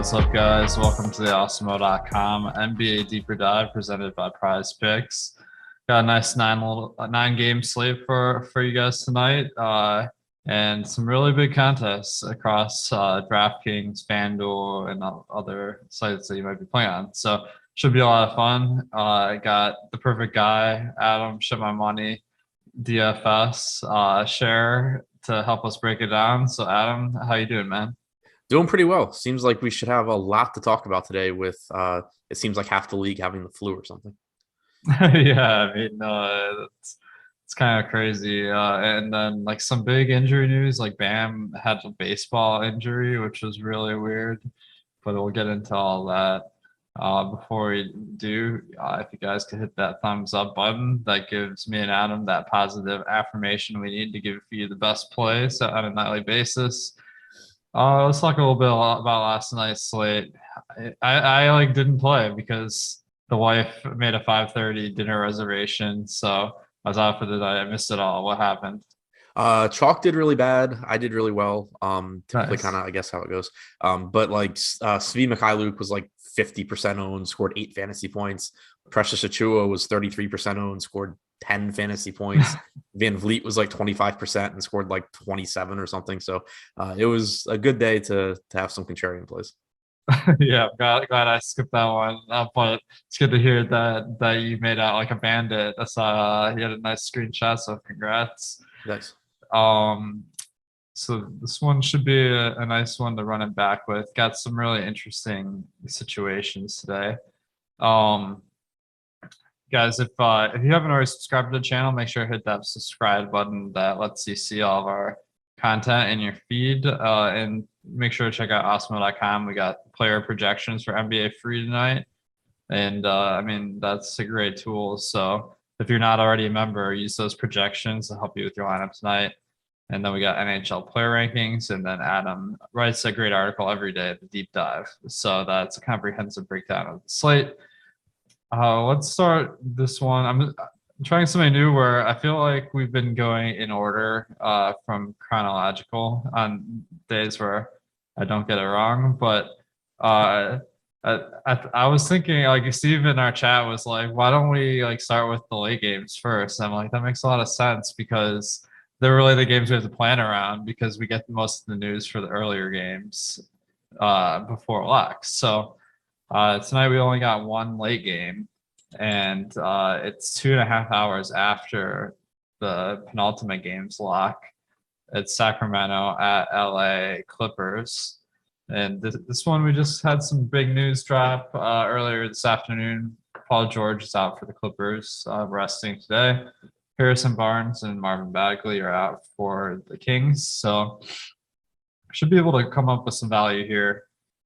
what's up, guys? Welcome to the Awesemo.com NBA Deeper Dive presented by Prize Picks. Got a nice nine-game slate for you guys tonight, and some really big contests across DraftKings, FanDuel, and other sites that you might be playing on. So should be a lot of fun. I got the perfect guy, Adam, Ship My Money, DFS share to help us break it down. So Adam, how you doing, man? Doing pretty well. Seems like we should have a lot to talk about today with it seems like half the league having the flu or something. Yeah, I mean, it's kind of crazy. And then like some big injury news, like Bam had a baseball injury, which was really weird, but we'll get into all that. Before we do, if you guys could hit that thumbs up button, that gives me and Adam that positive affirmation we need to give you the best plays on a nightly basis. Let's talk a little bit about last night's slate. I like didn't play because the wife made a 5:30 dinner reservation, so I was out for the night. I missed it all. What happened? Chalk did really bad. I did really well. Typically Nice. kind of, I guess, how it goes. But like Svi Mikhailuk was like 50% owned, scored 8 fantasy points. Precious Achua was 33% owned, scored 10 fantasy points. Van Vliet was like 25% and scored like 27 or something. So it was a good day to have some contrarian plays. Yeah, glad I skipped that one. But it's good to hear that you made out like a bandit. I saw he had a nice screenshot, so congrats. Nice. Um, so this one should be a nice one to run it back with. Got some really interesting situations today. Um, Guys, if you haven't already subscribed to the channel, make sure to hit that subscribe button that lets you see all of our content in your feed. And make sure to check out Awesemo.com. We got player projections for NBA free tonight. And I mean, that's a great tool. So if you're not already a member, use those projections to help you with your lineup tonight. And then we got NHL player rankings. And then Adam writes a great article every day, the deep dive. So that's a comprehensive breakdown of the slate. Let's start this one. I'm trying something new where I feel like we've been going in order from chronological on days where I don't get it wrong. But I was thinking, like Steve in our chat was like, why don't we like start with the late games first? And I'm like, that makes a lot of sense because they're really the games we have to plan around because we get most of the news for the earlier games before locks. So tonight we only got one late game, and it's 2.5 hours after the penultimate game's lock. It's Sacramento at LA Clippers. And this one, we just had some big news drop earlier this afternoon. Paul George is out for the Clippers, resting today. Harrison Barnes and Marvin Bagley are out for the Kings. So should be able to come up with some value here.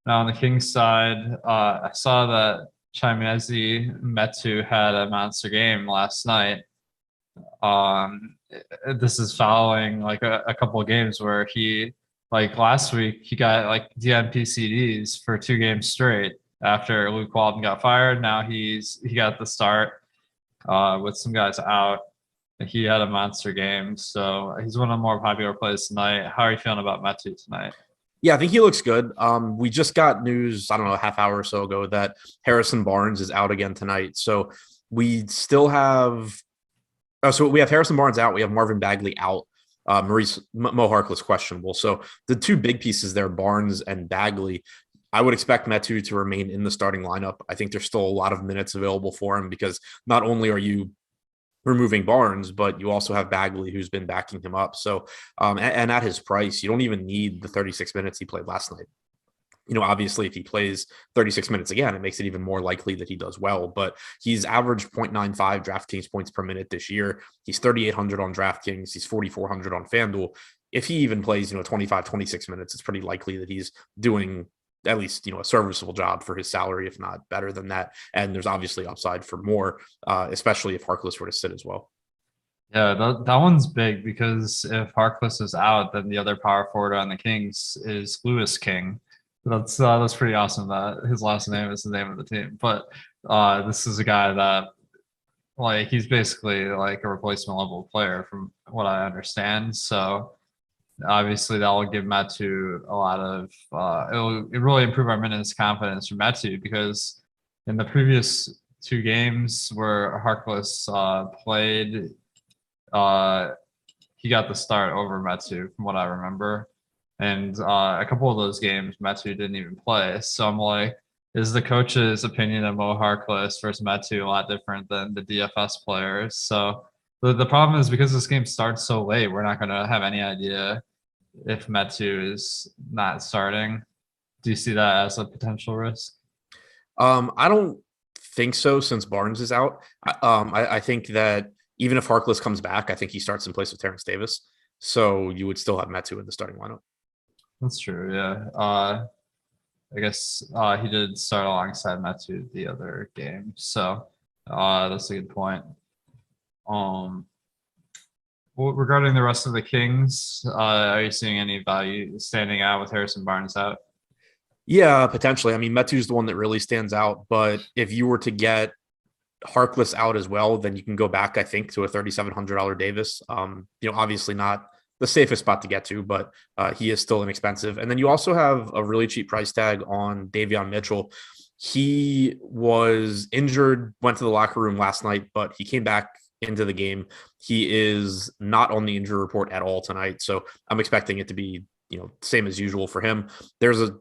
Now on the Kings side, I saw that Chimezie Metu had a monster game last night. This is following like a couple of games where he, like last week, he got like DNP CDs for 2 games straight after Luke Walton got fired. Now he got the start with some guys out. He had a monster game, so he's one of the more popular plays tonight. How are you feeling about Metu tonight? Yeah, I think he looks good. We just got news, I don't know, a half hour or so ago that Harrison Barnes is out again tonight. So we still have we have Harrison Barnes out. We have Marvin Bagley out. Mo Harkless questionable. So the 2 big pieces there, Barnes and Bagley, I would expect Metu to remain in the starting lineup. I think there's still a lot of minutes available for him because not only are you removing Barnes, but you also have Bagley who's been backing him up. So, and at his price, you don't even need the 36 minutes he played last night. You know, obviously, if he plays 36 minutes again, it makes it even more likely that he does well. But he's averaged 0.95 DraftKings points per minute this year. He's 3,800 on DraftKings. He's 4,400 on FanDuel. If he even plays, 25, 26 minutes, it's pretty likely that he's doing at least, a serviceable job for his salary, if not better than that. And there's obviously upside for more, especially if Harkless were to sit as well. Yeah, that one's big because if Harkless is out, then the other power forward on the Kings is Lewis King. That's pretty awesome that his last name is the name of the team. But this is a guy that, like, he's basically like a replacement level player from what I understand. So Obviously, that will give Metu a lot of it'll really improve our minutes confidence for Metu, because in the previous two games where Harkless played, he got the start over Metu from what I remember. And a couple of those games, Metu didn't even play. So I'm like, is the coach's opinion of Mo Harkless versus Metu a lot different than the DFS players? So the problem is, because this game starts so late, we're not going to have any idea if Metu is not starting. Do you see that as a potential risk? I don't think so, since Barnes is out. I think that even if Harkless comes back, I think he starts in place of Terrence Davis. So you would still have Metu in the starting lineup. That's true. Yeah. I guess he did start alongside Metu the other game, so that's a good point. Regarding the rest of the Kings, are you seeing any value standing out with Harrison Barnes out? Yeah, potentially. I mean, Metu's the one that really stands out, but if you were to get Harkless out as well, then you can go back, I think, to a $3,700 Davis. Obviously not the safest spot to get to, but he is still inexpensive. And then you also have a really cheap price tag on Davion Mitchell. He was injured, went to the locker room last night, but he came back into the game. He is not on the injury report at all tonight, so I'm expecting it to be same as usual for him. There's a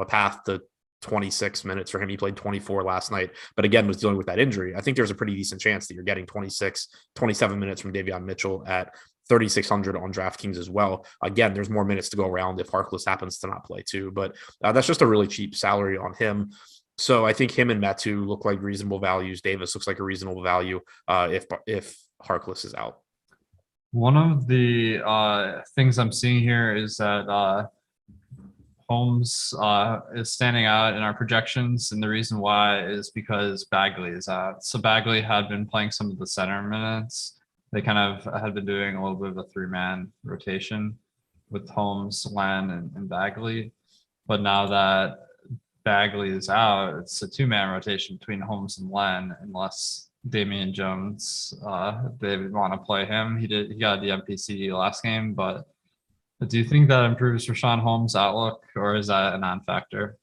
path to 26 minutes for him. He played 24 last night, but again was dealing with that injury. I think there's a pretty decent chance that you're getting 26, 27 minutes from Davion Mitchell at 3,600 on DraftKings as well. Again, there's more minutes to go around if Harkless happens to not play too, but that's just a really cheap salary on him. So I think him and Metu look like reasonable values. Davis looks like a reasonable value if Harkless is out. One of the things I'm seeing here is that Holmes is standing out in our projections, and the reason why is because Bagley is out. So Bagley had been playing some of the center minutes. They kind of had been doing a little bit of a three-man rotation with Holmes, Len, and Bagley. But now that Bagley is out, it's a two-man rotation between Holmes and Len, unless Damian Jones, they want to play him. He got the MPC last game, but do you think that improves Richaun Holmes' outlook, or is that a non-factor?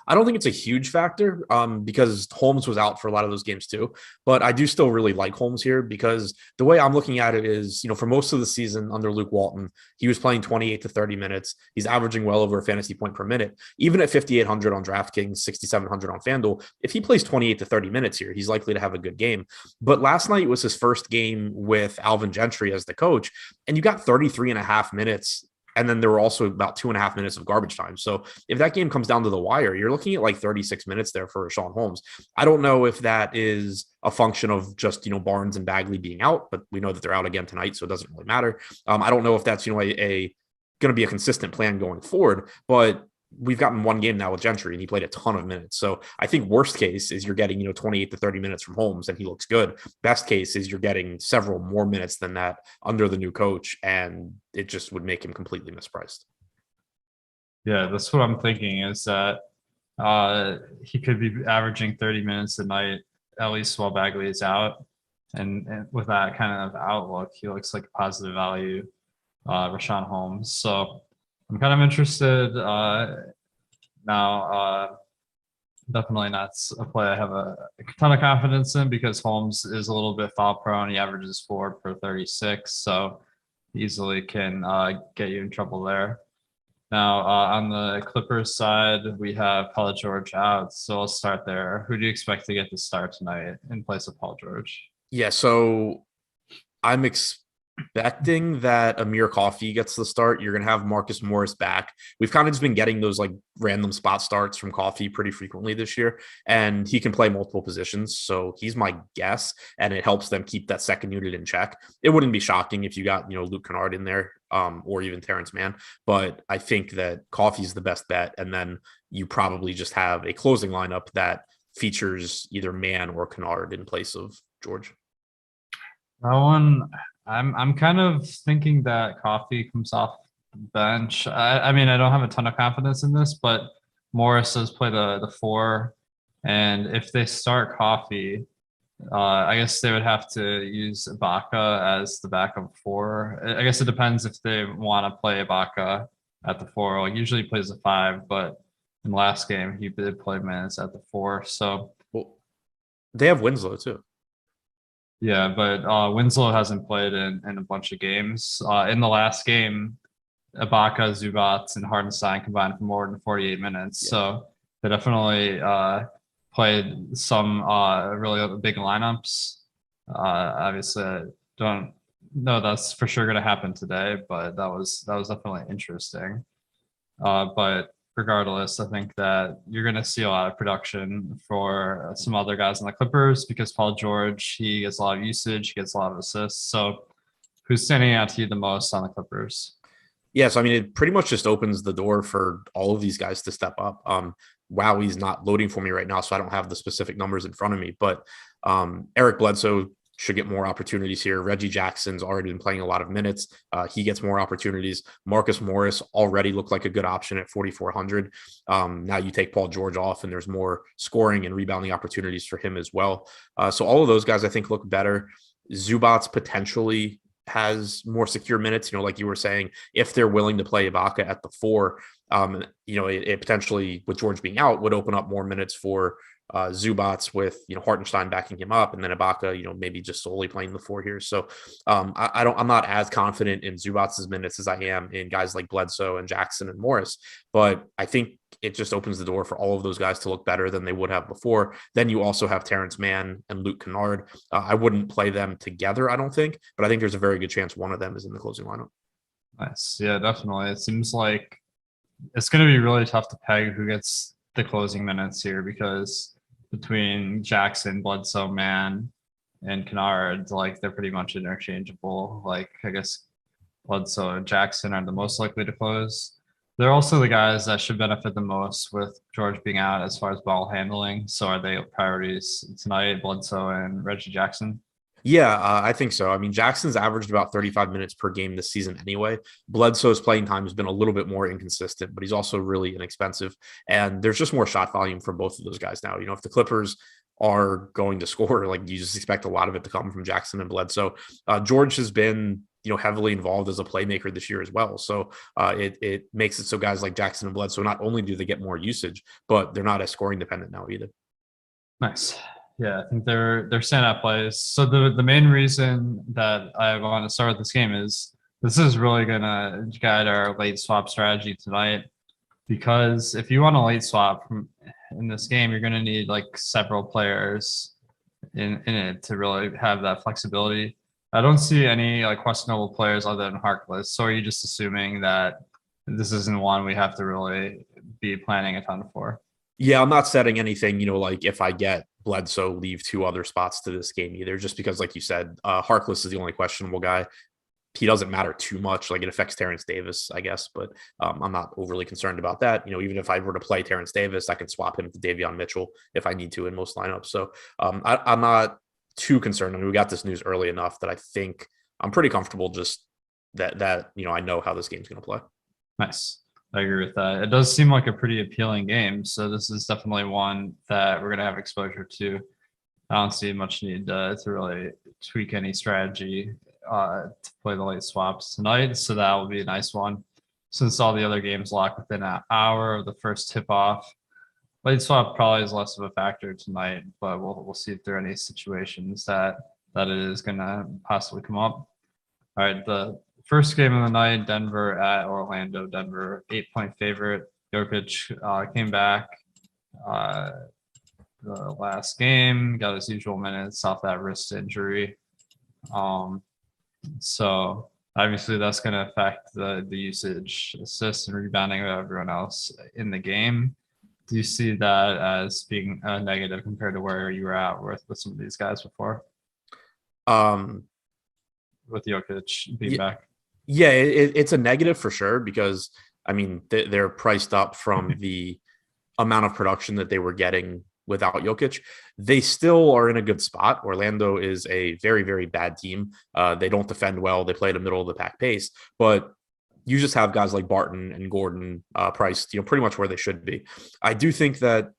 I don't think it's a huge factor because Holmes was out for a lot of those games too. But I do still really like Holmes here, because the way I'm looking at it is, for most of the season under Luke Walton, he was playing 28 to 30 minutes. He's averaging well over a fantasy point per minute. Even at 5,800 on DraftKings, 6,700 on FanDuel, if he plays 28 to 30 minutes here, he's likely to have a good game. But last night was his first game with Alvin Gentry as the coach, and you got 33 and a half minutes. And then there were also about 2.5 minutes of garbage time. So if that game comes down to the wire, you're looking at like 36 minutes there for Richaun Holmes. I don't know if that is a function of just, Barnes and Bagley being out, but we know that they're out again tonight, so it doesn't really matter. I don't know if that's, going to be a consistent plan going forward, but we've gotten one game now with Gentry and he played a ton of minutes. So I think worst case is you're getting, 28 to 30 minutes from Holmes and he looks good. Best case is you're getting several more minutes than that under the new coach, and it just would make him completely mispriced. Yeah, that's what I'm thinking, is that he could be averaging 30 minutes a night, at least while Bagley is out. And with that kind of outlook, he looks like a positive value, Richaun Holmes. So I'm kind of interested now. Definitely not a play I have a ton of confidence in, because Holmes is a little bit foul prone. He averages 4 per 36, so easily can get you in trouble there. Now, on the Clippers side, we have Paul George out, so I'll start there. Who do you expect to get the start tonight in place of Paul George? Yeah, so I'm expecting that Amir Coffey gets the start. You're going to have Marcus Morris back. We've kind of just been getting those like random spot starts from Coffey pretty frequently this year, and he can play multiple positions. So he's my guess, and it helps them keep that second unit in check. It wouldn't be shocking if you got, Luke Kennard in there, or even Terrence Mann, but I think that Coffey's the best bet. And then you probably just have a closing lineup that features either Mann or Kennard in place of George. That one, I'm kind of thinking that Coffey comes off the bench. I mean, I don't have a ton of confidence in this, but Morris does play the 4, and if they start Coffey, I guess they would have to use Ibaka as the backup four. I guess it depends if they want to play Ibaka at the four. Like usually he plays a five, but in the last game he did play minutes at the four. So Well, they have Winslow too. yeah, but Winslow hasn't played in a bunch of games. In the last game, Ibaka, Zubats, and Hartenstein combined for more than 48 minutes. Yeah. So they definitely played some really big lineups. Obviously, I don't know that's for sure going to happen today, but that was definitely interesting. But regardless, I think that you're going to see a lot of production for some other guys in the Clippers because Paul George, he gets a lot of usage, he gets a lot of assists. So who's standing out to you the most on the Clippers? Yeah, so I mean, it pretty much just opens the door for all of these guys to step up. Wow, he's not loading for me right now, so I don't have the specific numbers in front of me. But Eric Bledsoe should get more opportunities here. Reggie Jackson's already been playing a lot of minutes. He gets more opportunities. Marcus Morris already looked like a good option at 4,400. Now you take Paul George off, and there's more scoring and rebounding opportunities for him as well. So all of those guys, I think, look better. Zubats potentially has more secure minutes, like you were saying, if they're willing to play Ibaka at the four, it potentially, with George being out, would open up more minutes for Zubats with, Hartenstein backing him up, and then Ibaka, maybe just solely playing the four here. So I'm not as confident in Zubats' minutes as I am in guys like Bledsoe and Jackson and Morris, but I think it just opens the door for all of those guys to look better than they would have before. Then you also have Terrence Mann and Luke Kennard. I wouldn't play them together, I don't think, but I think there's a very good chance one of them is in the closing lineup. Nice. Yeah, definitely. It seems like it's going to be really tough to peg who gets the closing minutes here because between Jackson, Bledsoe, Mann, and Kennard, like they're pretty much interchangeable. Like I guess Bledsoe and Jackson are the most likely to close. They're also the guys that should benefit the most with George being out as far as ball handling. So are they priorities tonight, Bledsoe and Reggie Jackson? Yeah, I think so. I mean, Jackson's averaged about 35 minutes per game this season anyway. Bledsoe's playing time has been a little bit more inconsistent, but he's also really inexpensive. And there's just more shot volume for both of those guys now. If the Clippers are going to score, like you just expect a lot of it to come from Jackson and Bledsoe. George has been, heavily involved as a playmaker this year as well. So it makes it so guys like Jackson and Bledsoe, not only do they get more usage, but they're not as scoring dependent now either. Nice. Yeah, I think they're standout plays. So the main reason that I want to start with this game is this is really gonna guide our late swap strategy tonight. Because if you want a late swap in this game, you're gonna need like several players in it to really have that flexibility. I don't see any like questionable players other than Harkless. So are you just assuming that this isn't one we have to really be planning a ton for? Yeah, I'm not setting anything, like if I get Bledsoe, leave two other spots to this game either, just because, like you said, Harkless is the only questionable guy. He doesn't matter too much. Like it affects Terrence Davis, I guess, but I'm not overly concerned about that. Even if I were to play Terrence Davis, I can swap him to Davion Mitchell if I need to in most lineups. So I'm not too concerned. I mean, we got this news early enough that I think I'm pretty comfortable just that I know how this game's going to play. Nice. I agree with that. It does seem like a pretty appealing game. So this is definitely one that we're going to have exposure to. I don't see much need to really tweak any strategy to play the late swaps tonight. So that will be a nice one. Since all the other games lock within an hour of the first tip off, late swap probably is less of a factor tonight, but we'll see if there are any situations that it is going to possibly come up. All right, the first game of the night, Denver at Orlando. Denver 8-point favorite. Jokic came back the last game, got his usual minutes off that wrist injury. So obviously that's going to affect the usage, assists, and rebounding of everyone else in the game. Do you see that as being a negative compared to where you were at with some of these guys before? With Jokic being back? Yeah, it's a negative for sure because, I mean, they're priced up from the amount of production that they were getting without Jokic. They still are in a good spot. Orlando is a very, very bad team. They don't defend well. They play at a middle of the pack pace, but you just have guys like Barton and Gordon priced, pretty much where they should be. I do think that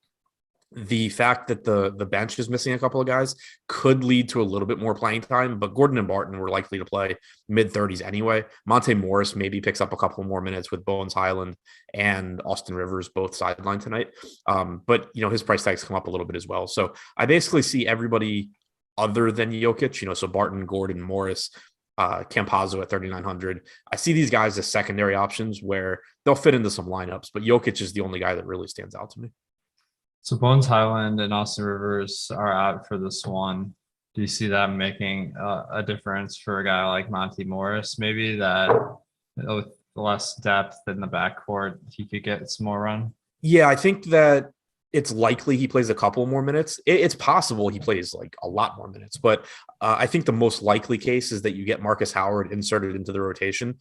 the fact that the bench is missing a couple of guys could lead to a little bit more playing time, but Gordon and Barton were likely to play mid-30s anyway. Monte Morris maybe picks up a couple more minutes with Bones Highland and Austin Rivers both sidelined tonight. But, his price tags come up a little bit as well. So I basically see everybody other than Jokic, so Barton, Gordon, Morris, Campazzo at 3,900. I see these guys as secondary options where they'll fit into some lineups, but Jokic is the only guy that really stands out to me. So Bones Highland and Austin Rivers are out for this one. Do you see that making a difference for a guy like Monte Morris? Maybe that with less depth in the backcourt, he could get some more run? Yeah, I think that it's likely he plays a couple more minutes. It's possible he plays like a lot more minutes, but I think the most likely case is that you get Marcus Howard inserted into the rotation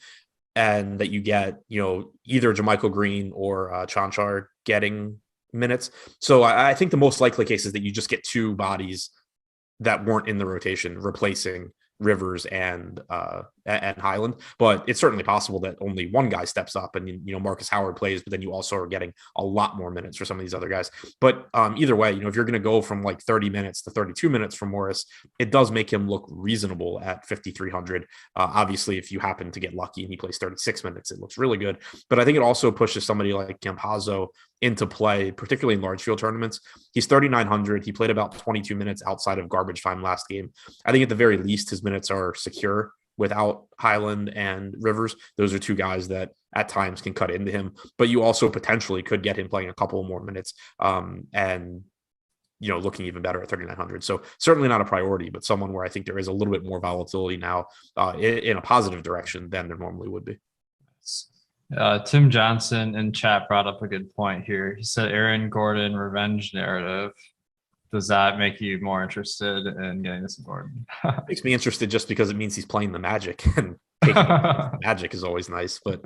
and that you get, either JaMychal Green or Chanchar getting minutes. So I think the most likely case is that you just get two bodies that weren't in the rotation replacing Rivers and Highland, but it's certainly possible that only one guy steps up and Marcus Howard plays, but then you also are getting a lot more minutes for some of these other guys. But either way, if you're going to go from like 30 minutes to 32 minutes for Morris, it does make him look reasonable at 5,300. Obviously, if you happen to get lucky and he plays 36 minutes, it looks really good. But I think it also pushes somebody like Campazzo into play, particularly in large field tournaments. He's 3,900. He played about 22 minutes outside of garbage time last game. I think at the very least, his minutes are secure without Highland and Rivers. Those are two guys that at times can cut into him, but you also potentially could get him playing a couple more minutes and looking even better at 3,900. So certainly not a priority, but someone where I think there is a little bit more volatility now in a positive direction than there normally would be. Tim Johnson in chat brought up a good point here. He said Aaron Gordon revenge narrative. Does that make you more interested in getting this Gordon? Makes me interested just because it means he's playing the Magic, and Magic is always nice. But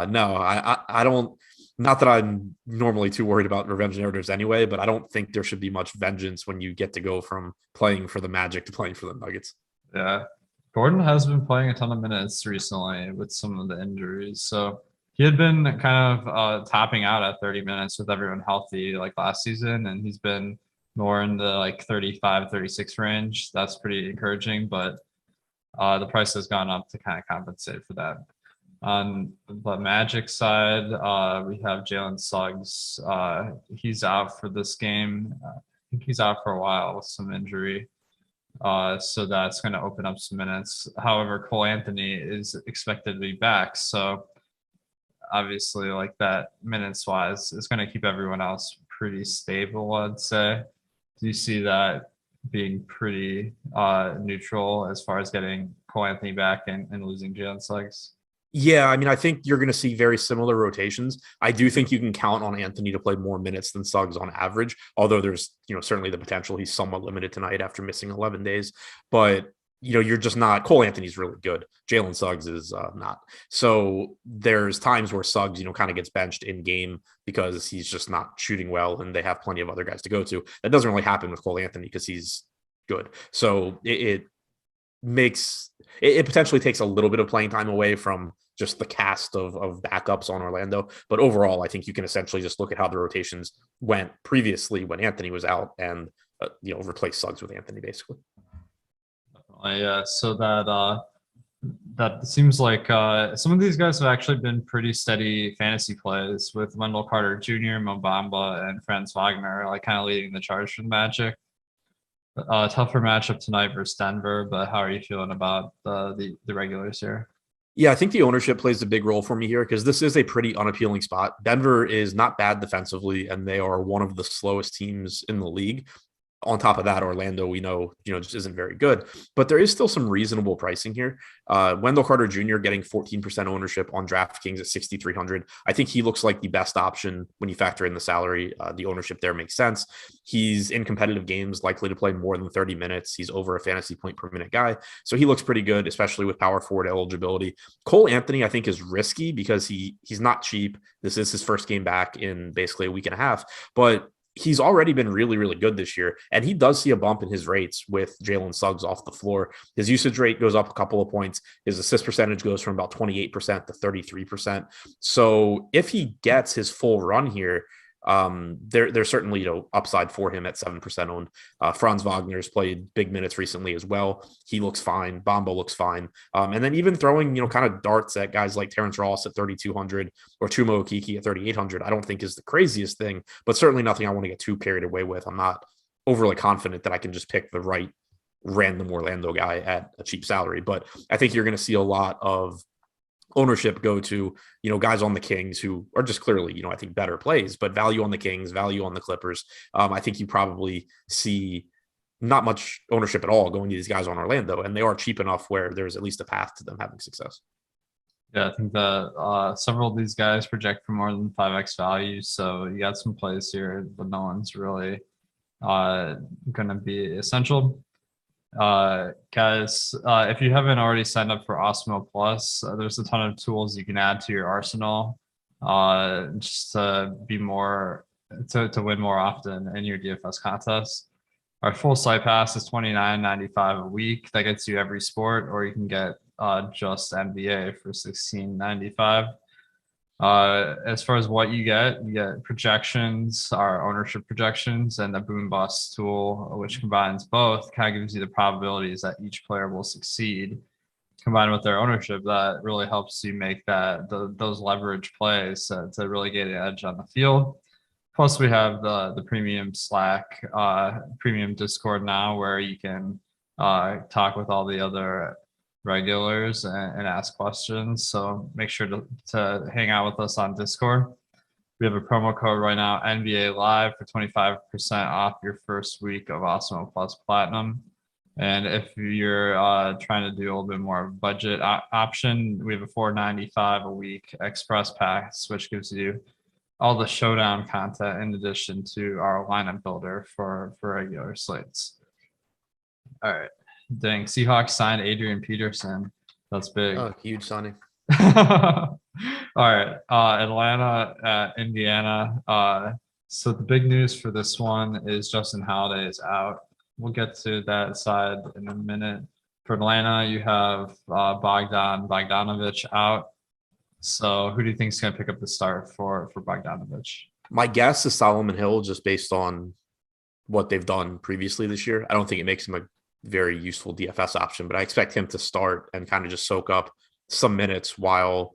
no, I don't. Not that I'm normally too worried about revenge narratives anyway, but I don't think there should be much vengeance when you get to go from playing for the Magic to playing for the Nuggets. Yeah, Gordon has been playing a ton of minutes recently with some of the injuries, so he had been kind of topping out at 30 minutes with everyone healthy like last season, and he's been more in the like 35, 36 range. That's pretty encouraging, but the price has gone up to kind of compensate for that. On the Magic side, we have Jalen Suggs. He's out for this game. I think he's out for a while with some injury. So that's going to open up some minutes. However, Cole Anthony is expected to be back. So obviously, like that minutes wise, is going to keep everyone else pretty stable, I'd say. Do you see that being pretty neutral as far as getting Cole Anthony back and losing Jalen Suggs? Yeah, I mean, I think you're going to see very similar rotations. I do think you can count on Anthony to play more minutes than Suggs on average, although there's, certainly the potential he's somewhat limited tonight after missing 11 days. But, you're just not – Cole Anthony's really good. Jalen Suggs is not. So there's times where Suggs, kind of gets benched in game because he's just not shooting well and they have plenty of other guys to go to. That doesn't really happen with Cole Anthony because he's good. So it potentially takes a little bit of playing time away from just the cast of backups on Orlando. But overall, I think you can essentially just look at how the rotations went previously when Anthony was out and, replace Suggs with Anthony basically. Yeah. So that seems like some of these guys have actually been pretty steady fantasy plays with Wendell Carter Jr., Mo Bamba, and Franz Wagner, like kind of leading the charge for the Magic. Tougher matchup tonight versus Denver, but how are you feeling about the regulars here? Yeah, I think the ownership plays a big role for me here because this is a pretty unappealing spot. Denver is not bad defensively, and they are one of the slowest teams in the league. On top of that, Orlando, we know, just isn't very good, but there is still some reasonable pricing here. Wendell Carter Jr. getting 14% ownership on DraftKings at 6,300. I think he looks like the best option when you factor in the salary. The ownership there makes sense. He's in competitive games, likely to play more than 30 minutes. He's over a fantasy point per minute guy. So he looks pretty good, especially with power forward eligibility. Cole Anthony, I think, is risky because he's not cheap. This is his first game back in basically a week and a half, but he's already been really, really good this year. And he does see a bump in his rates with Jalen Suggs off the floor. His usage rate goes up a couple of points. His assist percentage goes from about 28% to 33%. So if he gets his full run here, There's certainly, upside for him at 7% owned. Franz Wagner's played big minutes recently as well. He looks fine. Bombo looks fine. And then even throwing, kind of darts at guys like Terrence Ross at 3,200 or Chuma Okeke at 3,800, I don't think is the craziest thing, but certainly nothing I want to get too carried away with. I'm not overly confident that I can just pick the right random Orlando guy at a cheap salary, but I think you're going to see a lot of ownership go to, guys on the Kings who are just clearly, I think better plays, but value on the Kings, value on the Clippers. I think you probably see not much ownership at all going to these guys on Orlando, and they are cheap enough where there's at least a path to them having success. Yeah, I think that several of these guys project for more than 5x value. So you got some plays here, but no one's really going to be essential. Guys, if you haven't already signed up for Awesemo Plus, there's a ton of tools you can add to your arsenal just to be more to win more often in your DFS contests. Our full site pass is $29.95 a week. That gets you every sport, or you can get just NBA for $16.95. As far as what you get projections, our ownership projections, and the boom bust tool, which combines both, kind of gives you the probabilities that each player will succeed. Combined with their ownership, that really helps you make those leverage plays to really get an edge on the field. Plus, we have the premium Slack, premium Discord now, where you can talk with all the other regulars and ask questions. So make sure to hang out with us on Discord. We have a promo code right now, NBA Live, for 25% off your first week of Awesemo Plus Platinum. And if you're trying to do a little bit more budget option, we have a $4.95 a week Express Pass, which gives you all the showdown content in addition to our lineup builder for regular slates. All right. Dang, Seahawks signed Adrian Peterson. That's big. Oh, huge signing. All right. Atlanta at Indiana. So the big news for this one is Justin Holiday is out. We'll get to that side in a minute. For Atlanta, you have Bogdanovic out. So who do you think is going to pick up the start for Bogdanovic? My guess is Solomon Hill, just based on what they've done previously this year. I don't think it makes him a very useful DFS option, but I expect him to start and kind of just soak up some minutes while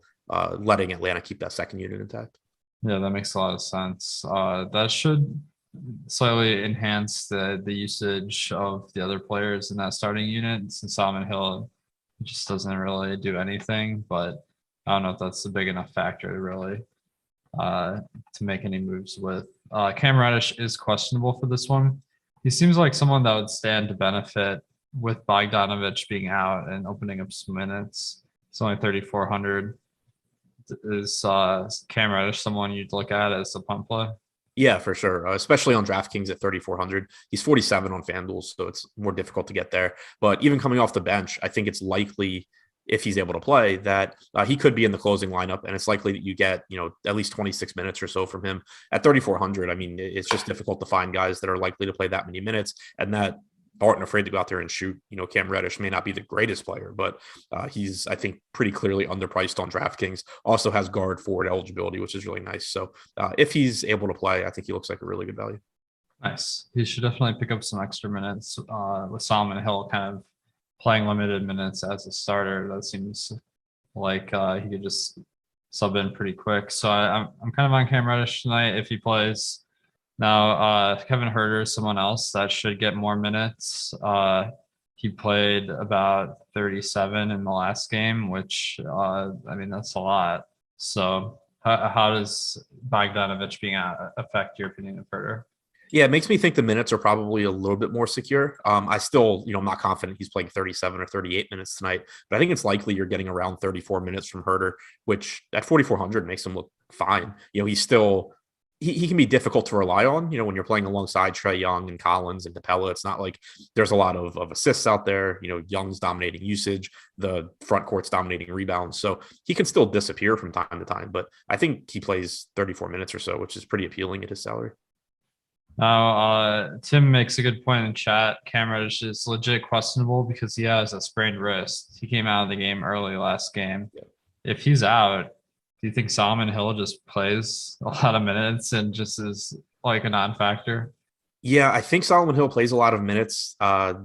letting Atlanta keep that second unit intact. Yeah, that makes a lot of sense. That should slightly enhance the usage of the other players in that starting unit, since Solomon Hill just doesn't really do anything, but I don't know if that's a big enough factor to really to make any moves with. Cam Reddish is questionable for this one. He seems like someone that would stand to benefit with Bogdanovic being out and opening up some minutes. It's only 3,400. Is Cam Reddish someone you'd look at as a punt play? Yeah, for sure. Especially on DraftKings at 3,400. He's 47 on FanDuel, so it's more difficult to get there. But even coming off the bench, I think it's likely, if he's able to play, that he could be in the closing lineup, and it's likely that you get, at least 26 minutes or so from him at 3,400. I mean, it's just difficult to find guys that are likely to play that many minutes and that aren't afraid to go out there and shoot. Cam Reddish may not be the greatest player, but he's, I think, pretty clearly underpriced on DraftKings. Also has guard forward eligibility, which is really nice. So if he's able to play, I think he looks like a really good value. Nice. He should definitely pick up some extra minutes with Solomon Hill kind of playing limited minutes as a starter. That seems like he could just sub in pretty quick. So I'm kind of on Cam Reddish tonight if he plays. Now, Kevin Huerter is someone else that should get more minutes. He played about 37 in the last game, which, that's a lot. So how does Bogdanovic being out affect your opinion of Huerter? Yeah, it makes me think the minutes are probably a little bit more secure. I still, I'm not confident he's playing 37 or 38 minutes tonight, but I think it's likely you're getting around 34 minutes from Huerter, which at 4,400 makes him look fine. He's still, he can be difficult to rely on, when you're playing alongside Trae Young and Collins and Capella. It's not like there's a lot of assists out there. Young's dominating usage, the front court's dominating rebounds. So he can still disappear from time to time, but I think he plays 34 minutes or so, which is pretty appealing at his salary. Now, Tim makes a good point in chat. Cam Reddish is legit questionable because he has a sprained wrist. He came out of the game early last game. Yeah. If he's out, Do you think Solomon Hill just plays a lot of minutes and just is like a non-factor? Yeah, I think Solomon Hill plays a lot of minutes. Like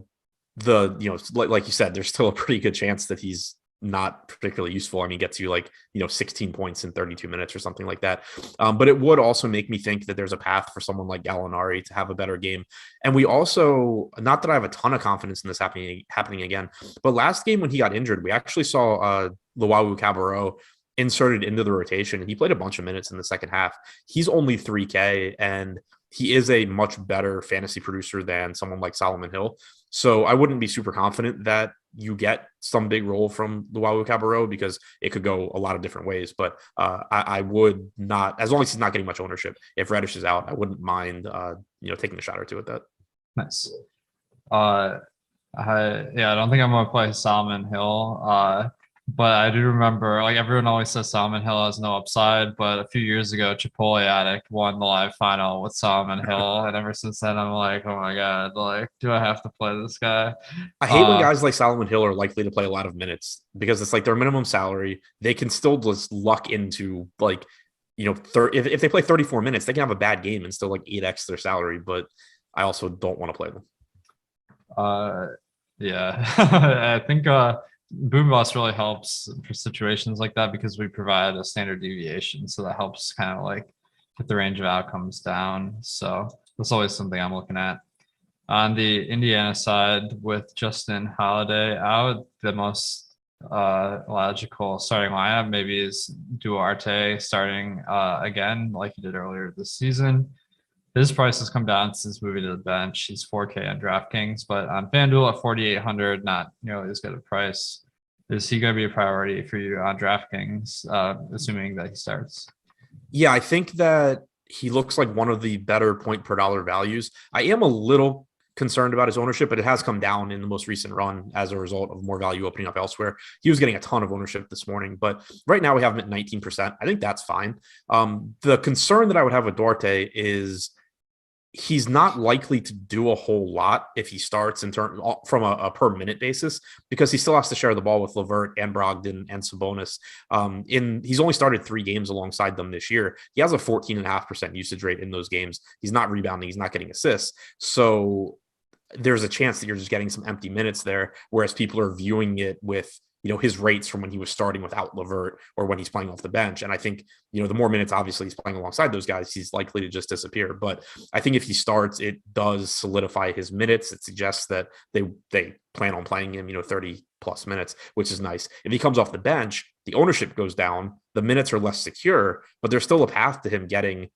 you said, there's still a pretty good chance that he's not particularly useful. I mean, gets you 16 points in 32 minutes or something like that. But it would also make me think that there's a path for someone like Gallinari to have a better game. And we also, not that I have a ton of confidence in this happening again, but last game when he got injured, we actually saw Luau Cabarro inserted into the rotation, and he played a bunch of minutes in the second half. He's only 3K, and he is a much better fantasy producer than someone like Solomon Hill. So I wouldn't be super confident that you get some big role from Luau Cabarro because it could go a lot of different ways. But I would not, as long as he's not getting much ownership, if Reddish is out, I wouldn't mind, taking a shot or two at that. Nice. I don't think I'm gonna play Solomon Hill. But I do remember, like, everyone always says Solomon Hill has no upside, but a few years ago, Chipotle Addict won the live final with Solomon Hill, and ever since then, I'm like, oh my god, like, do I have to play this guy? I hate when guys like Solomon Hill are likely to play a lot of minutes because it's like their minimum salary. They can still just luck into if they play 34 minutes, they can have a bad game and still 8x their salary. But I also don't want to play them. Yeah, I think Boom Bust really helps for situations like that because we provide a standard deviation, so that helps kind of get the range of outcomes down. So that's always something I'm looking at. On the Indiana side, with Justin Holiday out, the most logical starting lineup maybe is Duarte starting again like he did earlier this season. His price has come down since moving to the bench. He's 4K on DraftKings, but on FanDuel at 4,800, not nearly as good a price. Is he going to be a priority for you on DraftKings, assuming that he starts? Yeah, I think that he looks like one of the better point per dollar values. I am a little concerned about his ownership, but it has come down in the most recent run as a result of more value opening up elsewhere. He was getting a ton of ownership this morning, but right now we have him at 19%. I think that's fine. The concern that I would have with Duarte is he's not likely to do a whole lot if he starts from a per minute basis because he still has to share the ball with LeVert and Brogdon and Sabonis. He's only started 3 games alongside them this year. He has a 14.5% usage rate in those games. He's not rebounding. He's not getting assists. So there's a chance that you're just getting some empty minutes there, whereas people are viewing it with his rates from when he was starting without LeVert or when he's playing off the bench. And I think, the more minutes, obviously, he's playing alongside those guys, he's likely to just disappear. But I think if he starts, it does solidify his minutes. It suggests that they plan on playing him, 30 plus minutes, which is nice. If he comes off the bench, the ownership goes down, the minutes are less secure, but there's still a path to him getting,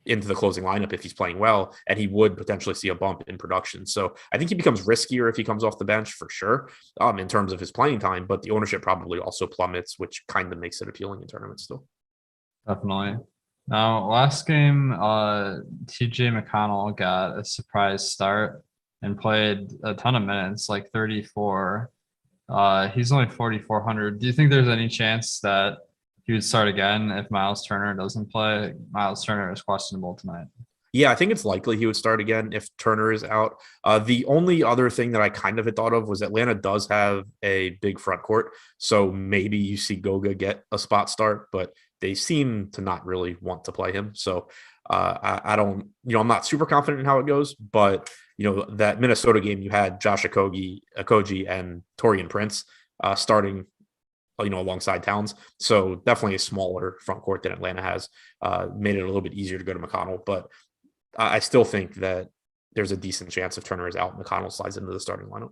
into the closing lineup if he's playing well, and he would potentially see a bump in production. So I think he becomes riskier if he comes off the bench for sure, in terms of his playing time, but the ownership probably also plummets, which kind of makes it appealing in tournaments still. Definitely. Now, last game, TJ McConnell got a surprise start and played a ton of minutes, like 34. He's only 4,400. Do you think there's any chance that he would start again if Miles Turner doesn't play? Miles Turner is questionable tonight. Yeah, I think it's likely he would start again if Turner is out. The only other thing that I kind of had thought of was Atlanta does have a big front court, so maybe you see Goga get a spot start, but they seem to not really want to play him. So I don't, I'm not super confident in how it goes, but that Minnesota game, you had Josh Okogie and Taurean Prince starting alongside Towns. So definitely a smaller front court than Atlanta has, made it a little bit easier to go to McConnell. But I still think that there's a decent chance if Turner is out, McConnell slides into the starting lineup.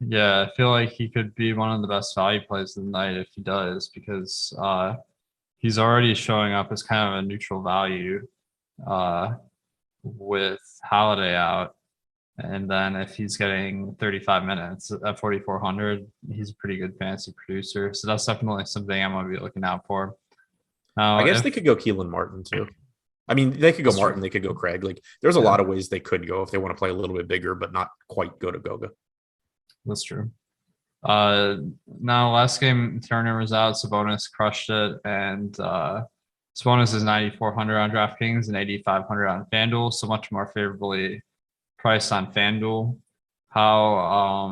Yeah, I feel like he could be one of the best value plays of the night if he does, because he's already showing up as kind of a neutral value with Holiday out. And then if he's getting 35 minutes at 4,400, he's a pretty good fantasy producer. So that's definitely something I'm going to be looking out for. Now, I guess they could go Keelan Martin too. I mean, they could go Martin, they could go Craig. There's a lot of ways they could go if they want to play a little bit bigger, but not quite go to Goga. That's true. Now, last game, Turner was out. Sabonis crushed it. And Sabonis is 9,400 on DraftKings and 8,500 on FanDuel. So much more favorably priced on FanDuel. How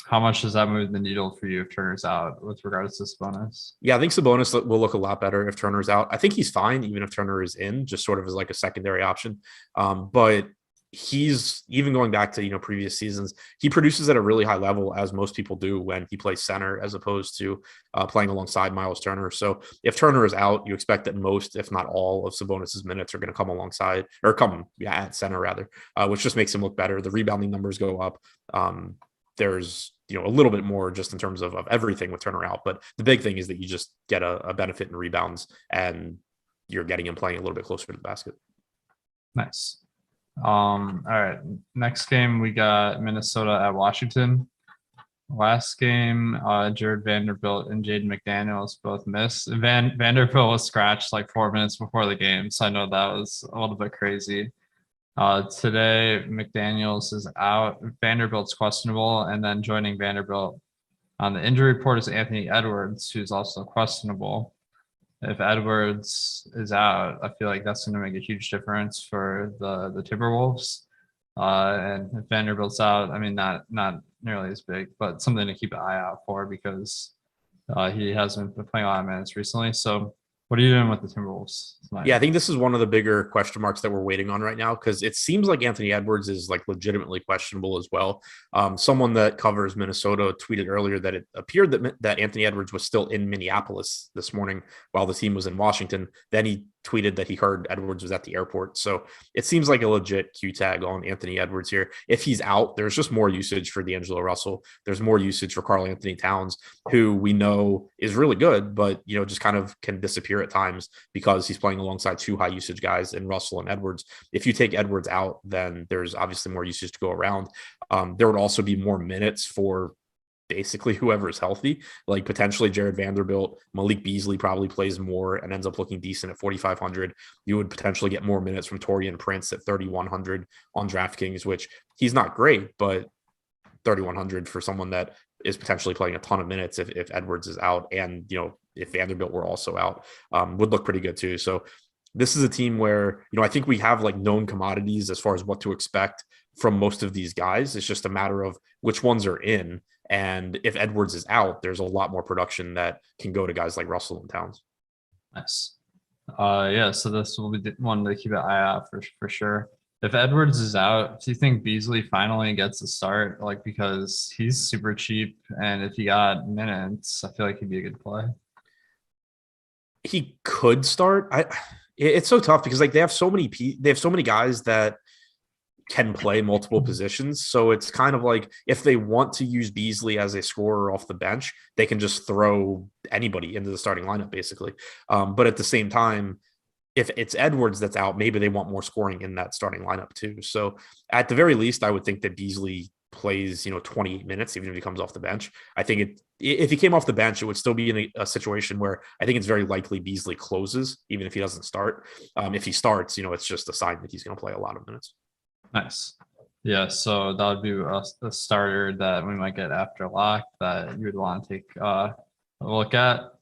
How much does that move the needle for you if Turner's out with regards to Sabonis? Yeah, I think Sabonis will look a lot better if Turner's out. I think he's fine even if Turner is in, just sort of as like a secondary option. But he's even going back to previous seasons, he produces at a really high level, as most people do when he plays center as opposed to playing alongside Miles Turner. So if Turner is out, you expect that most, if not all, of Sabonis's minutes are going to come alongside or come at center rather, which just makes him look better. The rebounding numbers go up. There's a little bit more just in terms of everything with Turner out, but the big thing is that you just get a benefit in rebounds and you're getting him playing a little bit closer to the basket. Nice. All right. Next game, we got Minnesota at Washington. Last game, Jared Vanderbilt and Jaden McDaniels both missed. Vanderbilt was scratched like 4 minutes before the game, so I know that was a little bit crazy. Today, McDaniels is out. Vanderbilt's questionable, and then joining Vanderbilt on the injury report is Anthony Edwards, who's also questionable. If Edwards is out, I feel like that's going to make a huge difference for the Timberwolves. And if Vanderbilt's out, I mean, not nearly as big, but something to keep an eye out for because he hasn't been playing a lot of minutes recently. So what are you doing with the Timberwolves tonight? Yeah, I think this is one of the bigger question marks that we're waiting on right now because it seems like Anthony Edwards is like legitimately questionable as well. Someone that covers Minnesota tweeted earlier that it appeared that Anthony Edwards was still in Minneapolis this morning while the team was in Washington. Then he tweeted that he heard Edwards was at the airport. So it seems like a legit Q tag on Anthony Edwards here. If he's out, there's just more usage for D'Angelo Russell. There's more usage for Karl Anthony Towns, who we know is really good, but just kind of can disappear at times because he's playing alongside two high usage guys in Russell and Edwards. If you take Edwards out, then there's obviously more usage to go around. There would also be more minutes for basically whoever is healthy, like potentially Jared Vanderbilt. Malik Beasley probably plays more and ends up looking decent at 4,500. You would potentially get more minutes from Taurean Prince at 3,100 on DraftKings, which he's not great, but 3,100 for someone that is potentially playing a ton of minutes if Edwards is out and, if Vanderbilt were also out, would look pretty good too. So this is a team where, I think we have like known commodities as far as what to expect from most of these guys. It's just a matter of which ones are in. And if Edwards is out, there's a lot more production that can go to guys like Russell and Towns. Nice. Yeah, so this will be one to keep an eye out for sure. If Edwards is out, do you think Beasley finally gets a start? Like, because he's super cheap, and if he got minutes, I feel like he'd be a good play. He could start. It's so tough because like they have so many guys that can play multiple positions. So it's kind of like if they want to use Beasley as a scorer off the bench, they can just throw anybody into the starting lineup basically. But at the same time, if it's Edwards that's out, maybe they want more scoring in that starting lineup too. So at the very least, I would think that Beasley plays 28 minutes even if he comes off the bench. I think if he came off the bench, it would still be in a situation where I think it's very likely Beasley closes even if he doesn't start. If he starts, it's just a sign that he's going to play a lot of minutes. Nice. Yeah, so that would be a starter that we might get after lock that you would want to take a look at.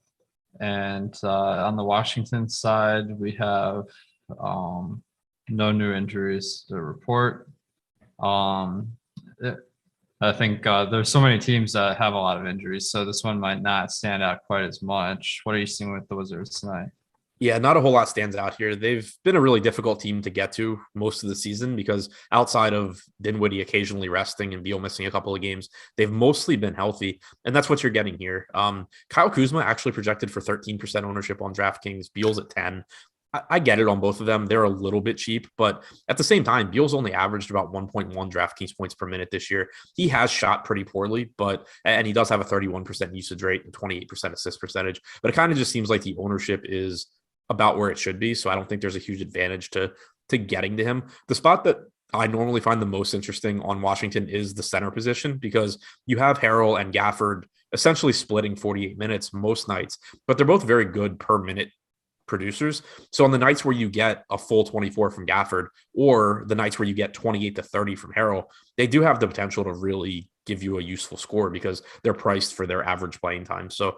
And on the Washington side, we have no new injuries to report. I think there's so many teams that have a lot of injuries, so this one might not stand out quite as much. What are you seeing with the Wizards tonight? Yeah, not a whole lot stands out here. They've been a really difficult team to get to most of the season because outside of Dinwiddie occasionally resting and Beal missing a couple of games, they've mostly been healthy, and that's what you're getting here. Kyle Kuzma actually projected for 13% ownership on DraftKings. Beal's at 10. I get it on both of them. They're a little bit cheap, but at the same time, Beal's only averaged about 1.1 DraftKings points per minute this year. He has shot pretty poorly, and he does have a 31% usage rate and 28% assist percentage, but it kind of just seems like the ownership is about where it should be. So I don't think there's a huge advantage to getting to him. The spot that I normally find the most interesting on Washington is the center position because you have Harrell and Gafford essentially splitting 48 minutes most nights, but they're both very good per minute producers. So on the nights where you get a full 24 from Gafford or the nights where you get 28 to 30 from Harrell, they do have the potential to really give you a useful score because they're priced for their average playing time. So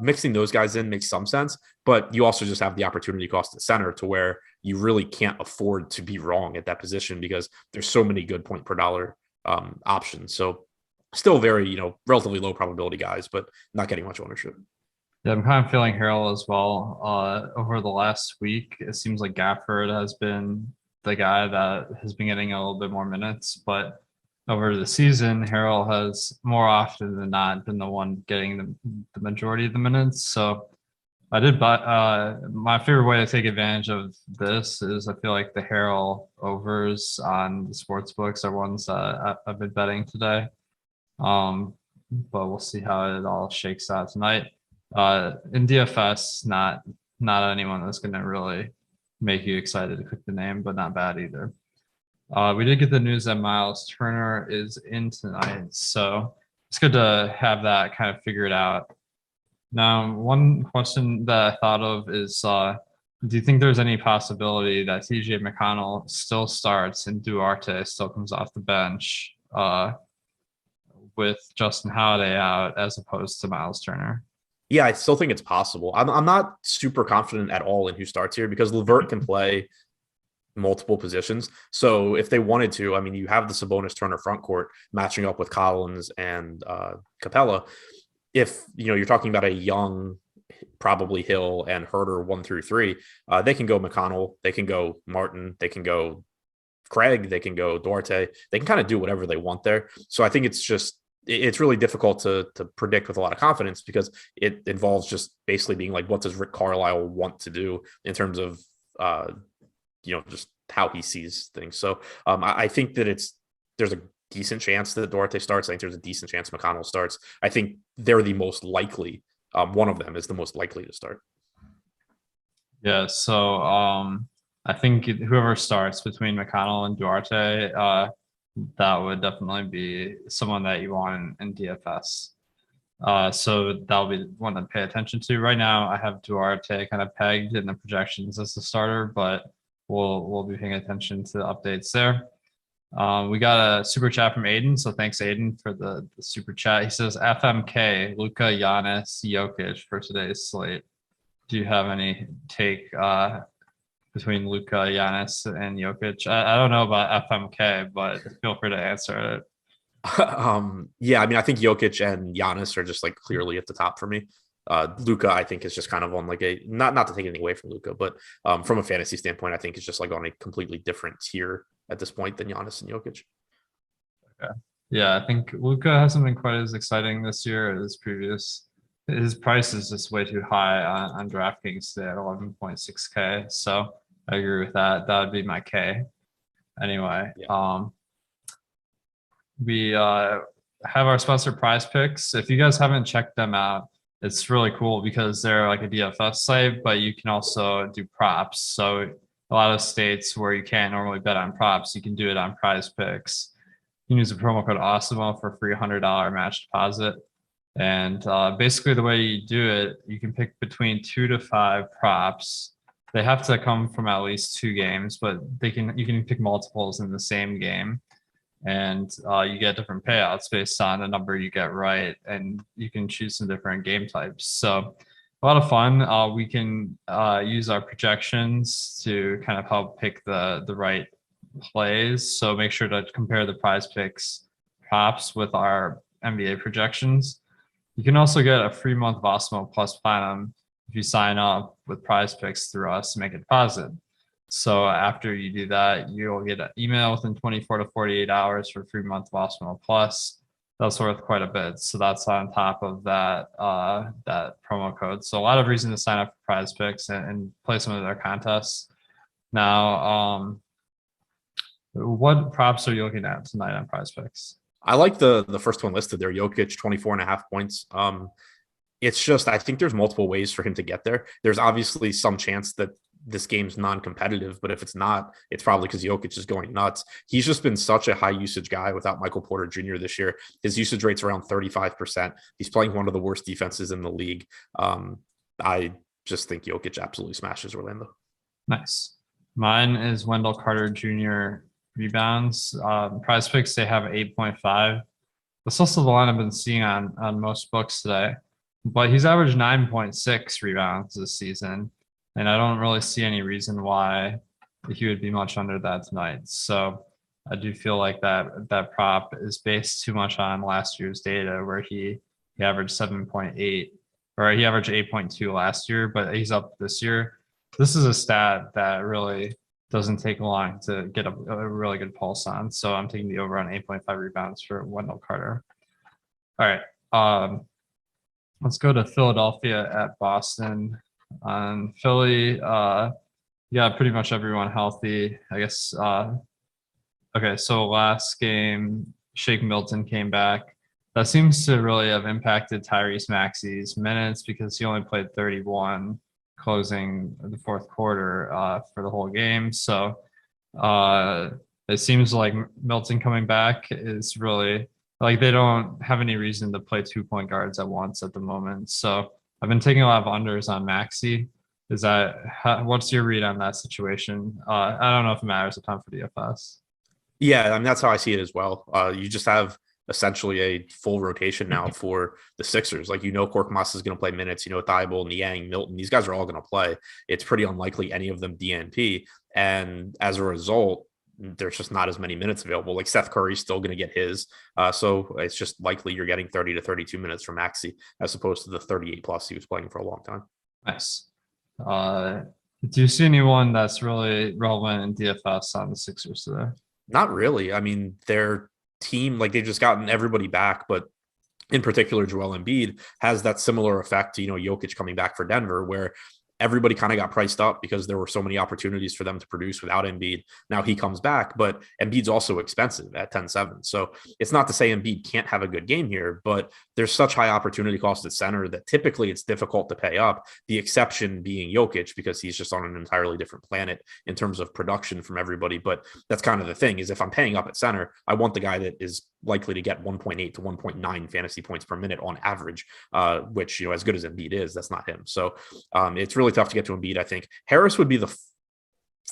mixing those guys in makes some sense, but you also just have the opportunity cost at center to where you really can't afford to be wrong at that position because there's so many good point per dollar options. So still very, relatively low probability guys, but not getting much ownership. Yeah, I'm kind of feeling Harrell as well. Over the last week, it seems like Gafford has been the guy that has been getting a little bit more minutes, but over the season, Harrell has more often than not been the one getting the majority of the minutes. So I did, but my favorite way to take advantage of this is I feel like the Harrell overs on the sports books are ones that I've been betting today. But we'll see how it all shakes out tonight. In DFS, not anyone that's going to really make you excited to click the name, but not bad either. We did get the news that Miles Turner is in tonight, so it's good to have that kind of figured out. Now, one question that I thought of is, do you think there's any possibility that TJ McConnell still starts and Duarte still comes off the bench with Justin Holiday out as opposed to Miles Turner? Yeah, I still think it's possible. I'm not super confident at all in who starts here because LeVert can play multiple positions. So if they wanted to, I mean, you have the Sabonis Turner front court matching up with Collins and Capella. If you're talking about a young, probably Hill and Herter 1 through 3, they can go McConnell, they can go Martin, they can go Craig, they can go Duarte. They can kind of do whatever they want there. So I think it's really difficult to predict with a lot of confidence because it involves just basically being like, what does Rick Carlisle want to do in terms of just how he sees things. So I think that there's a decent chance that Duarte starts. I think there's a decent chance McConnell starts. I think they're the most likely. One of them is the most likely to start. Yeah. So I think whoever starts between McConnell and Duarte, that would definitely be someone that you want in DFS. So that'll be one to pay attention to. Right now, I have Duarte kind of pegged in the projections as the starter, but we'll be paying attention to the updates there. We got a super chat from Aiden, so thanks Aiden for the super chat. He says FMK, Luka, Giannis, Jokic for today's slate. Do you have any take between Luka, Giannis, and Jokic? I don't know about FMK, but feel free to answer it. Yeah, I mean, I think Jokic and Giannis are just like clearly at the top for me. Luka, I think, is just kind of on like a not to take anything away from Luka, but from a fantasy standpoint, I think it's just like on a completely different tier at this point than Giannis and Jokic. Okay. Yeah, I think Luka hasn't been quite as exciting this year as previous. His price is just way too high on DraftKings today at 11.6K. So I agree with that. That would be my K. Anyway, yeah. We have our sponsor Prize Picks. If you guys haven't checked them out, it's really cool because they're like a DFS site, but you can also do props. So a lot of states where you can't normally bet on props, you can do it on Prize Picks. You can use the promo code Awesemo for a free $100 match deposit. And basically the way you do it, you can pick between 2 to 5 props. They have to come from at least 2 games, but you can pick multiples in the same game. And you get different payouts based on the number you get right, and you can choose some different game types. So a lot of fun. We can use our projections to kind of help pick the right plays. So make sure to compare the Prize Picks props with our NBA projections. You can also get a free month of Awesemo Plus Platinum if you sign up with Prize Picks through us to make a deposit. So after you do that, you'll get an email within 24 to 48 hours for a free month of Awesemo Plus. That's worth quite a bit. So that's on top of that promo code. So a lot of reason to sign up for Prize Picks and play some of their contests. Now, what props are you looking at tonight on Prize Picks? I like the first one listed there, Jokic, 24.5 points. It's just, I think there's multiple ways for him to get there. There's obviously some chance that this game's non-competitive, but if it's not, it's probably because Jokic is going nuts. He's just been such a high usage guy without Michael Porter Jr. this year. His usage rate's around 35%. He's playing one of the worst defenses in the league. I just think Jokic absolutely smashes Orlando. Nice. Mine is Wendell Carter Jr. rebounds. Prize Picks, they have 8.5. That's also the line I've been seeing on most books today. But he's averaged 9.6 rebounds this season. And I don't really see any reason why he would be much under that tonight. So I do feel like that prop is based too much on last year's data where he averaged 7.8, or he averaged 8.2 last year, but he's up this year. This is a stat that really doesn't take long to get a really good pulse on. So I'm taking the over on 8.5 rebounds for Wendell Carter. All right. Let's go to Philadelphia at Boston. On Philly, yeah, pretty much everyone healthy. I guess. Okay, so last game, Shake Milton came back. That seems to really have impacted Tyrese Maxey's minutes because he only played 31 closing the fourth quarter for the whole game. So it seems like Milton coming back is really like they don't have any reason to play 2 point guards at once at the moment. So I've been taking a lot of unders on Maxey. What's your read on that situation? I don't know if it matters a ton for DFS. Yeah, I mean, that's how I see it as well. You just have essentially a full rotation now for the Sixers. Like, Korkmaz is going to play minutes, Thibault, Niang, Milton, these guys are all going to play. It's pretty unlikely any of them DNP. And as a result, there's just not as many minutes available. Like Seth Curry's still going to get his. So it's just likely you're getting 30 to 32 minutes from Maxey as opposed to the 38 plus he was playing for a long time. Nice. Do you see anyone that's really relevant in DFS on the Sixers today? Not really. I mean, their team, like they've just gotten everybody back, but in particular, Joel Embiid has that similar effect to, Jokic coming back for Denver, where everybody kind of got priced up because there were so many opportunities for them to produce without Embiid. Now he comes back, but Embiid's also expensive at 10-7. So it's not to say Embiid can't have a good game here, but there's such high opportunity cost at center that typically it's difficult to pay up. The exception being Jokic because he's just on an entirely different planet in terms of production from everybody. But that's kind of the thing is if I'm paying up at center, I want the guy that is likely to get 1.8 to 1.9 fantasy points per minute on average, which, as good as Embiid is, that's not him. So it's really tough to get to Embiid. I think Harris would be the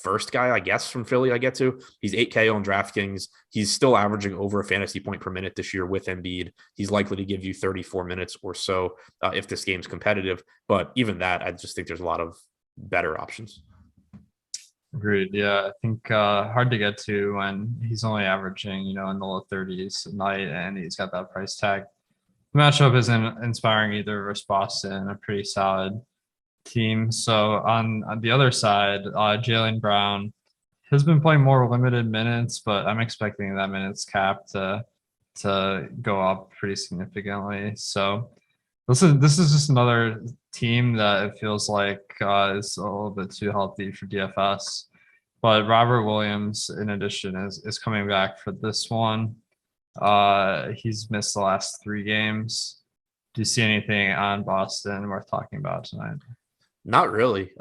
first guy, I guess, from Philly I get to. He's 8K on DraftKings. He's still averaging over a fantasy point per minute this year with Embiid. He's likely to give you 34 minutes or so if this game's competitive. But even that, I just think there's a lot of better options. Agreed. Yeah, I think hard to get to when he's only averaging, in the low 30s a night, and he's got that price tag. The matchup isn't inspiring either versus Boston, a pretty solid team. So on the other side, Jaylen Brown has been playing more limited minutes, but I'm expecting that minutes cap to go up pretty significantly. So this is just another team that it feels like is a little bit too healthy for DFS. But Robert Williams, in addition, is coming back for this one. He's missed the last 3 games. Do you see anything on Boston worth talking about tonight? Not really,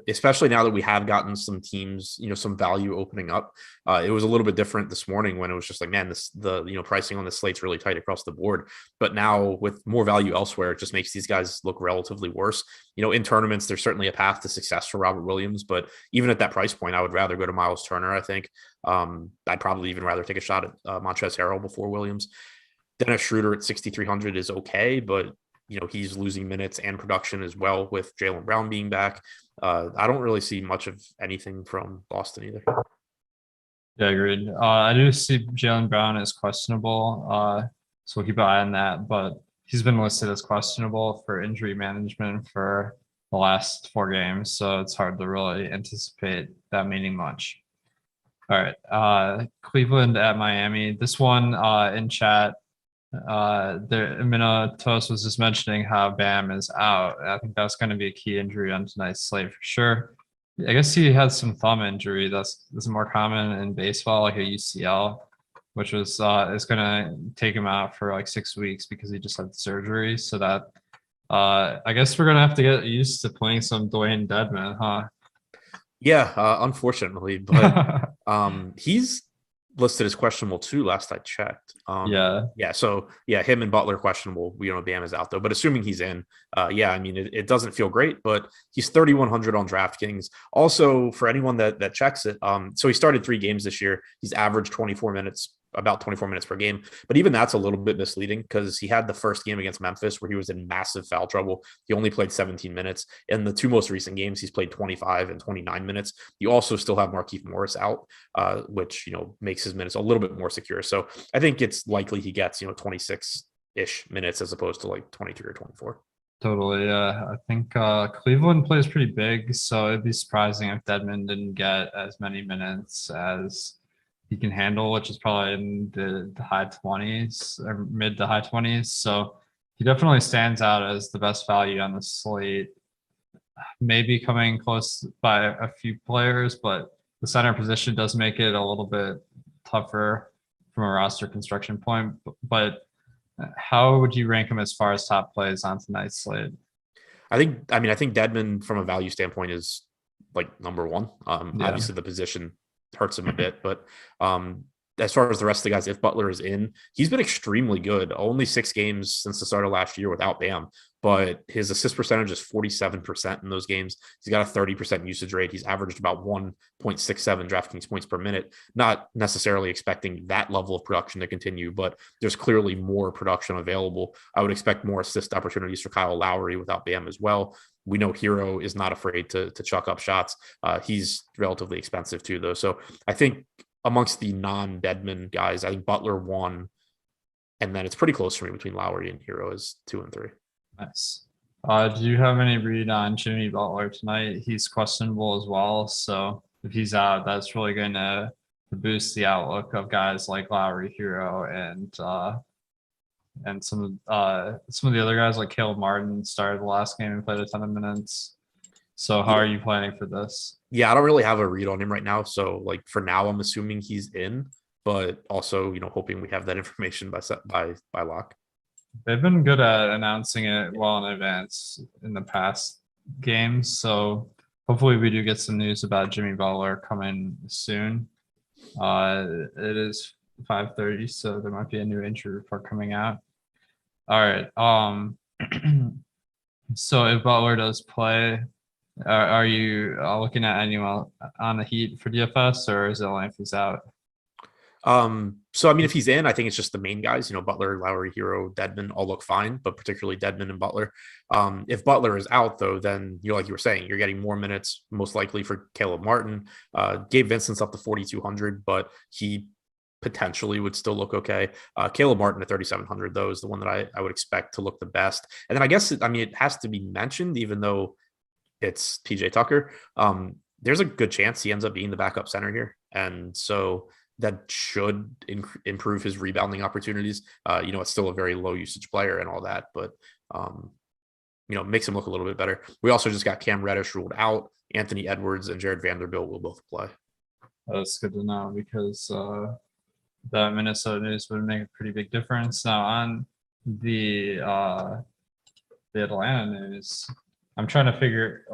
especially now that we have gotten some teams, some value opening up. It was a little bit different this morning when it was just like, man, the pricing on the slate's really tight across the board. But now with more value elsewhere, it just makes these guys look relatively worse. In tournaments, there's certainly a path to success for Robert Williams, but even at that price point, I would rather go to Miles Turner. I think I'd probably even rather take a shot at Montrezl Harrell before Williams. Dennis Schroeder at 6,300 is okay, but he's losing minutes and production as well with Jaylen Brown being back. I don't really see much of anything from Boston either. Yeah, agreed. I do see Jaylen Brown as questionable, so we'll keep an eye on that. But he's been listed as questionable for injury management for the last 4 games, so it's hard to really anticipate that meaning much. All right, Cleveland at Miami. This one in chat. Minatos was just mentioning how Bam is out. I think that's going to be a key injury on tonight's slate for sure. I guess he had some thumb injury that's more common in baseball, like a UCL, which was is going to take him out for like 6 weeks because he just had surgery. So that I guess we're going to have to get used to playing some Dwayne Dedman, huh? Yeah, unfortunately, but he's listed as questionable too last I checked. So him and Butler questionable. We don't know Bam is out though, but assuming he's in, I mean it doesn't feel great, but he's 3,100 on DraftKings. Also, for anyone that checks it, so he started 3 games this year. He's averaged 24 minutes about 24 minutes per game. But even that's a little bit misleading because he had the first game against Memphis where he was in massive foul trouble. He only played 17 minutes. In the two most recent games, he's played 25 and 29 minutes. You also still have Markieff Morris out, which, makes his minutes a little bit more secure. So I think it's likely he gets, 26-ish minutes as opposed to like 23 or 24. Totally. Yeah. I think Cleveland plays pretty big, so it'd be surprising if Dedmon didn't get as many minutes as he can handle, which is probably in the high 20s or mid to high 20s. So he definitely stands out as the best value on the slate. Maybe coming close by a few players, but the center position does make it a little bit tougher from a roster construction point. But how would you rank him as far as top plays on tonight's slate? I think Dedmon from a value standpoint is like number one. Obviously the position hurts him a bit, but as far as the rest of the guys, if Butler is in, he's been extremely good. Only 6 games since the start of last year without Bam, but his assist percentage is 47% in those games. He's got a 30% usage rate. He's averaged about 1.67 DraftKings points per minute. Not necessarily expecting that level of production to continue, but there's clearly more production available. I would expect more assist opportunities for Kyle Lowry without Bam as well. We know Hero is not afraid to chuck up shots. He's relatively expensive too, though. So I think amongst the non-Dedmon guys, I think Butler 1, and then it's pretty close for me between Lowry and Hero is 2 and 3. Nice. Do you have any read on Jimmy Butler tonight? He's questionable as well, so if he's out, that's really going to boost the outlook of guys like Lowry, Hero, and some of the other guys like Caleb Martin started the last game and played a ton of minutes. So how are you planning for this? Yeah, I don't really have a read on him right now. So like for now, I'm assuming he's in, but also, hoping we have that information by lock. They've been good at announcing it well in advance in the past games. So hopefully we do get some news about Jimmy Butler coming soon. It is 5:30, so there might be a new injury report coming out. All right. So if Butler does play, are you looking at anyone on the Heat for DFS, or is it only if he's out? So if he's in, I think it's just the main guys, Butler, Lowry, Hero, Dedmon all look fine, but particularly Dedmon and Butler. If Butler is out though, then like you were saying, you're getting more minutes, most likely for Caleb Martin. Gabe Vincent's up to 4,200, but he potentially would still look okay. Caleb Martin at 3,700 though is the one that I would expect to look the best. And then I guess, it has to be mentioned, even though it's PJ Tucker. There's a good chance he ends up being the backup center here. And so that should improve his rebounding opportunities. It's still a very low usage player and all that, but, makes him look a little bit better. We also just got Cam Reddish ruled out. Anthony Edwards and Jared Vanderbilt will both play. That's good to know because that Minnesota news would make a pretty big difference. Now on the Atlanta news, I'm trying to figure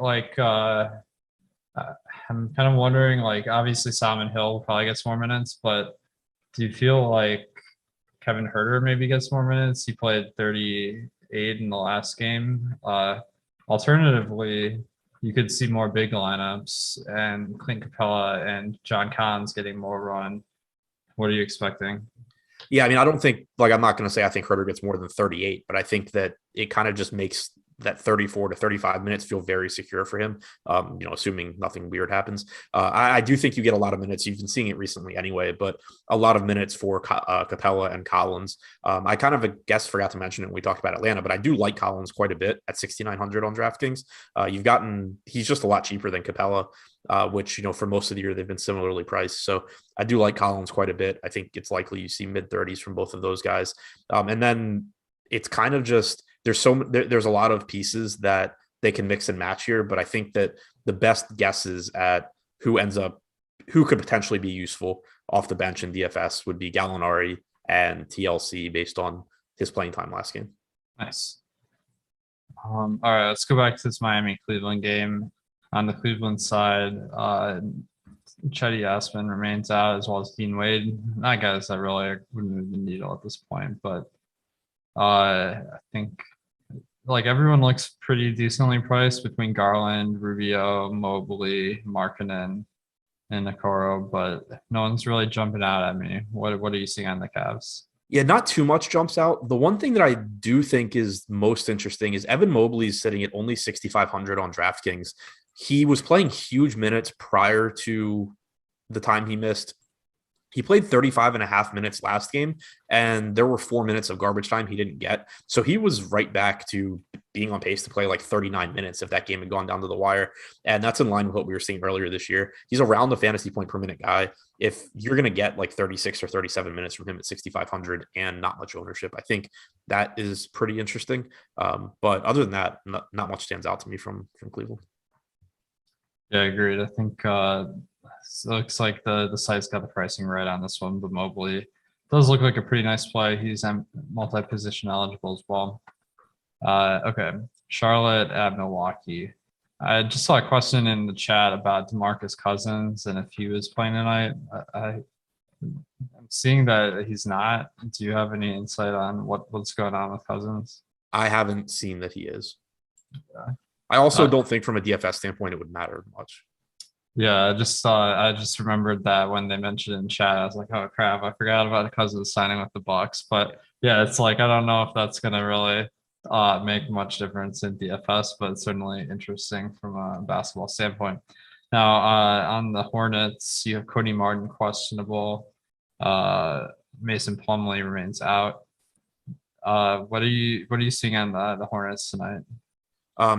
I'm kind of wondering, obviously Solomon Hill probably gets more minutes, but do you feel like Kevin Huerter maybe gets more minutes? He played 38 in the last game. Alternatively, you could see more big lineups and Clint Capella and John Collins getting more run. What are you expecting? Yeah, I don't think, I'm not going to say I think Huerter gets more than 38, but I think that it kind of just makes that 34 to 35 minutes feel very secure for him, assuming nothing weird happens. I do think you get a lot of minutes. You've been seeing it recently anyway, but a lot of minutes for Capella and Collins. I kind of forgot to mention it when we talked about Atlanta, but I do like Collins quite a bit at 6,900 on DraftKings. He's just a lot cheaper than Capella, which, for most of the year, they've been similarly priced. So I do like Collins quite a bit. I think it's likely you see mid 30s from both of those guys. And then it's kind of just, there's a lot of pieces that they can mix and match here, but I think that the best guesses at who could potentially be useful off the bench in DFS would be Gallinari and TLC based on his playing time last game. Nice. All right, let's go back to this Miami-Cleveland game. On the Cleveland side, Chetty Osman remains out, as well as Dean Wade. Not guys that really wouldn't move the needle at this point, but I think everyone looks pretty decently priced between Garland, Rubio, Mobley, Markkanen, and Okoro, but no one's really jumping out at me. What are you seeing on the Cavs? Yeah, not too much jumps out. The one thing that I do think is most interesting is Evan Mobley's sitting at only 6,500 on DraftKings. He was playing huge minutes prior to the time he missed. He played 35 and a half minutes last game, and there were 4 minutes of garbage time he didn't get. So he was right back to being on pace to play like 39 minutes if that game had gone down to the wire. And that's in line with what we were seeing earlier this year. He's around the fantasy point per minute guy. If you're going to get like 36 or 37 minutes from him at 6,500 and not much ownership, I think that is pretty interesting. But other than that, not much stands out to me from Cleveland. Yeah, agreed. I think looks like the site's got the pricing right on this one, but Mobley does look like a pretty nice play. He's multi-position eligible as well. Okay, Charlotte at Milwaukee. I just saw a question in the chat about Demarcus Cousins and if he was playing tonight. I'm seeing that he's not. Do you have any insight on what's going on with Cousins? I haven't seen that he is. Yeah. I also don't think from a DFS standpoint it would matter much. Yeah, I just remembered that when they mentioned it in chat, I was like, oh crap, I forgot about Cousins signing with the Bucks. But yeah, it's like I don't know if that's gonna really make much difference in DFS, but it's certainly interesting from a basketball standpoint. Now on the Hornets, you have Cody Martin questionable. Mason Plumlee remains out. What are you seeing on the Hornets tonight?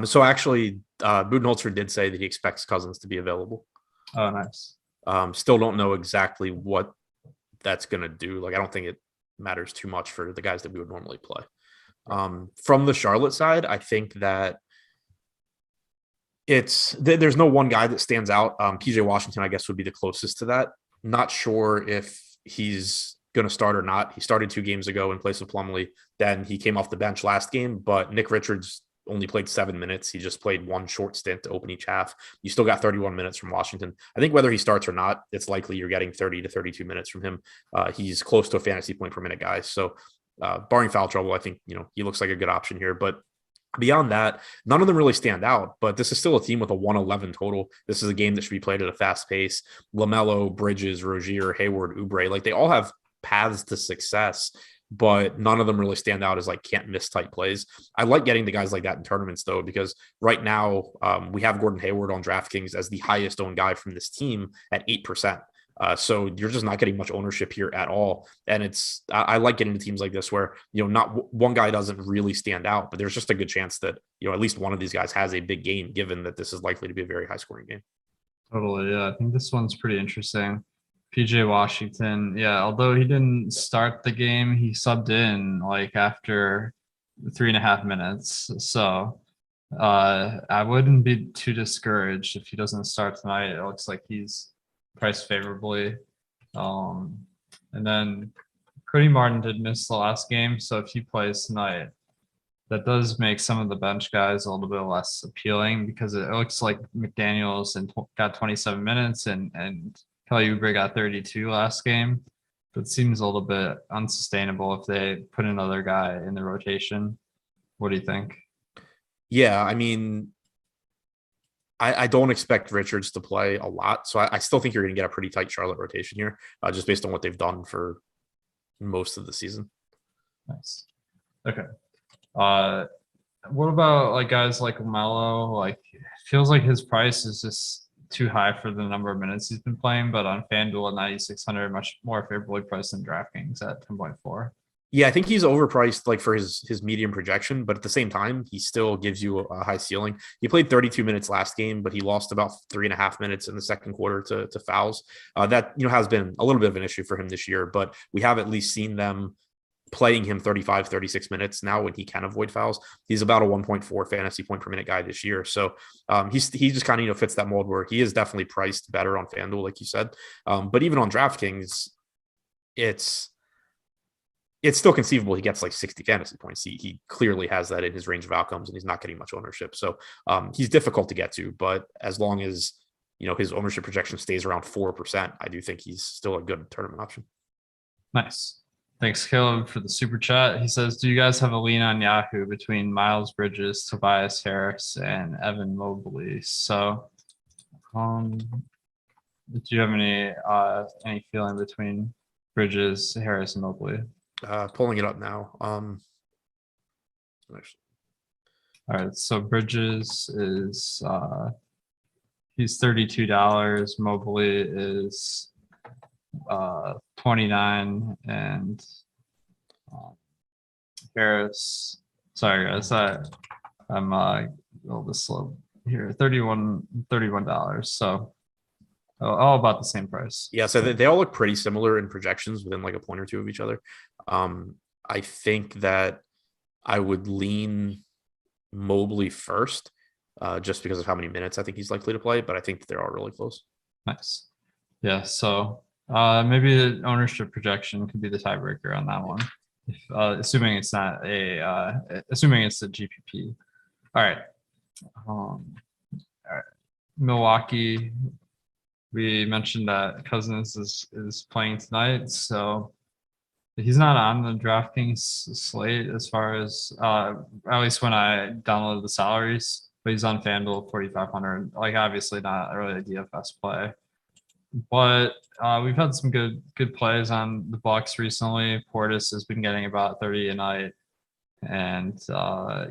So actually, Budenholzer did say that he expects Cousins to be available. Oh, nice. Still don't know exactly what that's going to do. Like, I don't think it matters too much for the guys that we would normally play. From the Charlotte side, I think that there's no one guy that stands out. PJ Washington, I guess, would be the closest to that. Not sure if he's going to start or not. He started 2 games ago in place of Plumlee. Then he came off the bench last game, but Nick Richards only played 7 minutes. He just played 1 short stint to open each half. You still got 31 minutes from Washington. I think whether he starts or not, it's likely you're getting 30 to 32 minutes from him. He's close to a fantasy point per minute guy. So barring foul trouble, I think, he looks like a good option here. But beyond that, none of them really stand out, but this is still a team with a 111 total. This is a game that should be played at a fast pace. LaMelo, Bridges, Rozier, Hayward, Oubre, like they all have paths to success, but none of them really stand out as like can't miss type plays. I like getting the guys like that in tournaments though, because right now we have Gordon Hayward on DraftKings as the highest owned guy from this team at 8%. So you're just not getting much ownership here at all. And I like getting to teams like this where, not one guy doesn't really stand out, but there's just a good chance that, at least one of these guys has a big game, given that this is likely to be a very high scoring game. Totally. Yeah. I think this one's pretty interesting. PJ Washington. Yeah. Although he didn't start the game, he subbed in like after 3.5 minutes. So I wouldn't be too discouraged if he doesn't start tonight. It looks like he's priced favorably. And then Cody Martin did miss the last game. So if he plays tonight, that does make some of the bench guys a little bit less appealing because it looks like McDaniels got 27 minutes and Kelly Oubre got 32 last game. That seems a little bit unsustainable if they put another guy in the rotation. What do you think? Yeah, I mean, I don't expect Richards to play a lot. So I still think you're going to get a pretty tight Charlotte rotation here, just based on what they've done for most of the season. Nice. Okay. What about like guys like LaMelo? Like, it feels like his price is just too high for the number of minutes he's been playing, but on FanDuel at 9,600, much more favorably priced than DraftKings at 10.4. Yeah, I think he's overpriced like for his medium projection, but at the same time, he still gives you a high ceiling. He played 32 minutes last game, but he lost about 3.5 minutes in the second quarter to fouls. That has been a little bit of an issue for him this year, but we have at least seen them playing him 35, 36 minutes now when he can avoid fouls. He's about a 1.4 fantasy point per minute guy this year. So he just kind of fits that mold where he is definitely priced better on FanDuel, like you said. But even on DraftKings, it's still conceivable he gets like 60 fantasy points. He clearly has that in his range of outcomes, and he's not getting much ownership. So he's difficult to get to, but as long as his ownership projection stays around 4%, I do think he's still a good tournament option. Nice. Thanks, Caleb, for the super chat. He says, do you guys have a lean on Yahoo between Miles Bridges, Tobias Harris, and Evan Mobley? So Do you have any feeling between Bridges, Harris, and Mobley? Pulling it up now. All right, so Bridges is he's $32. Mobley is 29, and Harris. Sorry guys, I'm a little bit slow here. $31. So all about the same price. Yeah, so they all look pretty similar in projections within like a point or two of each other. I think that I would lean Mobley first, just because of how many minutes I think he's likely to play, but I think that they're all really close. Nice. Yeah, so maybe the ownership projection could be the tiebreaker on that one. If, assuming it's not assuming it's a GPP. All right. All right. Milwaukee. We mentioned that Cousins is playing tonight, so he's not on the DraftKings slate as far as at least when I downloaded the salaries, but he's on FanDuel 4,500. Like obviously not really a DFS play, but we've had some good plays on the Bucks recently. Portis has been getting about 30 a night, and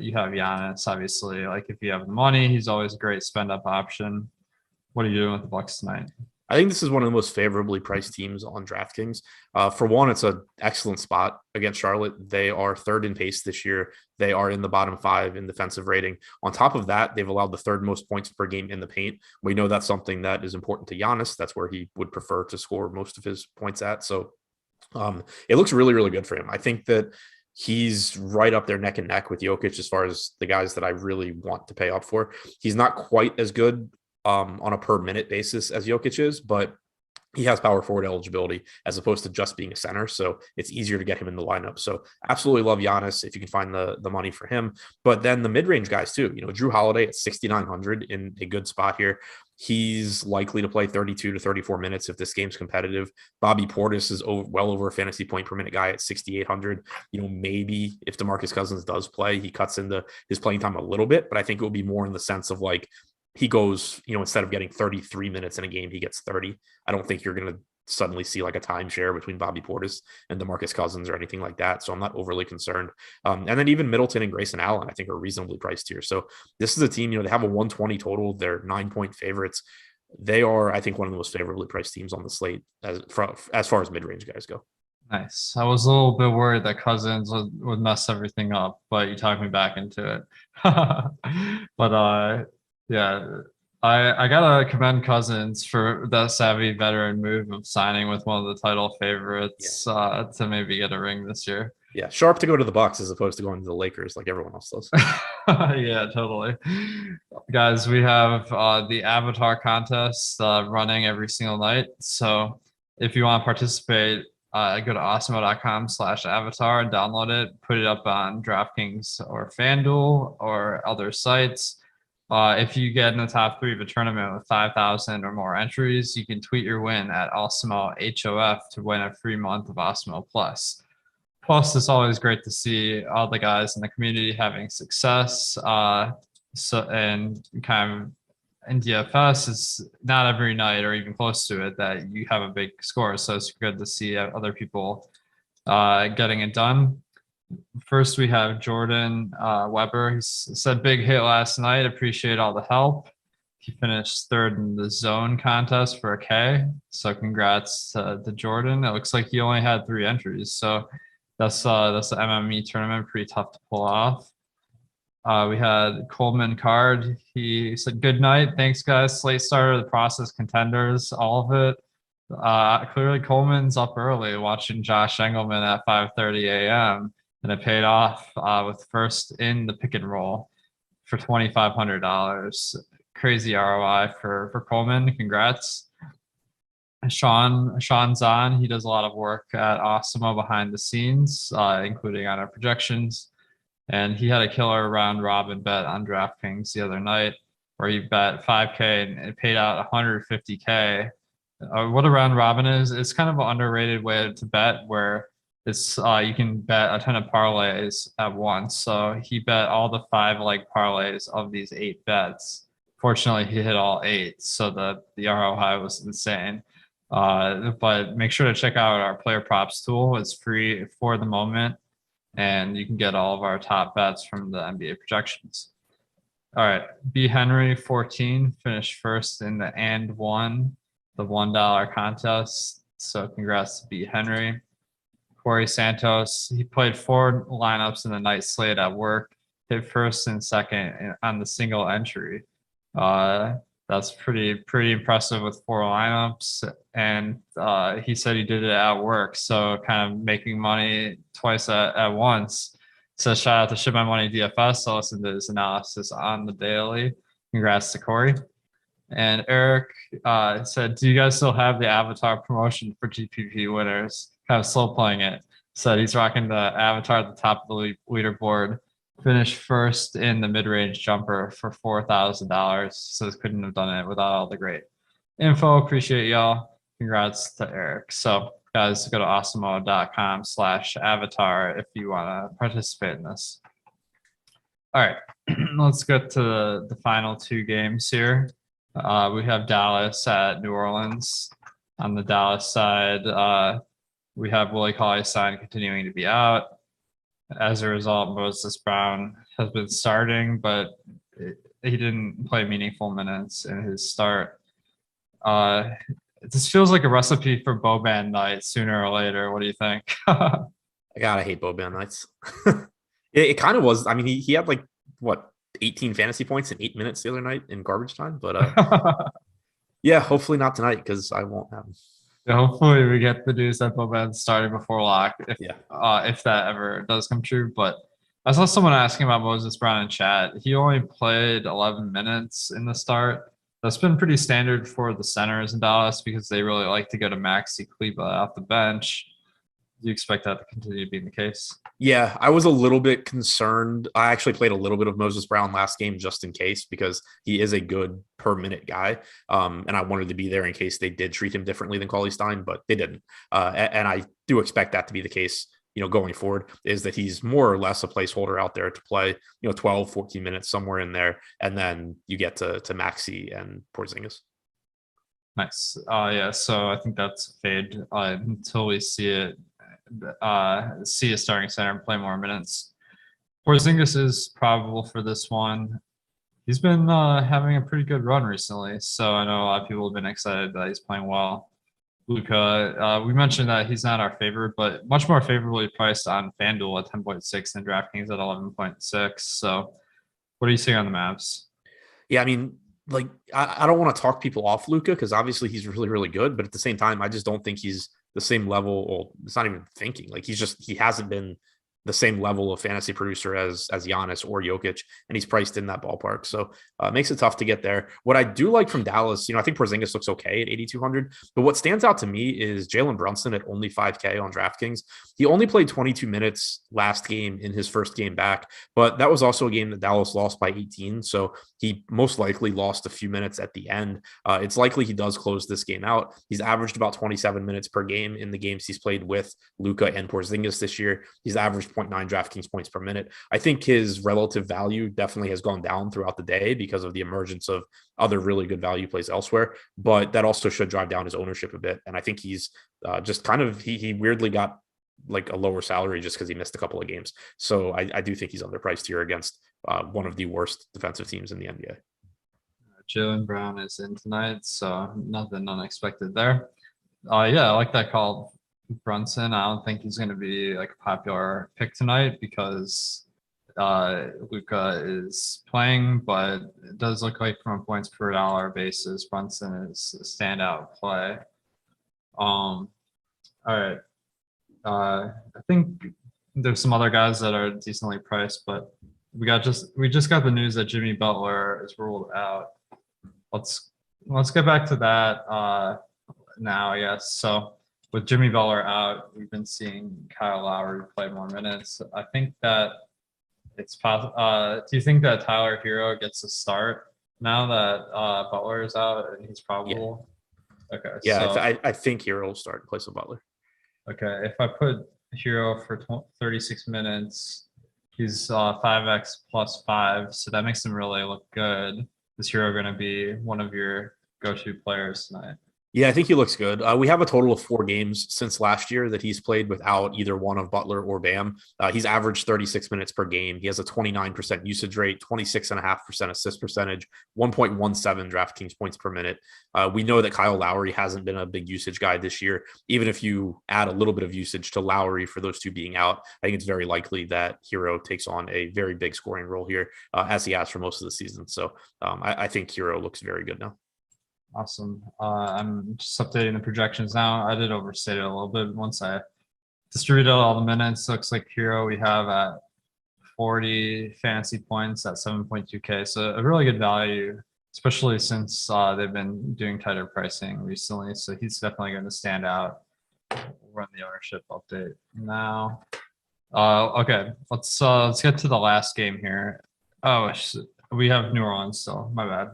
you have Giannis. Obviously, like if you have the money, he's always a great spend up option. What are you doing with the Bucks tonight? I think this is one of the most favorably priced teams on DraftKings. For one, it's an excellent spot against Charlotte. They are third in pace this year. They are in the bottom 5 in defensive rating. On top of that, they've allowed the third most points per game in the paint. We know that's something that is important to Giannis. That's where he would prefer to score most of his points at. So it looks really, really good for him. I think that he's right up there neck and neck with Jokic as far as the guys that I really want to pay up for. He's not quite as good on a per minute basis as Jokic is, but he has power forward eligibility as opposed to just being a center. So it's easier to get him in the lineup. So absolutely love Giannis if you can find the money for him. But then the mid-range guys too, Drew Holiday at 6,900 in a good spot here. He's likely to play 32 to 34 minutes if this game's competitive. Bobby Portis is well over a fantasy point per minute guy at 6,800. Maybe if DeMarcus Cousins does play, he cuts into his playing time a little bit, but I think it will be more in the sense of like, he goes, instead of getting 33 minutes in a game, he gets 30. I don't think you're going to suddenly see like a timeshare between Bobby Portis and DeMarcus Cousins or anything like that. So I'm not overly concerned. And then even Middleton and Grayson Allen, I think are reasonably priced here. So this is a team, they have a 120 total. They're 9-point favorites. They are, I think, one of the most favorably priced teams on the slate as far as mid-range guys go. Nice. I was a little bit worried that Cousins would mess everything up, but you talked me back into it. But yeah, I gotta commend Cousins for that savvy veteran move of signing with one of the title favorites to maybe get a ring this year. Yeah, sharp to go to the Bucks as opposed to going to the Lakers like everyone else does. Yeah, totally. Guys, we have the Avatar contest running every single night. So if you want to participate, go to awesemo.com/avatar and download it, put it up on DraftKings or FanDuel or other sites. If you get in the top 3 of a tournament with 5,000 or more entries, you can tweet your win at Awesemo HOF to win a free month of Awesemo Plus. Plus, it's always great to see all the guys in the community having success. And kind of in DFS, it's not every night or even close to it that you have a big score. So it's good to see other people getting it done. First, we have Jordan Weber. He said big hit last night. Appreciate all the help. He finished 3rd in the zone contest for a K. So congrats to Jordan. It looks like he only had 3 entries. So that's the MME tournament. Pretty tough to pull off. We had Coleman Card. He said, good night. Thanks, guys. Slate starter, the process, contenders, all of it. Clearly, Coleman's up early watching Josh Engelman at 5:30 a.m. And it paid off with first in the pick and roll for $2,500. Crazy ROI for Coleman. Congrats. Sean's on. He does a lot of work at Awesemo behind the scenes, including on our projections. And he had a killer round robin bet on DraftKings the other night where he bet 5K and it paid out 150K. What a round robin is, it's kind of an underrated way to bet where it's you can bet a ton of parlays at once. So he bet all the 5 leg parlays of these 8 bets Fortunately, he hit all 8, so the ROI was insane. But make sure to check out our player props tool. It's free for the moment, and you can get all of our top bets from the NBA projections. All right, B. Henry 14 finished first in the and one, the $1 contest. So congrats to B. Henry. Corey Santos, he played 4 lineups in the night slate at work, hit first and second on the single entry. That's pretty impressive with 4 lineups, and he said he did it at work, so kind of making money twice at once. So shout out to Ship My Money DFS. I'll listen to his analysis on the daily. Congrats to Corey. And Eric said, "Do you guys still have the avatar promotion for GPP winners?" Kind of slow playing it. Said he's rocking the avatar at the top of the leaderboard. Finished first in the mid-range jumper for $4,000. So couldn't have done it without all the great info. Appreciate y'all. Congrats to Eric. So guys, go to awesemo.com/avatar if you want to participate in this. All right, let's get to the final 2 games here. We have Dallas at New Orleans. On the Dallas side, we have Willie Cauley-Stein continuing to be out. As a result, Moses Brown has been starting, but he didn't play meaningful minutes in his start. This feels like a recipe for Boban night sooner or later. What do you think? I hate Boban nights. It kind of was. I mean, he had 18 fantasy points in 8 minutes the other night in garbage time. But yeah, hopefully not tonight because I won't have him. Yeah, hopefully we get the news that Boban's starting before lock, if that ever does come true. But I saw someone asking about Moses Brown in chat. He only played 11 minutes in the start. That's been pretty standard for the centers in Dallas because they really like to go to Maxi Kleber off the bench. Do you expect that to continue being the case? Yeah, I was a little bit concerned. I actually played a little bit of Moses Brown last game just in case because he is a good per minute guy. And I wanted to be there in case they did treat him differently than Cauley-Stein, but they didn't. And I do expect that to be the case, going forward, is that he's more or less a placeholder out there to play, 12, 14 minutes somewhere in there. And then you get to Maxi and Porzingis. Nice. Yeah, so I think that's a fade until we see it. See a starting center and play more minutes. Porzingis is probable for this one. He's been having a pretty good run recently, so I know a lot of people have been excited that he's playing well. Luka, we mentioned that he's not our favorite, but much more favorably priced on FanDuel at 10.6 and DraftKings at 11.6. So what are you seeing on the Mavs? Yeah, I mean, I don't want to talk people off Luka because obviously he's really, really good, but at the same time, I just don't think he's the same level. Well, it's not even thinking. He hasn't been the same level of fantasy producer as Giannis or Jokic, and he's priced in that ballpark. So it makes it tough to get there. What I do like from Dallas, I think Porzingis looks okay at 8,200, but what stands out to me is Jalen Brunson at only 5K on DraftKings. He only played 22 minutes last game in his first game back, but that was also a game that Dallas lost by 18. So he most likely lost a few minutes at the end. It's likely he does close this game out. He's averaged about 27 minutes per game in the games he's played with Luka and Porzingis this year. He's averaged 0.9 DraftKings points per minute. I think his relative value definitely has gone down throughout the day because of the emergence of other really good value plays elsewhere, but that also should drive down his ownership a bit. And I think he's just kind of, he weirdly got a lower salary just because he missed a couple of games. So I do think he's underpriced here against one of the worst defensive teams in the NBA. Jaylen Brown is in tonight, so nothing unexpected there. Yeah, I like that call. Brunson, I don't think he's going to be a popular pick tonight because Luka is playing, but it does look like from a points per dollar basis, Brunson is a standout play. All right. I think there's some other guys that are decently priced, but we just got the news that Jimmy Butler is ruled out. Let's get back to that now, I guess. So with Jimmy Butler out, we've been seeing Kyle Lowry play more minutes. I think that it's possible. Do you think that Tyler Hero gets a start now that Butler is out and he's probable? Yeah. Okay. Yeah, so, I think Hero will start in place of Butler. Okay. If I put Hero for 36 minutes, he's 5x plus 5, so that makes him really look good. is Hero going to be one of your go-to players tonight? Yeah, I think he looks good. We have a total of 4 games since last year that he's played without either one of Butler or Bam. He's averaged 36 minutes per game. He has a 29% usage rate, 26.5% assist percentage, 1.17 DraftKings points per minute. We know that Kyle Lowry hasn't been a big usage guy this year. Even if you add a little bit of usage to Lowry for those two being out, I think it's very likely that Hero takes on a very big scoring role here, as he has for most of the season. So I think Hero looks very good now. Awesome. I'm just updating the projections now. I did overstate it a little bit once I distributed all the minutes. Looks like Hero we have at 40 fantasy points at 7.2K. So a really good value, especially since they've been doing tighter pricing recently. So he's definitely going to stand out. We'll run the ownership update now. Okay, let's get to the last game here. Oh, we have New Orleans still. My bad.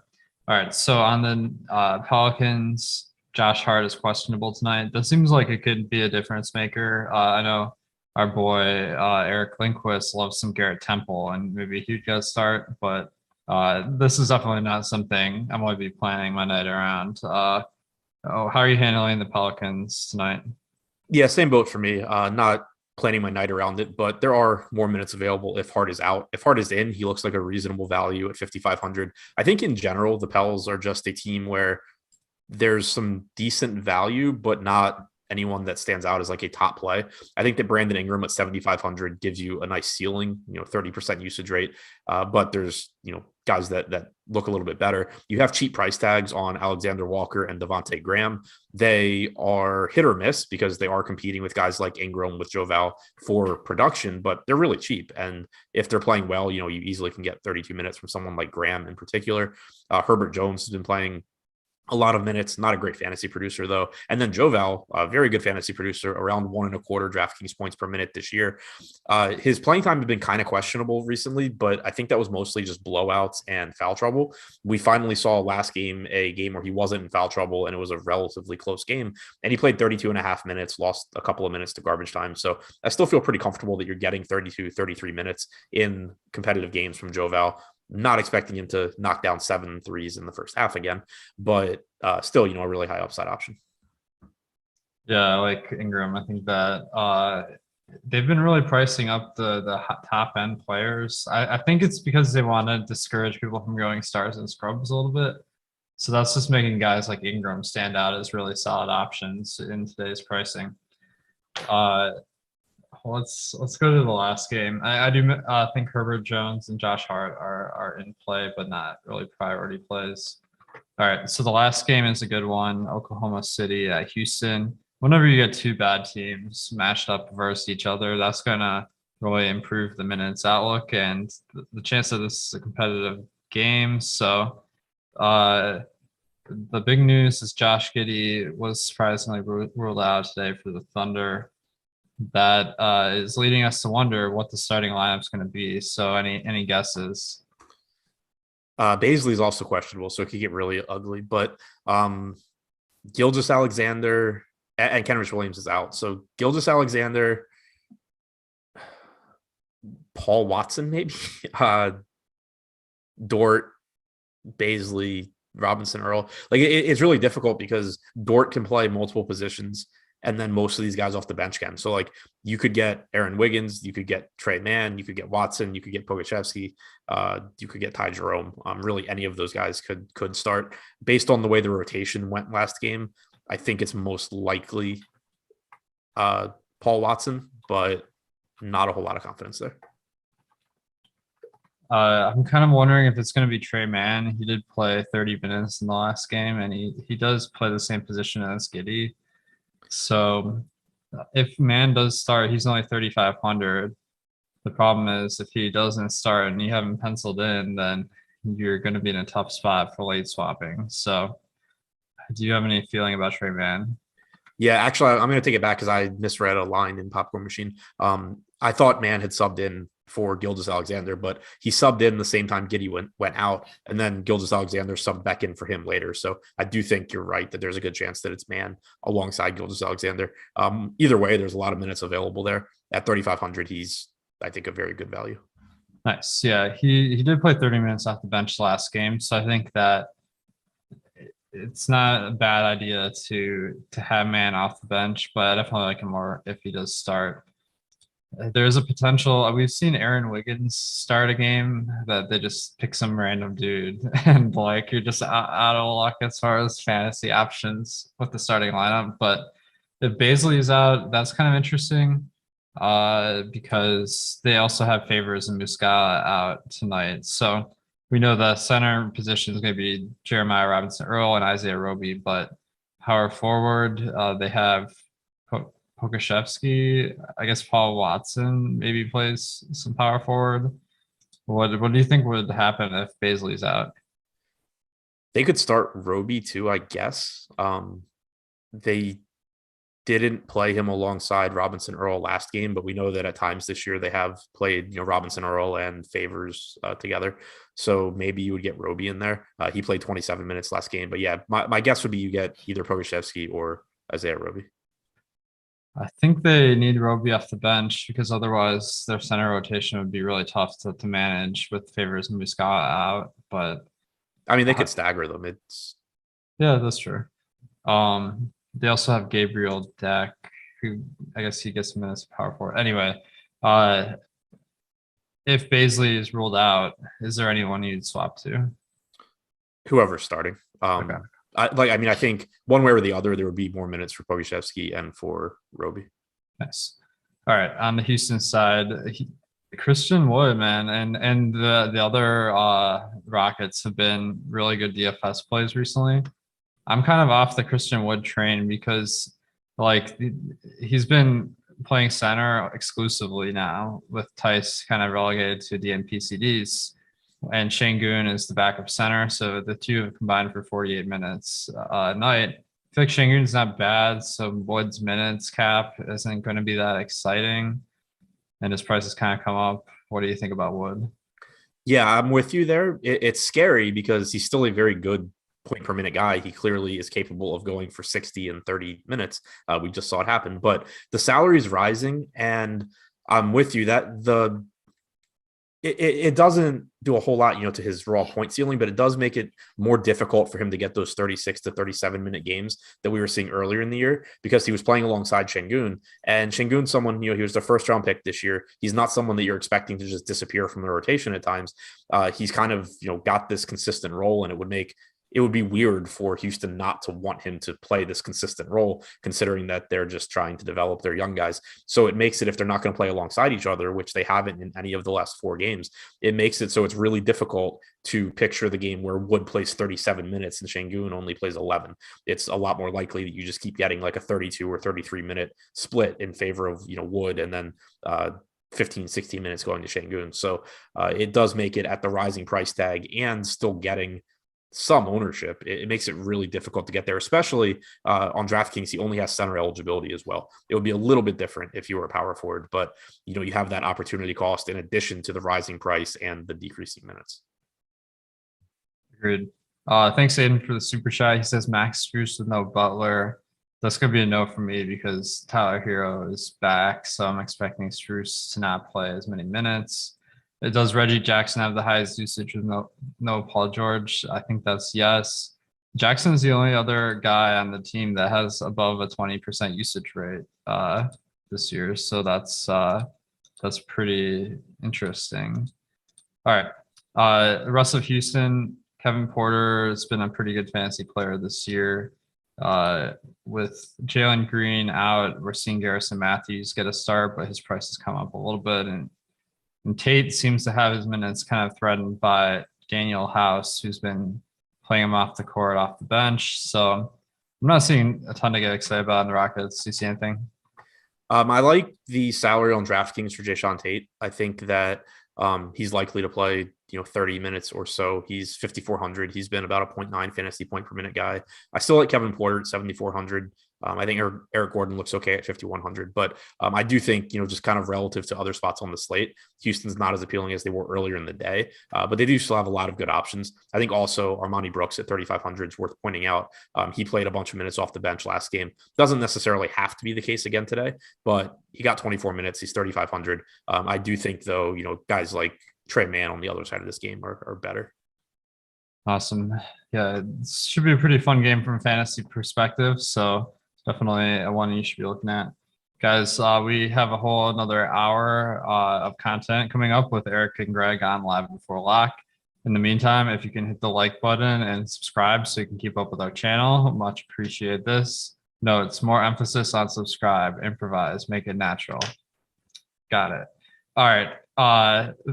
All right, so on the Pelicans, Josh Hart is questionable tonight. That seems like it could be a difference maker. I know our boy Eric Lindquist loves some Garrett Temple, and maybe he'd get a start, but this is definitely not something I'm going to be planning my night around. How are you handling the Pelicans tonight? Yeah, same boat for me. Not planning my night around it, but there are more minutes available if Hart is out. If Hart is in, he looks like a reasonable value at 5,500. I think in general, the Pels are just a team where there's some decent value, but not anyone that stands out as like a top play. I think that Brandon Ingram at 7,500 gives you a nice ceiling, 30% usage rate. But there's, guys that look a little bit better. You have cheap price tags on Alexander Walker and Devontae Graham. They are hit or miss because they are competing with guys like Ingram with Joval for production, but they're really cheap. And if they're playing well, you easily can get 32 minutes from someone like Graham in particular. Herbert Jones has been playing a lot of minutes, not a great fantasy producer though. And then Joval, a very good fantasy producer, around 1.25 DraftKings points per minute this year. His playing time has been kind of questionable recently, but I think that was mostly just blowouts and foul trouble. We finally saw last game, a game where he wasn't in foul trouble and it was a relatively close game. And he played 32 and a half minutes, lost a couple of minutes to garbage time. So I still feel pretty comfortable that you're getting 32, 33 minutes in competitive games from Joval. Not expecting him to knock down 7 threes in the first half again, but still, a really high upside option. Yeah, I like Ingram. I think that they've been really pricing up the top end players. I think it's because they want to discourage people from going stars and scrubs a little bit. So that's just making guys like Ingram stand out as really solid options in today's pricing. Let's go to the last game. I do think Herbert Jones and Josh Hart are in play, but not really priority plays. All right, so the last game is a good one. Oklahoma City at Houston. Whenever you get two bad teams matched up versus each other, that's going to really improve the minutes outlook and the chance that this is a competitive game. So the big news is Josh Giddey was surprisingly ruled out today for the Thunder. That is leading us to wonder what the starting lineup is going to be. So any guesses? Baisley is also questionable, so it could get really ugly. But Gilgeous Alexander and Kenrich Williams is out. So Gilgeous Alexander, Paul Watson, maybe Dort, Baisley, Robinson, Earl. Like it's really difficult because Dort can play multiple positions. And then most of these guys off the bench can. So like you could get Aaron Wiggins, you could get Trey Mann, you could get Watson, you could get Pokusevski, you could get Ty Jerome. Really any of those guys could start. Based on the way the rotation went last game, I think it's most likely Paul Watson, but not a whole lot of confidence there. I'm kind of wondering if it's going to be Trey Mann. He did play 30 minutes in the last game, and he does play the same position as Giddey. So if Mann does start, he's only 3,500. The problem is if he doesn't start and you have him penciled in, then you're going to be in a tough spot for late swapping. So do you have any feeling about Trey Mann? Yeah, actually, I'm going to take it back because I misread a line in Popcorn Machine. I thought Mann had subbed in for Gilgeous Alexander, but he subbed in the same time Giddey went out, and then Gilgeous Alexander subbed back in for him later. So I do think you're right that there's a good chance that it's Mann alongside Gilgeous Alexander. Either way, there's a lot of minutes available there. At 3,500, he's, I think, a very good value. Nice. Yeah, he did play 30 minutes off the bench last game, so I think that it's not a bad idea to have Man off the bench, but I definitely like him more if he does start. There's a potential. We've seen Aaron Wiggins start a game that they just pick some random dude, and like you're just out of luck as far as fantasy options with the starting lineup. But if Baisley is out, that's kind of interesting, because they also have Favors and Muscala out tonight. So we know the center position is going to be Jeremiah Robinson Earl and Isaiah Roby, but power forward, they have Pokashevsky. I guess Paul Watson maybe plays some power forward. What do you think would happen if Baisley's out? They could start Roby too, I guess. They didn't play him alongside Robinson Earl last game, but we know that at times this year they have played, Robinson Earl and Favors together. So maybe you would get Roby in there. He played 27 minutes last game, but yeah, my guess would be you get either Pokashevsky or Isaiah Roby. I think they need Roby off the bench because otherwise their center rotation would be really tough to manage with Favors and Muscala out. But I mean, they could stagger them. yeah, that's true. They also have Gabriel Deck, who I guess he gets minutes of power forward. Anyway, if Baisley is ruled out, is there anyone you'd swap to? Whoever's starting. Okay. I think one way or the other, there would be more minutes for Pokashevsky and for Roby. Nice. All right, on the Houston side, Christian Wood, man, and the other Rockets have been really good DFS plays recently. I'm kind of off the Christian Wood train because like he's been playing center exclusively now with Tice kind of relegated to DNP-CDs, and Şengün is the backup center. So the two have combined for 48 minutes a night. I feel like Şengün's not bad, so Wood's minutes cap isn't going to be that exciting, and his prices kind of come up. What do you think about Wood? Yeah, I'm with you there. It's scary because he's still a very good point per minute guy. He clearly is capable of going for 60 and 30 minutes. We just saw it happen, but the salary is rising, and I'm with you that it doesn't do a whole lot, to his raw point ceiling, but it does make it more difficult for him to get those 36 to 37 minute games that we were seeing earlier in the year because he was playing alongside Şengün, and Şengün's someone, he was the first round pick this year. He's not someone that you're expecting to just disappear from the rotation at times. He's kind of, got this consistent role, and it would be weird for Houston not to want him to play this consistent role, considering that they're just trying to develop their young guys. So it makes it, if they're not going to play alongside each other, which they haven't in any of the last 4 games, it makes it so it's really difficult to picture the game where Wood plays 37 minutes and Şengün only plays 11. It's a lot more likely that you just keep getting like a 32 or 33 minute split in favor of, Wood, and then 15, 16 minutes going to Şengün. So it does make it at the rising price tag and still getting some ownership. It makes it really difficult to get there, especially on DraftKings. He only has center eligibility as well. It would be a little bit different if you were a power forward, but you have that opportunity cost in addition to the rising price and the decreasing minutes. Agreed. Thanks, Aiden, for the super chat. He says Max Strus with no Butler. That's going to be a no for me because Tyler Hero is back, so I'm expecting Strus to not play as many minutes. Does Reggie Jackson have the highest usage with no Paul George? I think that's yes. Jackson's the only other guy on the team that has above a 20% usage rate this year, so that's pretty interesting. All right, rest of Houston, Kevin Porter has been a pretty good fantasy player this year. With Jalen Green out, we're seeing Garrison Matthews get a start, but his price has come up a little bit, and Tate seems to have his minutes kind of threatened by Daniel House, who's been playing him off the court, off the bench. So I'm not seeing a ton to get excited about in the Rockets. Do you see anything? I like the salary on DraftKings for Jae'Sean Tate. I think that he's likely to play, 30 minutes or so. He's 5,400. He's been about a 0.9 fantasy point per minute guy. I still like Kevin Porter at 7,400. I think Eric Gordon looks okay at 5,100, but I do think, just kind of relative to other spots on the slate, Houston's not as appealing as they were earlier in the day, but they do still have a lot of good options. I think also Armani Brooks at 3,500 is worth pointing out. He played a bunch of minutes off the bench last game. Doesn't necessarily have to be the case again today, but he got 24 minutes. He's 3,500. I do think though, guys like Trey Mann on the other side of this game are better. Awesome. Yeah, it should be a pretty fun game from a fantasy perspective. So definitely one you should be looking at. Guys, we have a whole another hour of content coming up with Eric and Greg on Live Before Lock. In the meantime, if you can hit the like button and subscribe so you can keep up with our channel, much appreciate this. Notes, more emphasis on subscribe, improvise, make it natural. Got it. All right.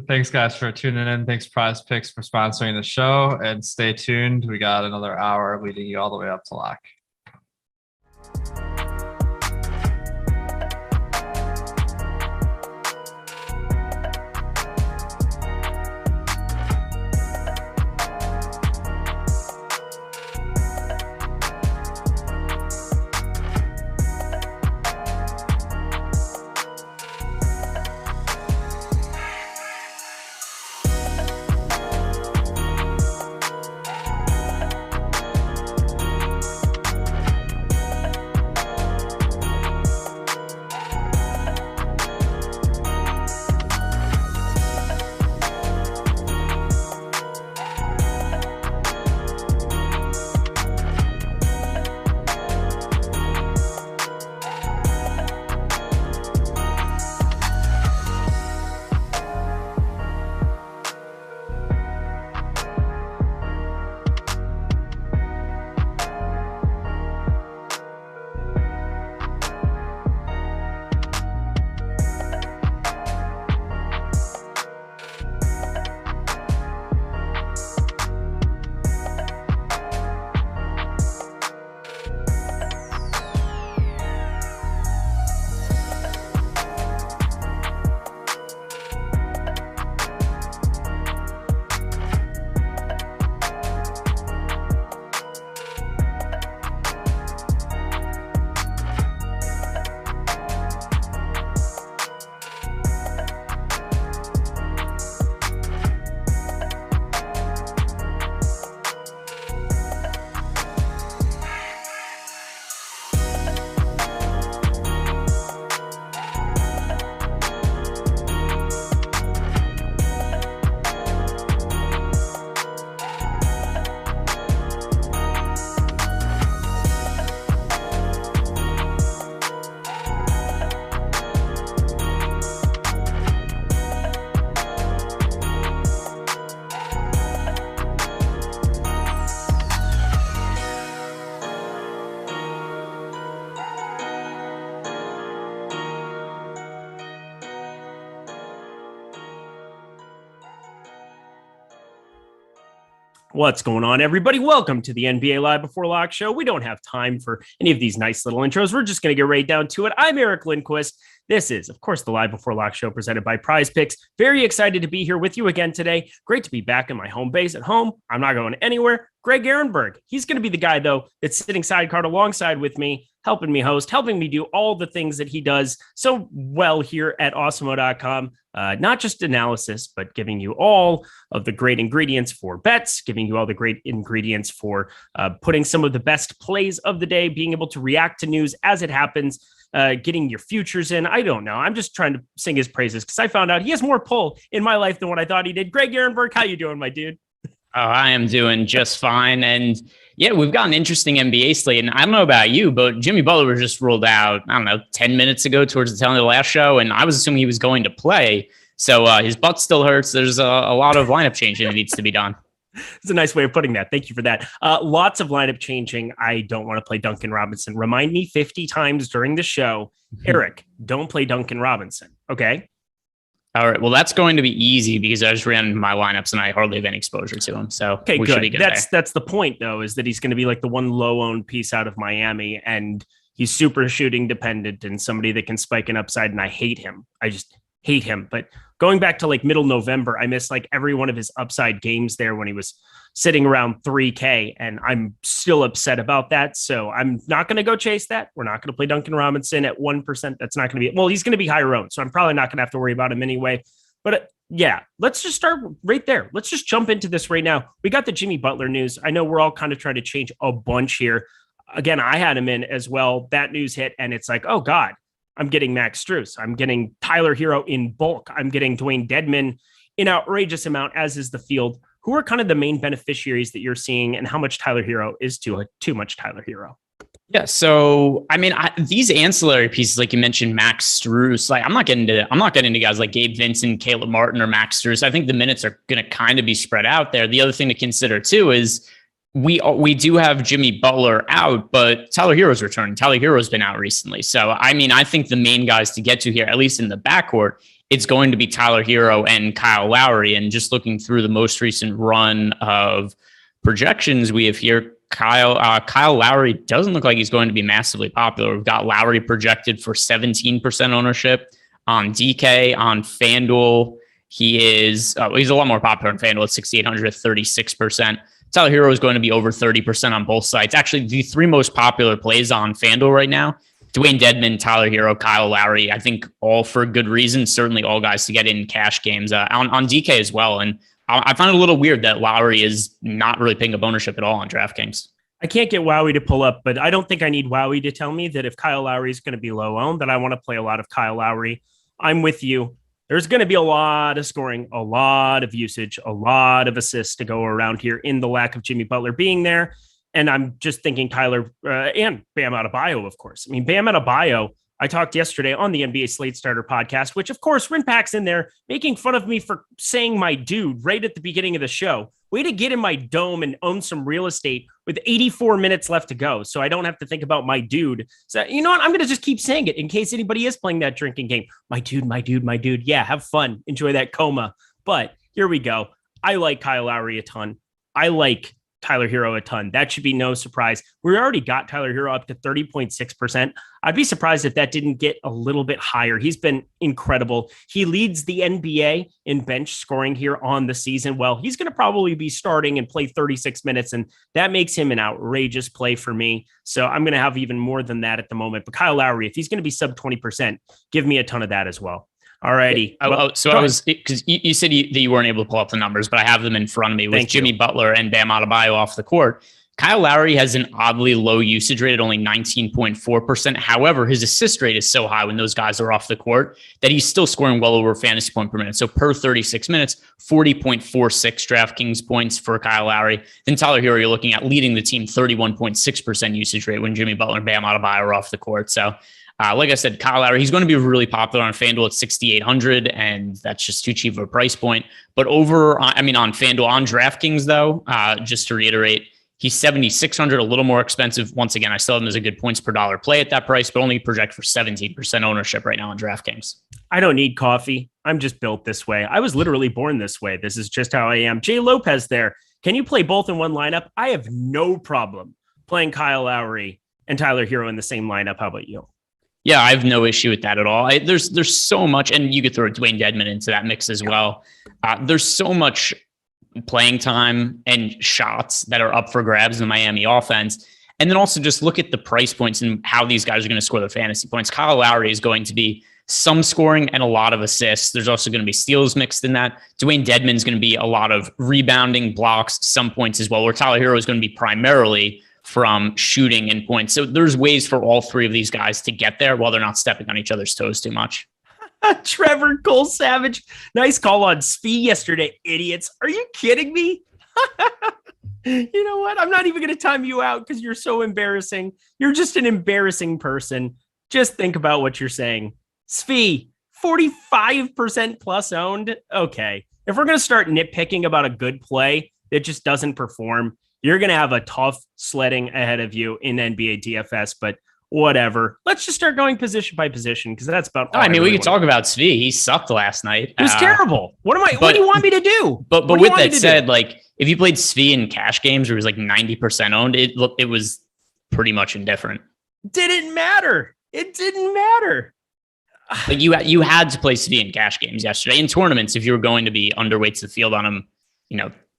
Thanks guys for tuning in. Thanks Prize Picks for sponsoring the show, and stay tuned. We got another hour leading you all the way up to lock. What's going on, everybody? Welcome to the NBA Live Before Lock show. We don't have time for any of these nice little intros. We're just going to get right down to it. I'm Eric Lindquist. This is, of course, the Live Before Lock show presented by Prize Picks. Very excited to be here with you again today. Great to be back in my home base at home. I'm not going anywhere. Greg Ehrenberg. He's going to be the guy, though, that's sitting sidecard alongside with me, helping me host, helping me do all the things that he does so well here at Awesemo.com. Not just analysis, but giving you all of the great ingredients for bets, giving you all the great ingredients for putting some of the best plays of the day, being able to react to news as it happens, getting your futures in. I don't know. I'm just trying to sing his praises because I found out he has more pull in my life than what I thought he did. Greg Ehrenberg, how you doing, my dude? Oh, I am doing just fine. And yeah, we've got an interesting NBA slate. And I don't know about you, but Jimmy Butler was just ruled out, I don't know, 10 minutes ago towards the tail end of the last show. And I was assuming he was going to play. So his butt still hurts. There's a lot of lineup changing that needs to be done. It's a nice way of putting that. Thank you for that. Lots of lineup changing. I don't want to play Duncan Robinson. Remind me 50 times during the show, Eric, don't play Duncan Robinson. Okay. All right. Well, that's going to be easy because I just ran my lineups and I hardly have any exposure to him. So okay, we good. Should be good. That's the point, though, is that he's going to be like the one low-owned piece out of Miami, and he's super shooting dependent and somebody that can spike an upside, and I hate him. I just hate him. But going back to like middle November, I missed like every one of his upside games there when he was sitting around 3K, and I'm still upset about that. So I'm not going to go chase that. We're not going to play Duncan Robinson at 1%. That's not going to be, well, he's going to be higher owned, so I'm probably not going to have to worry about him anyway. But yeah, let's just start right there. Let's just jump into this right now. We got the Jimmy Butler news. I know we're all kind of trying to change a bunch here. Again, I had him in as well. That news hit, and it's like, oh God, I'm getting Max Strus. I'm getting Tyler Hero in bulk. I'm getting Dwayne Dedmon an outrageous amount, as is the field. Who are kind of the main beneficiaries that you're seeing, and how much Tyler Hero is too much Tyler Hero? Yeah, so I mean, these ancillary pieces, like you mentioned, Max Strus. Like, I'm not getting into guys like Gabe Vincent, Caleb Martin, or Max Strus. I think the minutes are going to kind of be spread out there. The other thing to consider too is we do have Jimmy Butler out, but Tyler Hero's returning. Tyler Hero's been out recently, so I mean, I think the main guys to get to here, at least in the backcourt, it's going to be Tyler Hero and Kyle Lowry. And just looking through the most recent run of projections we have here, Kyle Lowry doesn't look like he's going to be massively popular. We've got Lowry projected for 17% ownership on DK. On FanDuel, he's a lot more popular on FanDuel at 6,800 at 36%. Tyler Hero is going to be over 30% on both sites. Actually, the three most popular plays on FanDuel right now: Dwayne Dedmon, Tyler Hero, Kyle Lowry. I think all for good reason. Certainly all guys to get in cash games on DK as well. And I find it a little weird that Lowry is not really picking up ownership at all on DraftKings. I can't get Wowie to pull up, but I don't think I need Wowie to tell me that if Kyle Lowry is going to be low owned, that I want to play a lot of Kyle Lowry. I'm with you. There's going to be a lot of scoring, a lot of usage, a lot of assists to go around here in the lack of Jimmy Butler being there. And I'm just thinking Tyler and Bam Adebayo, of course. I mean, Bam Adebayo, I talked yesterday on the NBA Slate Starter podcast, which, of course, Rinpack's in there making fun of me for saying my dude right at the beginning of the show. Way to get in my dome and own some real estate with 84 minutes left to go, so I don't have to think about my dude. So, you know what? I'm going to just keep saying it in case anybody is playing that drinking game. My dude, my dude, my dude. Yeah, have fun. Enjoy that coma. But here we go. I like Kyle Lowry a ton. I like Tyler Hero a ton. That should be no surprise. We already got Tyler Hero up to 30.6%. I'd be surprised if that didn't get a little bit higher. He's been incredible. He leads the NBA in bench scoring here on the season. Well, he's going to probably be starting and play 36 minutes, and that makes him an outrageous play for me. So I'm going to have even more than that at the moment. But Kyle Lowry, if he's going to be sub 20%, give me a ton of that as well. Alrighty. So I was, because you said that you weren't able to pull up the numbers, but I have them in front of me with Jimmy Butler and Bam Adebayo off the court. Kyle Lowry has an oddly low usage rate at only 19.4%. However, his assist rate is so high when those guys are off the court that he's still scoring well over fantasy point per minute. So per 36 minutes, 40.46 DraftKings points for Kyle Lowry. Then Tyler Hero, you're looking at leading the team, 31.6% usage rate when Jimmy Butler and Bam Adebayo are off the court. So like I said, Kyle Lowry, he's going to be really popular on FanDuel at 6,800, and that's just too cheap of a price point. But on FanDuel, on DraftKings, though, just to reiterate, he's 7,600, a little more expensive. Once again, I still have him as a good points per dollar play at that price, but only project for 17% ownership right now on DraftKings. I don't need coffee. I'm just built this way. I was literally born this way. This is just how I am. Jay Lopez there. Can you play both in one lineup? I have no problem playing Kyle Lowry and Tyler Hero in the same lineup. How about you? Yeah, I have no issue with that at all. There's so much, and you could throw Dwayne Dedmon into that mix as well. There's so much playing time and shots that are up for grabs in the Miami offense. And then also just look at the price points and how these guys are going to score their fantasy points. Kyle Lowry is going to be some scoring and a lot of assists. There's also going to be steals mixed in that. Dwayne Dedmon is going to be a lot of rebounding, blocks, some points as well, where Tyler Hero is going to be primarily from shooting and points. So there's ways for all three of these guys to get there while they're not stepping on each other's toes too much. Trevor Cole Savage. Nice call on Spee yesterday, idiots. Are you kidding me? You know what? I'm not even going to time you out because you're so embarrassing. You're just an embarrassing person. Just think about what you're saying. Spee, 45% plus owned. Okay. If we're going to start nitpicking about a good play that just doesn't perform, you're going to have a tough sledding ahead of you in NBA DFS, but whatever. Let's just start going position by position because that's about all. We could talk about Svi. He sucked last night. It was terrible. What do you want me to do? But with that said, like if you played Svi in cash games where he was like 90% owned, it was pretty much indifferent. Didn't matter. It didn't matter. Like you had to play Svi in cash games yesterday. In tournaments, if you were going to be underweight to the field on him,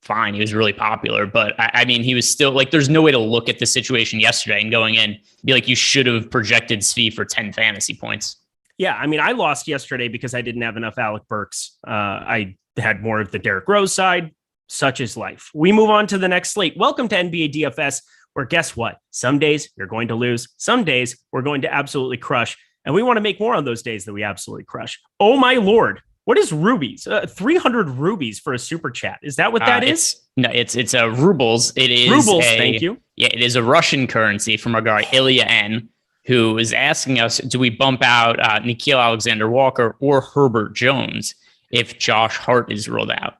fine. He was really popular, but I mean, he was still like, there's no way to look at the situation yesterday and going in be like, you should have projected Svi for 10 fantasy points. Yeah. I mean, I lost yesterday because I didn't have enough Alec Burks. I had more of the Derrick Rose side. Such is life. We move on to the next slate. Welcome to NBA DFS, where guess what? Some days you're going to lose. Some days we're going to absolutely crush. And we want to make more on those days that we absolutely crush. Oh my Lord. What is rubies? 300 rubies for a super chat. Is that what that is? No, it's rubles. It is rubles. Thank you. Yeah, it is a Russian currency from our guy Ilya N, who is asking us, do we bump out Nickeil Alexander-Walker or Herbert Jones if Josh Hart is ruled out?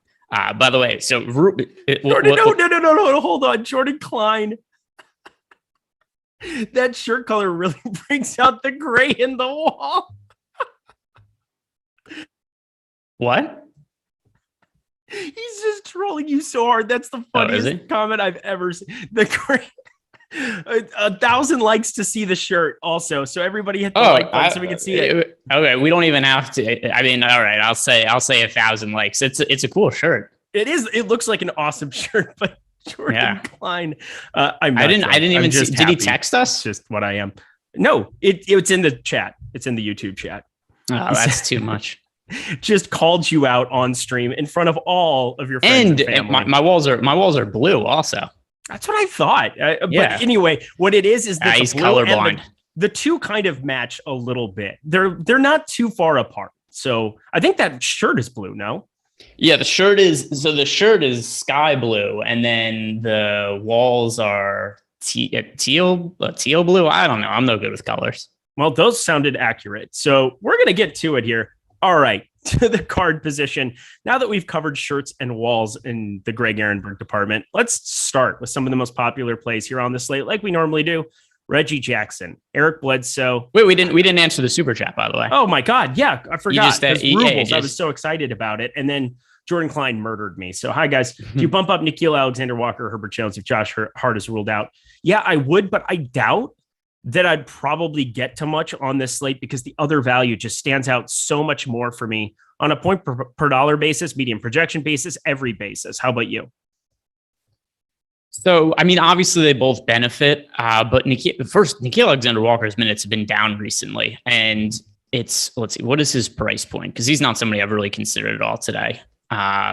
By the way, so no, hold on, Jordan Klein. That shirt color really brings out the gray in the wall. What? He's just trolling you so hard. That's the funniest comment I've ever seen. The great 1,000 likes to see the shirt also. So everybody hit the like button so we can see it. Okay, we don't even have to. I mean, all right, I'll say 1,000 likes. It's a cool shirt. It is. It looks like an awesome shirt, but Jordan Klein. I didn't even see. Did he text us? It's just what I am. No, it's in the chat. It's in the YouTube chat. Oh, that's too much. Just called you out on stream in front of all of your friends and family. my walls are blue also. That's what I thought. But anyway, what it is that he's colorblind. The two kind of match a little bit. They're not too far apart. So I think that shirt is blue. No. Yeah, the shirt is sky blue, and then the walls are teal blue. I don't know. I'm no good with colors. Well, those sounded accurate. So we're gonna get to it here. All right, to the card position. Now that we've covered shirts and walls in the Greg Ehrenberg department, let's start with some of the most popular plays here on the slate, like we normally do. Reggie Jackson, Eric Bledsoe. Wait, we didn't answer the super chat, by the way. Oh my God, yeah, I forgot. I was so excited about it, and then Jordan Klein murdered me. So, hi guys, do you bump up Nickeil Alexander-Walker or Herbert Jones if Josh Hart is ruled out? Yeah, I would, but I doubt that I'd probably get to much on this slate because the other value just stands out so much more for me on a point per dollar basis, median projection basis, every basis. How about you? So, I mean, obviously they both benefit, but Nickeil Alexander-Walker's minutes have been down recently, and let's see, what is his price point? Because he's not somebody I've really considered at all today.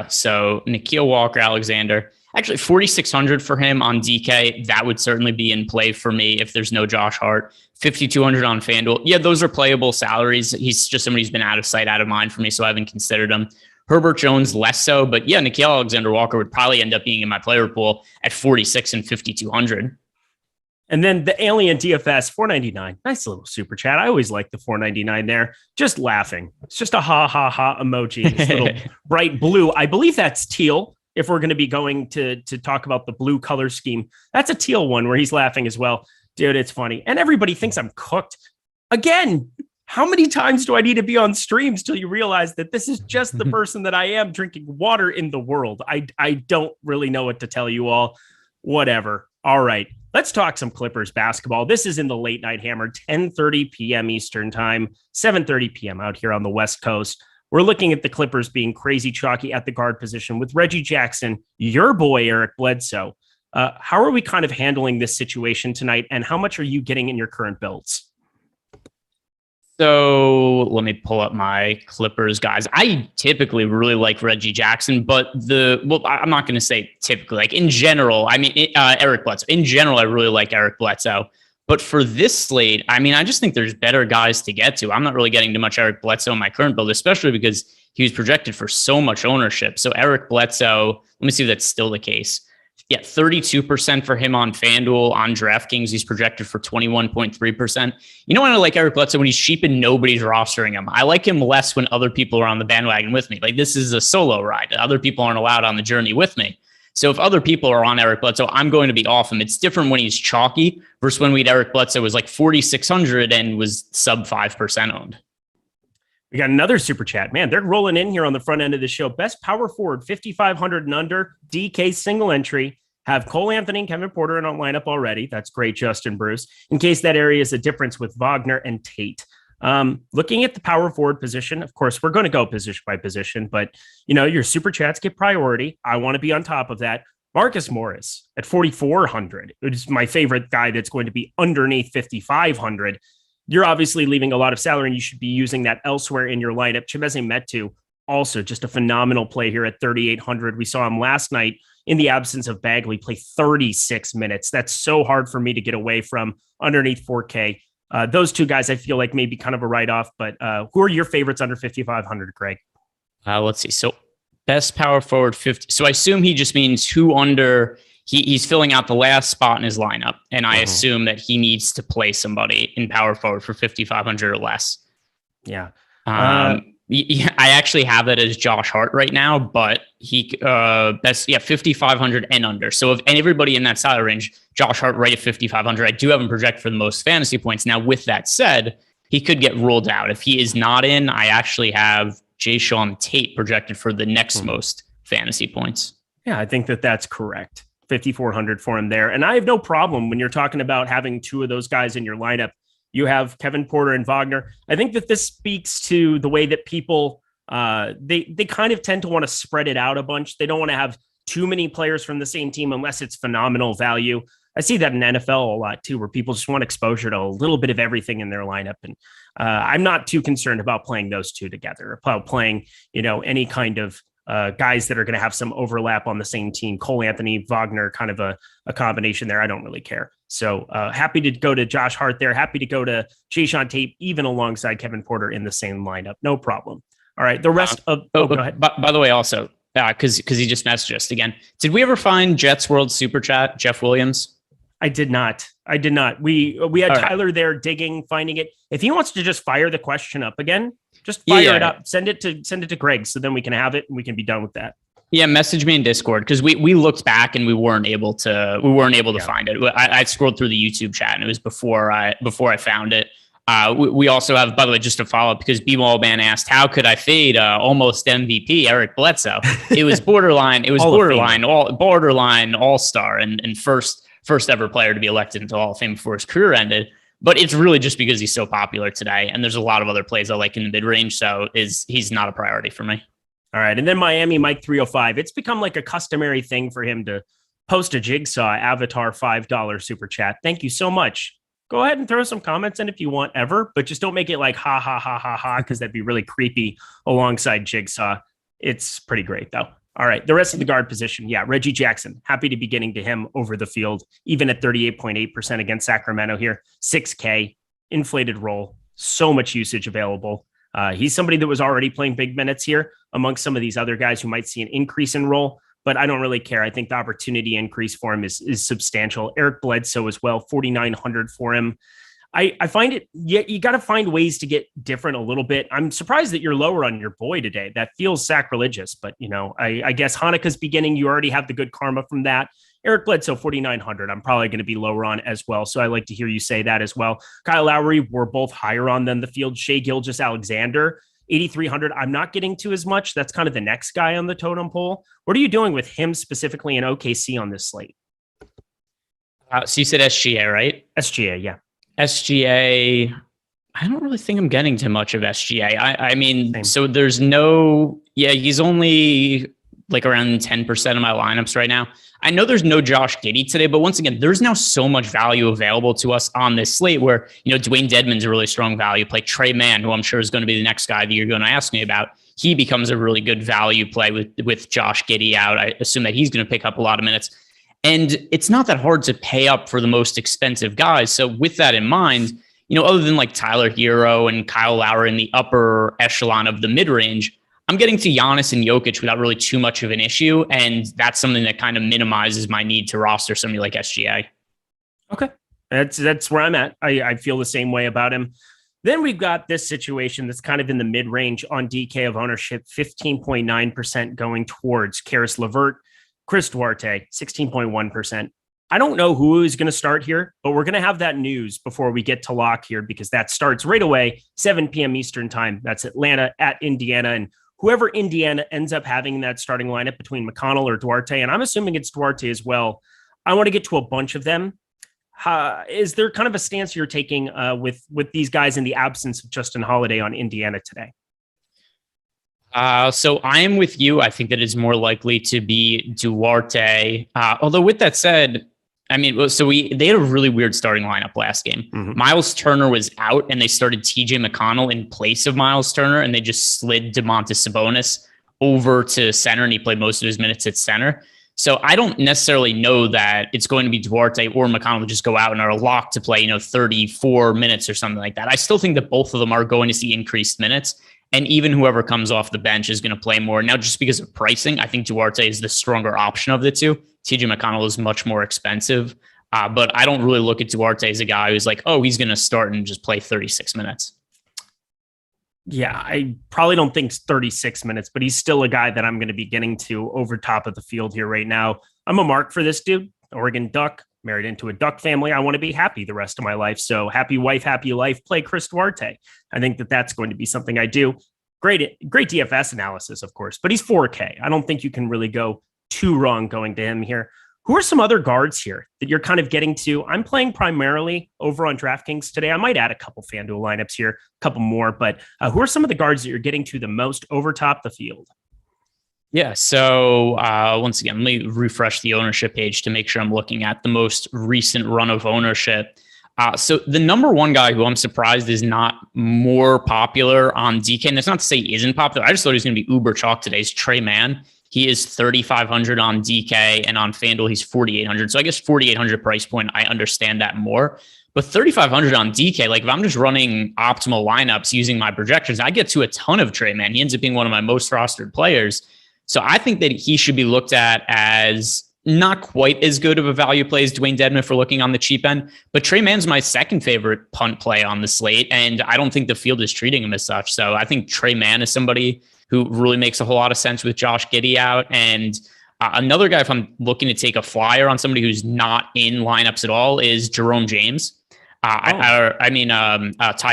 So Nickeil Alexander, actually 4,600 for him on DK. That would certainly be in play for me if there's no Josh Hart. 5,200 on FanDuel. Yeah, those are playable salaries. He's just somebody who's been out of sight, out of mind for me, so I haven't considered him. Herbert Jones, less so. But yeah, Nickeil Alexander-Walker would probably end up being in my player pool at 46 and 5,200. And then the Alien DFS, $4.99. Nice little super chat. I always like the $4.99 there. Just laughing. It's just a ha ha ha emoji. This little bright blue. I believe that's teal. If we're going to be going to talk about the blue color scheme, that's a teal one where he's laughing as well. Dude, it's funny. And everybody thinks I'm cooked. Again, how many times do I need to be on streams till you realize that this is just the person that I am drinking water in the world? I don't really know what to tell you all. Whatever. All right. Let's talk some Clippers basketball. This is in the late night hammer, 10:30 p.m. Eastern time, 7:30 p.m. out here on the West Coast. We're looking at the Clippers being crazy chalky at the guard position with Reggie Jackson, your boy, Eric Bledsoe. How are we kind of handling this situation tonight, and how much are you getting in your current builds? So let me pull up my Clippers, guys. I typically really like Reggie Jackson, but I'm not going to say typically. Like in general, I mean, Eric Bledsoe. In general, I really like Eric Bledsoe. But for this slate, I mean, I just think there's better guys to get to. I'm not really getting too much Eric Bledsoe in my current build, especially because he was projected for so much ownership. So Eric Bledsoe, let me see if that's still the case. Yeah, 32% for him on FanDuel. On DraftKings, he's projected for 21.3%. You know when I like Eric Bledsoe? When he's cheap and nobody's rostering him. I like him less when other people are on the bandwagon with me. Like this is a solo ride. Other people aren't allowed on the journey with me. So if other people are on Eric Bledsoe, I'm going to be off him. It's different when he's chalky versus when Eric Bledsoe was like 4,600 and was sub 5% owned. We got another super chat. Man, they're rolling in here on the front end of the show. Best power forward, 5,500 and under, DK single entry. Have Cole Anthony and Kevin Porter in a lineup already. That's great, Justin Bruce. In case that area is a difference with Wagner and Tate. Looking at the power forward position, of course, we're going to go position by position, but your super chats get priority. I want to be on top of that. Marcus Morris at 4,400. It is my favorite guy that's going to be underneath 5,500. You're obviously leaving a lot of salary and you should be using that elsewhere in your lineup. Chimezie Metu, also just a phenomenal play here at 3,800. We saw him last night in the absence of Bagley play 36 minutes. That's so hard for me to get away from underneath 4K. Those two guys, I feel like maybe kind of a write-off, but who are your favorites under 5,500, Greg? Let's see. So best power forward 50. So I assume he just means who under he's filling out the last spot in his lineup. And I assume that he needs to play somebody in power forward for 5,500 or less. Yeah. Yeah, I actually have that as Josh Hart right now, but that's 5,500 and under. So if everybody in that salary range, Josh Hart right at 5,500, I do have him project for the most fantasy points. Now, with that said, he could get ruled out. If he is not in, I actually have Jayshawn Tate projected for the next most fantasy points. Yeah, I think that's correct. 5,400 for him there. And I have no problem when you're talking about having two of those guys in your lineup. You have Kevin Porter and Wagner. I think that this speaks to the way that people, they kind of tend to want to spread it out a bunch. They don't want to have too many players from the same team unless it's phenomenal value. I see that in NFL a lot too, where people just want exposure to a little bit of everything in their lineup. And I'm not too concerned about playing those two together, about playing, any kind of guys that are going to have some overlap on the same team. Cole Anthony, Wagner, kind of a combination there. I don't really care. So happy to go to Josh Hart there. Happy to go to Jayshawn Tate, even alongside Kevin Porter in the same lineup. No problem. All right. The rest of... go ahead. By the way, also, because he just messaged us again. Did we ever find Jets World Super Chat, Jeff Williams? I did not. We had All Tyler there digging, finding it. If he wants to just fire the question up again, just fire it up. Send it to Greg, so then we can have it and we can be done with that. Yeah, message me in Discord because we looked back and we weren't able to find it. I scrolled through the YouTube chat and it was before I found it. We also have, by the way, just to follow up because B-Ball Man asked, how could I fade almost MVP Eric Bledsoe? It was borderline. It was borderline all-star and first ever player to be elected into Hall of Fame before his career ended. But it's really just because he's so popular today. And there's a lot of other plays I like in the mid-range. So he's not a priority for me. All right. And then Miami Mike 305. It's become like a customary thing for him to post a Jigsaw avatar $5 super chat. Thank you so much. Go ahead and throw some comments in if you want ever, but just don't make it like ha ha ha ha ha, because that'd be really creepy alongside Jigsaw. It's pretty great though. All right. The rest of the guard position. Yeah. Reggie Jackson. Happy to be getting to him over the field, even at 38.8% against Sacramento here. 6K, inflated role, so much usage available. He's somebody that was already playing big minutes here amongst some of these other guys who might see an increase in role, but I don't really care. I think the opportunity increase for him is substantial. Eric Bledsoe as well, 4,900 for him. I find it, you got to find ways to get different a little bit. I'm surprised that you're lower on your boy today. That feels sacrilegious, but I guess Hanukkah's beginning. You already have the good karma from that. Eric Bledsoe, 4,900. I'm probably going to be lower on as well. So I like to hear you say that as well. Kyle Lowry, we're both higher on than the field. Shai Gilgeous-Alexander, 8,300. I'm not getting to as much. That's kind of the next guy on the totem pole. What are you doing with him specifically in OKC on this slate? So you said SGA, right? SGA, yeah. SGA, I don't really think I'm getting to much of SGA. I mean, Same. So there's he's only like around 10% of my lineups right now. I know there's no Josh Giddey today, but once again, there's now so much value available to us on this slate where, Dwayne Dedmon's a really strong value play. Trey Mann, who I'm sure is going to be the next guy that you're going to ask me about, he becomes a really good value play with Josh Giddey out. I assume that he's going to pick up a lot of minutes. And it's not that hard to pay up for the most expensive guys. So with that in mind, other than like Tyler Hero and Kyle Lowry in the upper echelon of the mid-range, I'm getting to Giannis and Jokic without really too much of an issue. And that's something that kind of minimizes my need to roster somebody like SGA. Okay. That's where I'm at. I feel the same way about him. Then we've got this situation that's kind of in the mid-range on DK of ownership, 15.9% going towards Karis LeVert. Chris Duarte, 16.1%. I don't know who is going to start here, but we're going to have that news before we get to lock here because that starts right away, 7 p.m. Eastern time. That's Atlanta at Indiana. And whoever Indiana ends up having that starting lineup between McConnell or Duarte, and I'm assuming it's Duarte as well, I want to get to a bunch of them. Is there kind of a stance you're taking with these guys in the absence of Justin Holiday on Indiana today? So I am with you. I think that it's more likely to be Duarte. Although with that said, I mean, they had a really weird starting lineup last game. Mm-hmm. Miles Turner was out and they started TJ McConnell in place of Miles Turner and they just slid Domantas Sabonis over to center and he played most of his minutes at center. So I don't necessarily know that it's going to be Duarte or McConnell to just go out and are locked to play, 34 minutes or something like that. I still think that both of them are going to see increased minutes. And even whoever comes off the bench is going to play more. Now, just because of pricing, I think Duarte is the stronger option of the two. TJ McConnell is much more expensive. But I don't really look at Duarte as a guy who's like, oh, he's going to start and just play 36 minutes. Yeah, I probably don't think 36 minutes, but he's still a guy that I'm going to be getting to over top of the field here right now. I'm a mark for this dude. Oregon Duck, married into a Duck family. I want to be happy the rest of my life. So happy wife, happy life, play Chris Duarte. I think that that's going to be something I do. Great DFS analysis, of course, but he's 4K. I don't think you can really go too wrong going to him here. Who are some other guards here that you're kind of getting to? I'm playing primarily over on DraftKings today. I might add a couple FanDuel lineups here, a couple more, but who are some of the guards that you're getting to the most over top the field? Yeah. So once again, let me refresh the ownership page to make sure I'm looking at the most recent run of ownership. So the number one guy who I'm surprised is not more popular on DK, and that's not to say he isn't popular. I just thought he was going to be uber chalk today, is Trey Mann. He is 3,500 on DK, and on FanDuel, he's 4,800. So I guess 4,800 price point, I understand that more. But 3,500 on DK, like if I'm just running optimal lineups using my projections, I get to a ton of Trey Mann. He ends up being one of my most rostered players. So I think that he should be looked at as not quite as good of a value play as Dwayne Dedmon for looking on the cheap end. But Trey Mann's my second favorite punt play on the slate, and I don't think the field is treating him as such. So I think Trey Mann is somebody who really makes a whole lot of sense with Josh Giddey out. And another guy, if I'm looking to take a flyer on somebody who's not in lineups at all, is Jerome James. Ty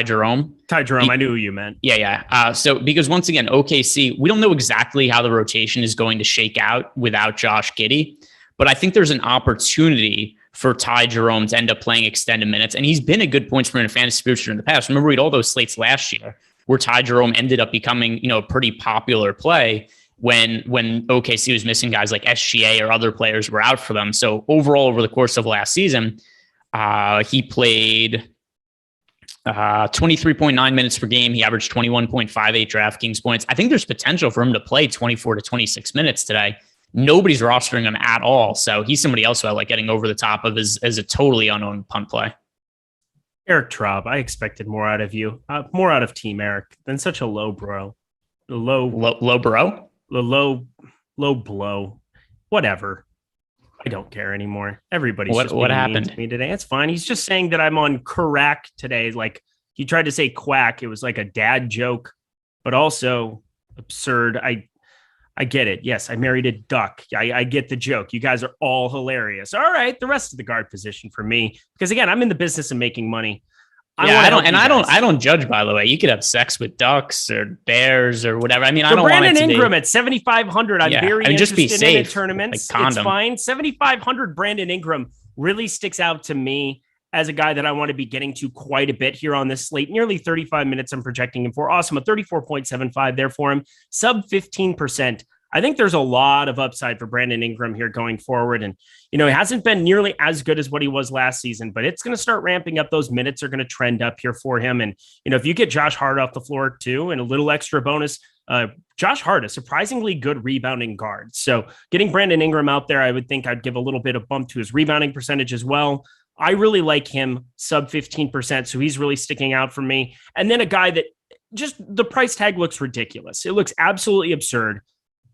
Jerome. Ty Jerome, I knew who you meant. Yeah. So because once again, OKC, we don't know exactly how the rotation is going to shake out without Josh Giddey, but I think there's an opportunity for Ty Jerome to end up playing extended minutes. And he's been a good points per minute fantasy producer in the past. Remember, we had all those slates last year where Ty Jerome ended up becoming, a pretty popular play when OKC was missing guys like SGA or other players were out for them. So overall, over the course of last season, he played 23.9 minutes per game. He averaged 21.58 DraftKings points. I think there's potential for him to play 24 to 26 minutes today. Nobody's rostering him at all. So he's somebody else who I like getting over the top of as a totally unowned punt play. Eric Traub, I expected more out of you, more out of Team Eric than such a low bro. Low blow. Whatever. I don't care anymore. Everybody's what happened to me today. It's fine. He's just saying that I'm on crack today. Like he tried to say quack. It was like a dad joke, but also absurd. I get it. Yes, I married a duck. I get the joke. You guys are all hilarious. All right, the rest of the guard position for me, because again, I'm in the business of making money. I don't judge. By the way, you could have sex with ducks or bears or whatever. I mean, I don't want it to Brandon Ingram be at 7,500. I'm very interested just be safe, in tournaments. like it's fine. 7,500 Brandon Ingram really sticks out to me as a guy that I want to be getting to quite a bit here on this slate. Nearly 35 minutes I'm projecting him for. Awesome. A 34.75 there for him. Sub 15%. I think there's a lot of upside for Brandon Ingram here going forward. And, he hasn't been nearly as good as what he was last season, but it's going to start ramping up. Those minutes are going to trend up here for him. And, if you get Josh Hart off the floor too, and a little extra bonus, Josh Hart, a surprisingly good rebounding guard. So getting Brandon Ingram out there, I would think I'd give a little bit of bump to his rebounding percentage as well. I really like him sub 15%. So he's really sticking out for me. And then a guy that just the price tag looks ridiculous. It looks absolutely absurd.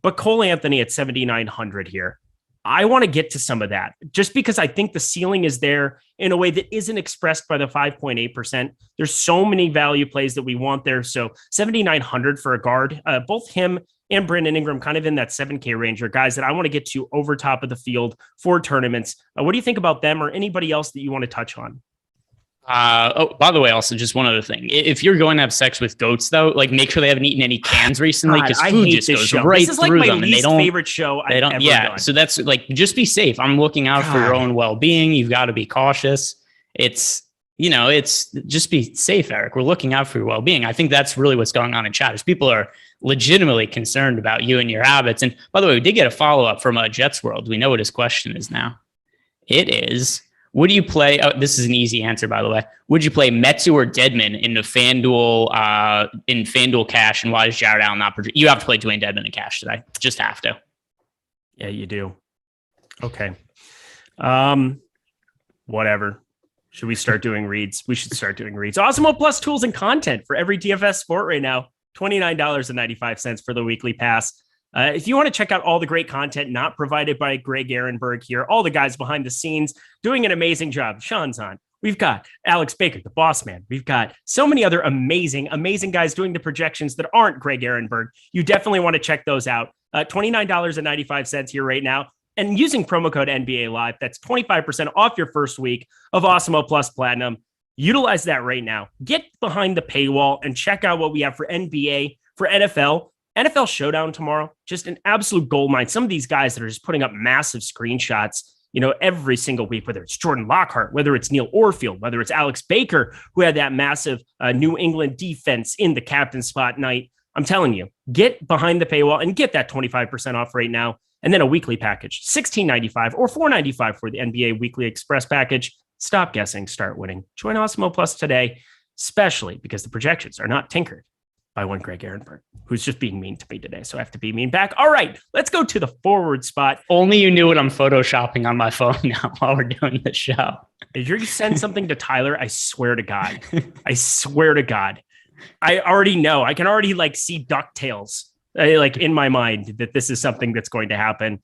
But Cole Anthony at 7,900 here. I want to get to some of that just because I think the ceiling is there in a way that isn't expressed by the 5.8%. There's so many value plays that we want there. So 7,900 for a guard, both him and Brandon Ingram kind of in that 7K range are guys that I want to get to over top of the field for tournaments. What do you think about them or anybody else that you want to touch on? By the way, also just one other thing. If you're going to have sex with goats, though, like make sure they haven't eaten any cans recently because food just goes right through them, and they don't. Favorite show I've ever done. So that's like just be safe. I'm looking out for your own well-being. You've got to be cautious. It's just be safe, Eric. We're looking out for your well-being. I think that's really what's going on in chat. Is people are legitimately concerned about you and your habits. And by the way, we did get a follow-up from Jets World. We know what his question is now. It is. Would you play? Oh, this is an easy answer, by the way. Would you play Metsu or Dedmon in the FanDuel cash? And why is Jared Allen not? You have to play Dwayne Dedmon in cash today. Just have to. Yeah, you do. Okay. Whatever. Should we start doing reads? We should start doing reads. Awesemo plus tools and content for every DFS sport right now. $29.95 for the weekly pass. If you want to check out all the great content not provided by Greg Ehrenberg here, all the guys behind the scenes doing an amazing job. Sean's on. We've got Alex Baker, the boss man. We've got so many other amazing guys doing the projections that aren't Greg Ehrenberg. You definitely want to check those out. $29.95 here right now. And using promo code NBA Live, that's 25% off your first week of Awesemo Plus Platinum. Utilize that right now. Get behind the paywall and check out what we have for NBA, for NFL. NFL Showdown tomorrow, just an absolute goldmine. Some of these guys that are just putting up massive screenshots, every single week, whether it's Jordan Lockhart, whether it's Neil Orfield, whether it's Alex Baker, who had that massive New England defense in the captain spot night. I'm telling you, get behind the paywall and get that 25% off right now. And then a weekly package, $16.95 or $4.95 for the NBA Weekly Express package. Stop guessing, start winning. Join Awesemo Plus today, especially because the projections are not tinkered by one Greg Ehrenberg, who's just being mean to me today. So I have to be mean back. All right, let's go to the forward spot. Only you knew what I'm photoshopping on my phone now while we're doing the show. If you send something to Tyler, I swear to God. I swear to God. I already know. I can already see DuckTales in my mind that this is something that's going to happen.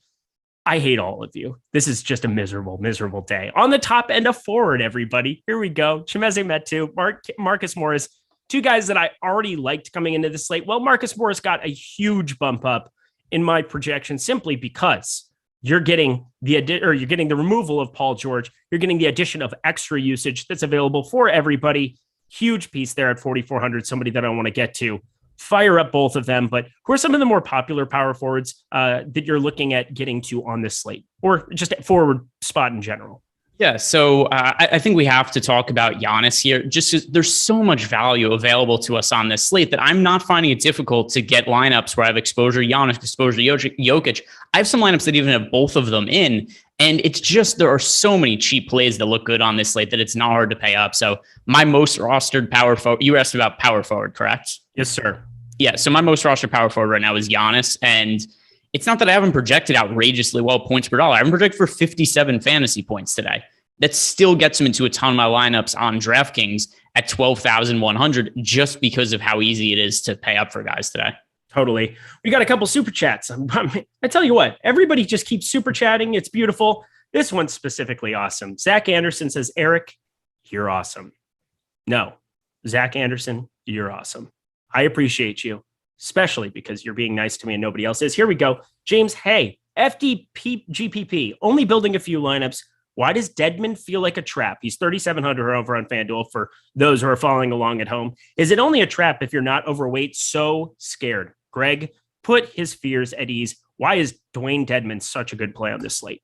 I hate all of you. This is just a miserable, miserable day. On the top end of forward, everybody. Here we go. Chimezie Metu, Marcus Morris. Two guys that I already liked coming into the slate. Well, Marcus Morris got a huge bump up in my projection simply because you're getting the removal of Paul George. You're getting the addition of extra usage that's available for everybody. Huge piece there at 4,400. Somebody that I want to get to. Fire up both of them. But who are some of the more popular power forwards that you're looking at getting to on this slate, or just at forward spot in general? Yeah, so I think we have to talk about Giannis here. Just 'cause there's so much value available to us on this slate that I'm not finding it difficult to get lineups where I have exposure to Giannis, exposure to Jokic. I have some lineups that even have both of them in, and it's just there are so many cheap plays that look good on this slate that it's not hard to pay up. So my most rostered power forward, you asked about power forward, correct? Yes, sir. Yeah, so my most rostered power forward right now is Giannis, and it's not that I haven't projected outrageously well points per dollar. I haven't projected for 57 fantasy points today. That still gets him into a ton of my lineups on DraftKings at 12,100 just because of how easy it is to pay up for guys today. Totally. We got a couple super chats. I tell you what, everybody just keeps super chatting. It's beautiful. This one's specifically awesome. Zach Anderson says, Eric, you're awesome. No, Zach Anderson, you're awesome. I appreciate you, especially because you're being nice to me and nobody else is. Here we go. James, hey, GPP, only building a few lineups. Why does Dedmon feel like a trap? He's 3,700 over on FanDuel for those who are following along at home. Is it only a trap if you're not overweight? So scared. Greg, put his fears at ease. Why is Dwayne Dedmon such a good play on this slate?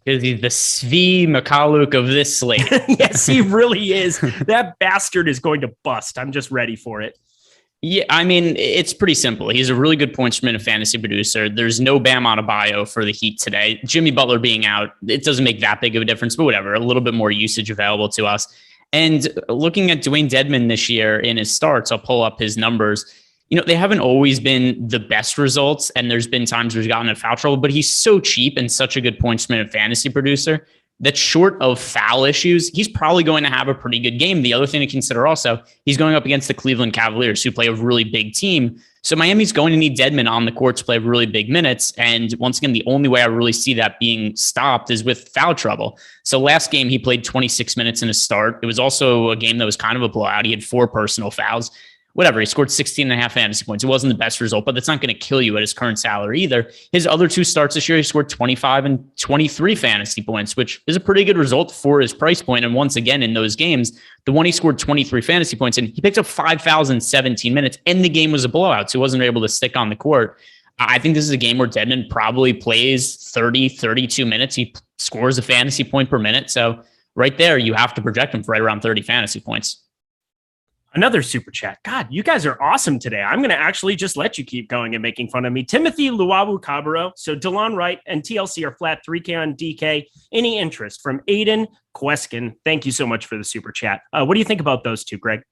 Because he's the Svi Mykhailiuk of this slate. Yes, he really is. That bastard is going to bust. I'm just ready for it. Yeah, I mean, it's pretty simple. He's a really good points per minute fantasy producer. There's no Bam Adebayo for the Heat today. Jimmy Butler being out, it doesn't make that big of a difference, but whatever, a little bit more usage available to us. And looking at Dwayne Dedmon this year in his starts, I'll pull up his numbers. They haven't always been the best results, and there's been times where he's gotten in foul trouble, but he's so cheap and such a good points per minute fantasy producer that short of foul issues, he's probably going to have a pretty good game. The other thing to consider also, he's going up against the Cleveland Cavaliers, who play a really big team. So Miami's going to need Dedmon on the court to play really big minutes. And once again, the only way I really see that being stopped is with foul trouble. So last game, he played 26 minutes in his start. It was also a game that was kind of a blowout. He had 4 personal fouls. Whatever, he scored 16.5 fantasy points. It wasn't the best result, but that's not going to kill you at his current salary either. His other 2 starts this year, he scored 25 and 23 fantasy points, which is a pretty good result for his price point. And once again, in those games, the one he scored 23 fantasy points and he picked up 5,017 minutes and the game was a blowout. So he wasn't able to stick on the court. I think this is a game where Dedmon probably plays 30, 32 minutes. He scores a fantasy point per minute. So right there, you have to project him for right around 30 fantasy points. Another super chat. God, you guys are awesome today. I'm going to actually just let you keep going and making fun of me. Timothy Luawu Cabarro. So DeLon Wright and TLC are flat 3K on DK. Any interest from Aiden Queskin? Thank you so much for the super chat. What do you think about those two, Greg?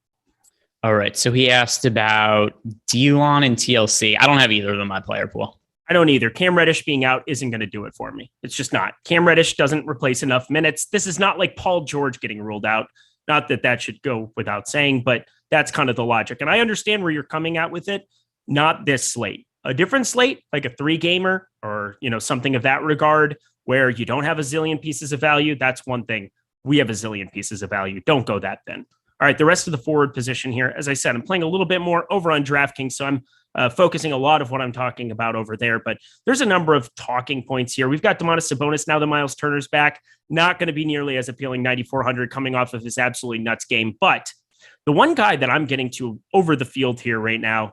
All right. So he asked about DeLon and TLC. I don't have either of them in my player pool. I don't either. Cam Reddish being out isn't going to do it for me. It's just not. Cam Reddish doesn't replace enough minutes. This is not like Paul George getting ruled out. Not that that should go without saying, but That's kind of the logic. And I understand where you're coming at with it. Not this slate. A different slate, like a 3-gamer or, something of that regard where you don't have a zillion pieces of value. That's one thing. We have a zillion pieces of value. Don't go that thin. All right, the rest of the forward position here, as I said, I'm playing a little bit more over on DraftKings, so I'm focusing a lot of what I'm talking about over there. But there's a number of talking points here. We've got Domantas Sabonis now that Miles Turner's back. Not going to be nearly as appealing, 9,400 coming off of his absolutely nuts game. But the one guy that I'm getting to over the field here right now,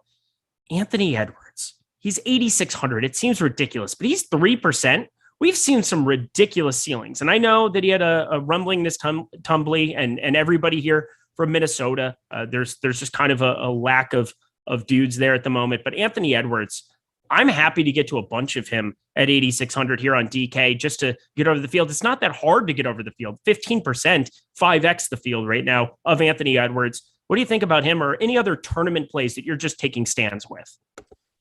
Anthony Edwards. He's 8,600. It seems ridiculous, but he's 3%. We've seen some ridiculous ceilings. And I know that he had a rumbling this tumbly and everybody here from Minnesota. There's just kind of a lack of dudes there at the moment. But Anthony Edwards, I'm happy to get to a bunch of him at 8,600 here on DK just to get over the field. It's not that hard to get over the field. 15%, 5x the field right now of Anthony Edwards. What do you think about him or any other tournament plays that you're just taking stands with?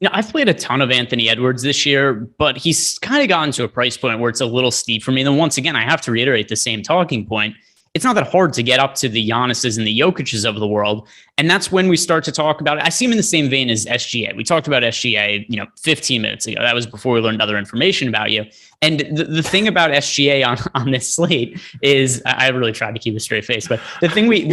I've played a ton of Anthony Edwards this year, but he's kind of gotten to a price point where it's a little steep for me. And then once again, I have to reiterate the same talking point. It's not that hard to get up to the Giannis's and the Jokic's of the world. And that's when we start to talk about it. I see him in the same vein as SGA. We talked about SGA, 15 minutes ago. That was before we learned other information about you. And the thing about SGA on this slate is I really tried to keep a straight face, but the thing with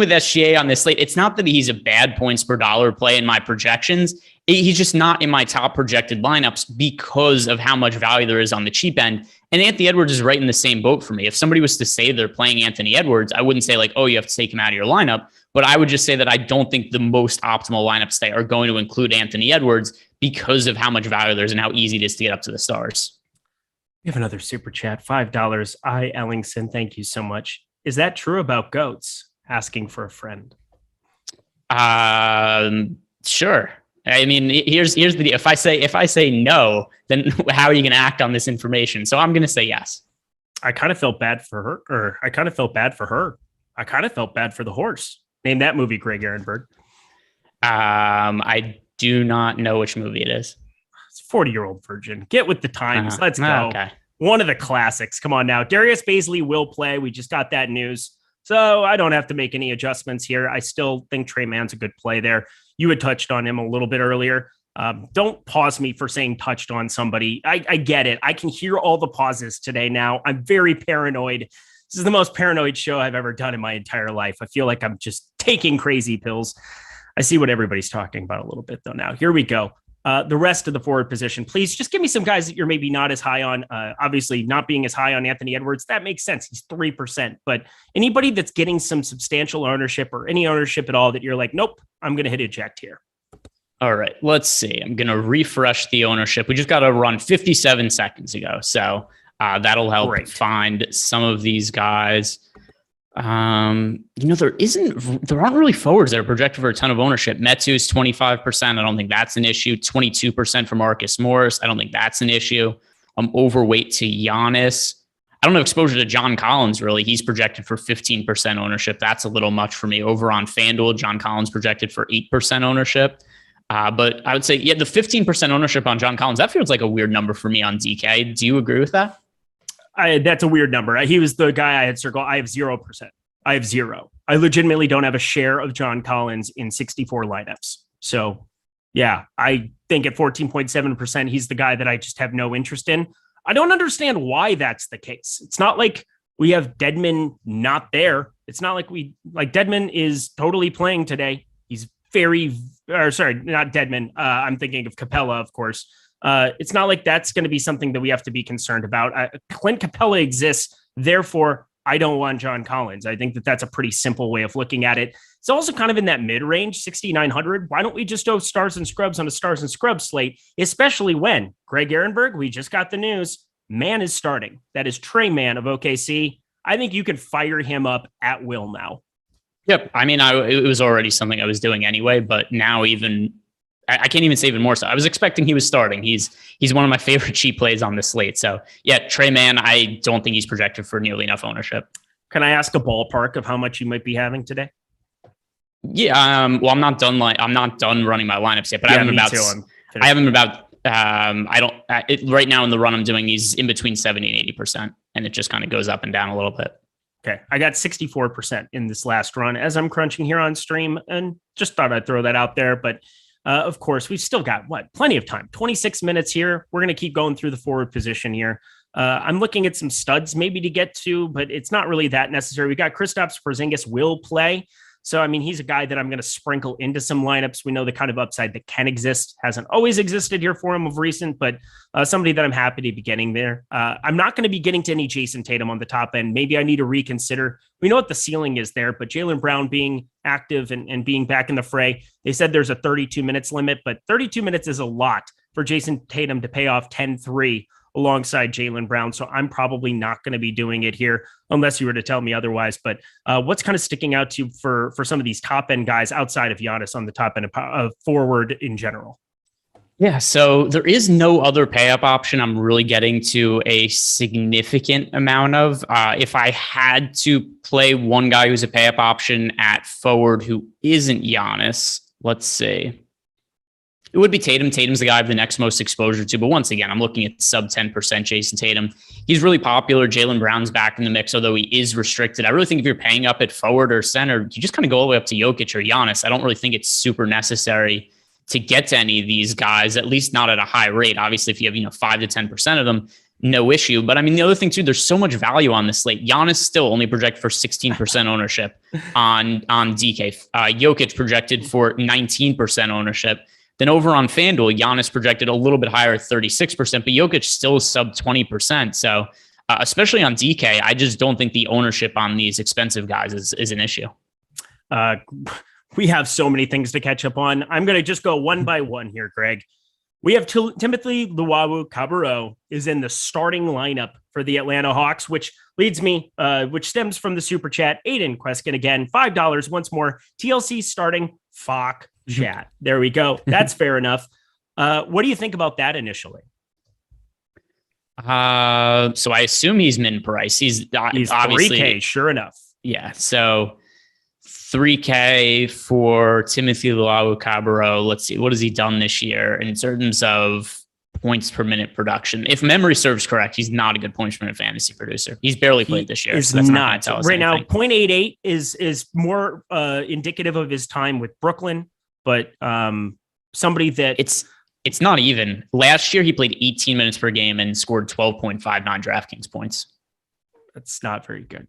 SGA on this slate, it's not that he's a bad points per dollar play in my projections. He's just not in my top projected lineups because of how much value there is on the cheap end. And Anthony Edwards is right in the same boat for me. If somebody was to say they're playing Anthony Edwards, I wouldn't say like, oh, you have to take him out of your lineup. But I would just say that I don't think the most optimal lineups today are going to include Anthony Edwards because of how much value there is and how easy it is to get up to the stars. We have another super chat, $5. I. Ellingson, thank you so much. Is that true about goats? Asking for a friend. Sure. I mean, here's the deal. If I say no, then how are you going to act on this information? So I'm going to say yes. I kind of felt bad for her, or I kind of felt bad for her. I kind of felt bad for the horse. Name that movie, Greg Ehrenberg. I do not know which movie it is. It's 40-Year-Old Virgin. Get with the times. Let's go. Okay. One of the classics. Come on now. Darius Bazley will play. We just got that news. So I don't have to make any adjustments here. I still think Trey Mann's a good play there. You had touched on him a little bit earlier. Don't pause me for saying touched on somebody. I get it. I can hear all the pauses today now. I'm very paranoid. This is the most paranoid show I've ever done in my entire life. I feel like I'm just taking crazy pills. I see what everybody's talking about a little bit, though. Now, here we go. The rest of the forward position, please just give me some guys that you're maybe not as high on. Obviously, not being as high on Anthony Edwards, that makes sense. He's 3%. But anybody that's getting some substantial ownership or any ownership at all that you're like, nope, I'm going to hit eject here. All right, let's see. I'm going to refresh the ownership. We just got to run 57 seconds ago. So that'll help find some of these guys. There aren't really forwards that are projected for a ton of ownership. Metsu's 25%. I don't think that's an issue. 22% for Marcus Morris. I don't think that's an issue. I'm overweight to Giannis. I don't have exposure to John Collins, really. He's projected for 15% ownership. That's a little much for me. Over on FanDuel, John Collins projected for 8% ownership. But I would say, the 15% ownership on John Collins, that feels like a weird number for me on DK. Do you agree with that? That's a weird number. He was the guy I had circled. I have 0%. I have 0. I legitimately don't have a share of John Collins in 64 lineups. So, yeah, I think at 14.7%, he's the guy that I just have no interest in. I don't understand why that's the case. It's not like we have Dedmon not there. It's not like Dedmon is totally playing today. He's not Dedmon. I'm thinking of Capella, of course. It's not like that's going to be something that we have to be concerned about. Clint Capella exists. Therefore, I don't want John Collins. I think that that's a pretty simple way of looking at it. It's also kind of in that mid-range, 6,900. Why don't we just go stars and scrubs on a stars and scrubs slate, especially when Greg Ehrenberg, we just got the news, Mann is starting. That is Trey Mann of OKC. I think you can fire him up at will now. Yep. I mean, it was already something I was doing anyway, but now I can't even say even more so. I was expecting he was starting. He's one of my favorite cheap plays on the slate. So yeah, Trey Mann, I don't think he's projected for nearly enough ownership. Can I ask a ballpark of how much you might be having today? Yeah. Well, I'm not done running my lineups yet, but I have him about right now in the run I'm doing, he's in between 70 and 80%. And it just kind of goes up and down a little bit. Okay. I got 64% in this last run as I'm crunching here on stream, and just thought I'd throw that out there. But of course, we've still got plenty of time, 26 minutes here. We're going to keep going through the forward position here. I'm looking at some studs maybe to get to, but it's not really that necessary. We got Kristaps Porzingis will play. So, I mean, he's a guy that I'm going to sprinkle into some lineups. We know the kind of upside that can exist, hasn't always existed here for him of recent, but somebody that I'm happy to be getting there. I'm not going to be getting to any Jason Tatum on the top end. Maybe I need to reconsider. We know what the ceiling is there, but Jaylen Brown being active and being back in the fray, they said there's a 32 minutes limit, but 32 minutes is a lot for Jason Tatum to pay off 10-3 alongside Jaylen Brown. So I'm probably not going to be doing it here unless you were to tell me otherwise. But what's kind of sticking out to you for some of these top end guys outside of Giannis on the top end of forward in general? Yeah, so there is no other pay up option I'm really getting to a significant amount of. If I had to play one guy who's a pay up option at forward who isn't Giannis, let's see. It would be Tatum. Tatum's the guy I have the next most exposure to. But once again, I'm looking at sub 10% Jason Tatum. He's really popular. Jaylen Brown's back in the mix, although he is restricted. I really think if you're paying up at forward or center, you just kind of go all the way up to Jokic or Giannis. I don't really think it's super necessary to get to any of these guys, at least not at a high rate. Obviously, if you have 5 to 10% of them, no issue. But I mean, the other thing too, there's so much value on this slate. Giannis still only projected for 16% ownership on DK. Jokic projected for 19% ownership. Then over on FanDuel, Giannis projected a little bit higher at 36%, but Jokic still is sub 20%. So especially on DK, I just don't think the ownership on these expensive guys is an issue. We have so many things to catch up on. I'm going to just go one by one here, Greg. We have Timothy Luwawu-Cabarrot is in the starting lineup for the Atlanta Hawks, which stems from the super chat. Aiden Queskin again, $5 once more. TLC starting Fuck chat. There we go. That's fair enough. What do you think about that initially? So I assume he's min price. He's obviously 3K, sure enough. Yeah. So 3K for Timothy Luwawu-Cabarrot. Let's see. What has he done this year in terms of points per minute production? If memory serves correct, he's not a good points per minute fantasy producer. He's barely played this year. So that's not tell us right anything. Now. 0.88 is more indicative of his time with Brooklyn, but somebody that it's not even. Last year he played 18 minutes per game and scored 12.59 DraftKings points. That's not very good.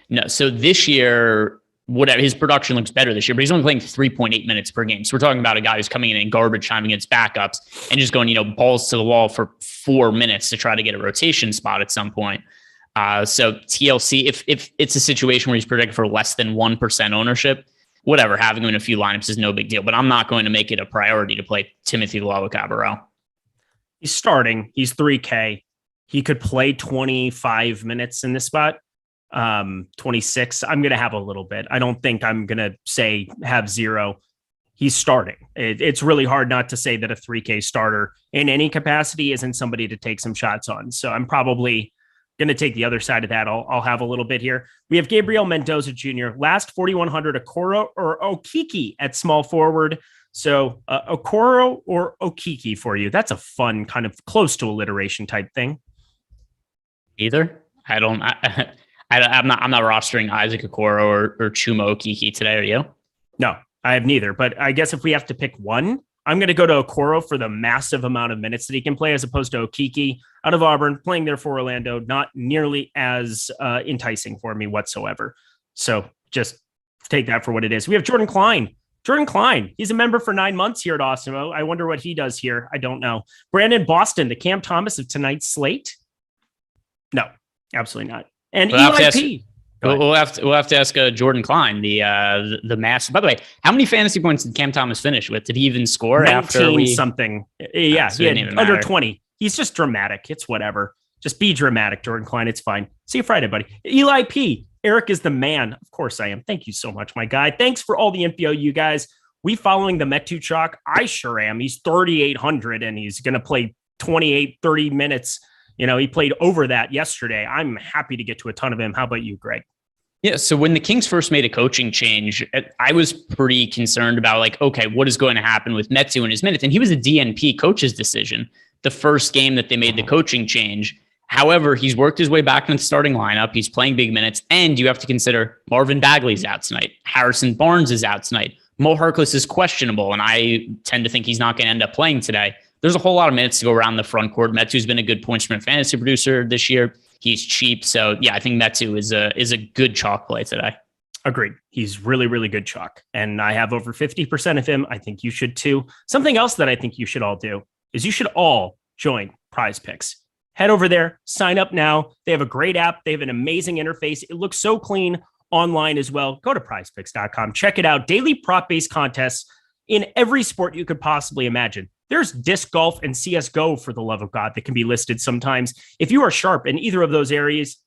No. So this year, whatever, his production looks better this year, but he's only playing 3.8 minutes per game. So we're talking about a guy who's coming in garbage time against backups and just going, balls to the wall for 4 minutes to try to get a rotation spot at some point. So TLC, if it's a situation where he's projected for less than 1% ownership, whatever, having him in a few lineups is no big deal, but I'm not going to make it a priority to play Timothy Luwawu-Cabarrot. He's starting. He's 3K. He could play 25 minutes in this spot. 26. I'm going to have a little bit. I don't think I'm going to say have 0. He's starting. It's really hard not to say that a 3K starter in any capacity isn't somebody to take some shots on. So I'm probably going to take the other side of that. I'll have a little bit here. We have Gabriel Mendoza Jr. Last 4,100, Okoro or Okiki at small forward. So Okoro or Okiki for you. That's a fun kind of close to alliteration type thing. Either. I'm not rostering Isaac Okoro or Chuma Okiki today. Are you? No, I have neither. But I guess if we have to pick one, I'm going to go to Okoro for the massive amount of minutes that he can play, as opposed to Okiki out of Auburn, playing there for Orlando, not nearly as enticing for me whatsoever. So just take that for what it is. We have Jordan Klein. Jordan Klein, he's a member for 9 months here at Awesemo. I wonder what he does here. I don't know. Brandon Boston, the Cam Thomas of tonight's slate. No, absolutely not. And EIP. We'll have to ask Jordan Klein, the master. By the way, how many fantasy points did Cam Thomas finish with? Did he even score 19 after something? Yeah, he had under 20. He's just dramatic. It's whatever. Just be dramatic, Jordan Klein. It's fine. See you Friday, buddy. Eli P. Eric is the man. Of course I am. Thank you so much, my guy. Thanks for all the info, you guys. We following the Metu Chalk? I sure am. He's 3,800 and he's going to play 28, 30 minutes. He played over that yesterday. I'm happy to get to a ton of him. How about you, Greg? Yeah. So when the Kings first made a coaching change, I was pretty concerned about okay, what is going to happen with Metu and his minutes? And he was a DNP coach's decision the first game that they made the coaching change. However, he's worked his way back into the starting lineup. He's playing big minutes, and you have to consider Marvin Bagley's out tonight. Harrison Barnes is out tonight. Mo Harkless is questionable, and I tend to think he's not going to end up playing today. There's a whole lot of minutes to go around the front court. Metu's been a good points per fantasy producer this year. He's cheap. So, yeah, I think Metu is a good chalk play today. Agreed. He's really, really good chalk. And I have over 50% of him. I think you should too. Something else that I think you should all do is you should all join Prize Picks. Head over there, sign up now. They have a great app. They have an amazing interface. It looks so clean online as well. Go to prizepicks.com. Check it out. Daily prop-based contests in every sport you could possibly imagine. There's disc golf and CSGO, for the love of God, that can be listed sometimes. If you are sharp in either of those areas,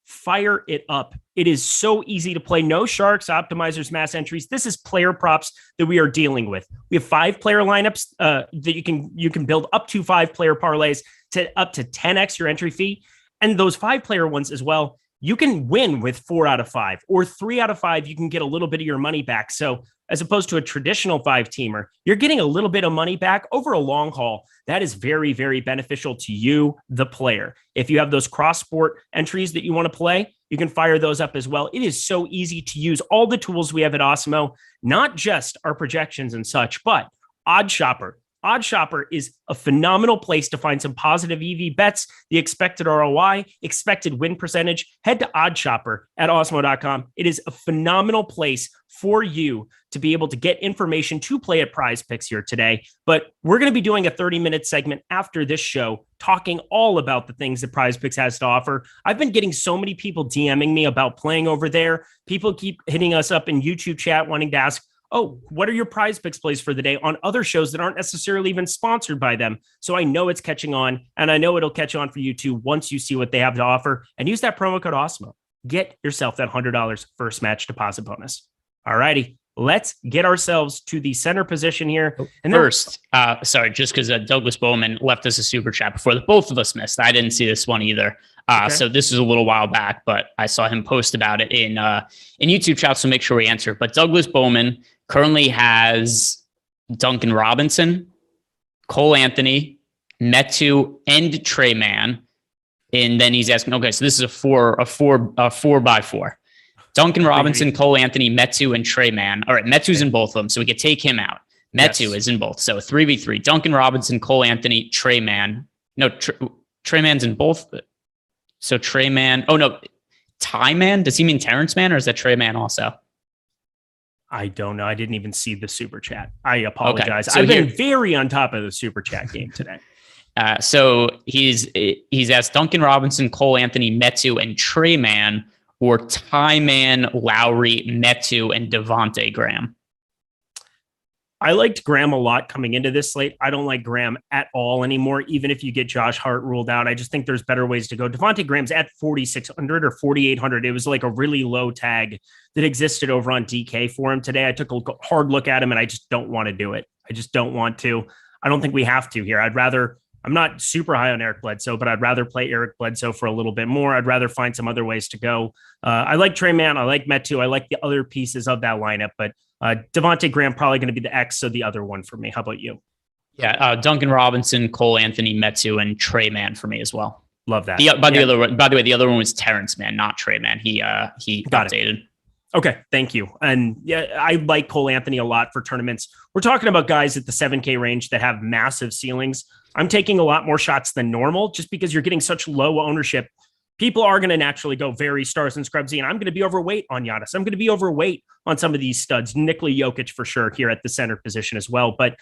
fire it up. It is so easy to play. No sharks, optimizers, mass entries. This is player props that we are dealing with. We have 5-player lineups that you can build up to 5-player parlays to up to 10x your entry fee. And those 5-player ones as well, you can win with 4 out of 5 or 3 out of 5. You can get a little bit of your money back. So as opposed to a traditional 5-teamer, you're getting a little bit of money back over a long haul. That is very, very beneficial to you, the player. If you have those cross-sport entries that you want to play, you can fire those up as well. It is so easy to use all the tools we have at Awesemo, not just our projections and such, but Odd Shopper. Odd Shopper is a phenomenal place to find some positive EV bets, the expected ROI, expected win percentage. Head to Odd Shopper at Awesemo.com. It is a phenomenal place for you to be able to get information to play at Prize Picks here today. But we're going to be doing a 30-minute segment after this show talking all about the things that Prize Picks has to offer. I've been getting so many people DMing me about playing over there. People keep hitting us up in YouTube chat wanting to ask, oh, what are your Prize Picks plays for the day on other shows that aren't necessarily even sponsored by them? So I know it's catching on, and I know it'll catch on for you too once you see what they have to offer. And use that promo code Awesemo. Get yourself that $100 first match deposit bonus. All righty, let's get ourselves to the center position here. And first, just because Douglas Bowman left us a super chat before the both of us missed. I didn't see this one either. So this is a little while back, but I saw him post about it in YouTube chat, so make sure we answer. But Douglas Bowman currently has Duncan Robinson, Cole Anthony, Metu, and Trey Mann. And then he's asking, okay, so this is a four by four. Duncan Robinson, Cole Anthony, Metu, and Trey Mann. All right, Metu's in both of them, so we could take him out. Metu is in both. So 3v3. Duncan Robinson, Cole Anthony, Trey Mann. No, Trey Mann's in both. So Trey Mann. Oh, no. Ty Mann? Does he mean Terrence Mann, or is that Trey Mann also? I don't know. I didn't even see the super chat. I apologize. Okay. So I've been very on top of the super chat game today. So he's asked Duncan Robinson, Cole Anthony, Metu, and Trey Mann, or Ty Mann, Lowry, Metu, and Devontae Graham. I liked Graham a lot coming into this slate. I don't like Graham at all anymore, even if you get Josh Hart ruled out. I just think there's better ways to go. Devontae Graham's at 4,600 or 4,800. It was like a really low tag that existed over on DK for him today. I took a hard look at him, and I just don't want to do it. I just don't want to. I don't think we have to here. I'm not super high on Eric Bledsoe, but I'd rather play Eric Bledsoe for a little bit more. I'd rather find some other ways to go. I like Trey Mann. I like Metu. I like the other pieces of that lineup, but Devontae Graham probably going to be the X, so the other one for me. How about you? Yeah, Duncan Robinson, Cole Anthony, Metu, and Trey Mann for me as well. Love that. By the way, the other one was Terrence Mann, not Trey Mann. He got updated. Okay, thank you. And yeah, I like Cole Anthony a lot for tournaments. We're talking about guys at the 7K range that have massive ceilings. I'm taking a lot more shots than normal just because you're getting such low ownership. People are going to naturally go very stars and scrubsy, and I'm going to be overweight on Giannis. I'm going to be overweight on some of these studs. Nikola Jokic for sure here at the center position as well. But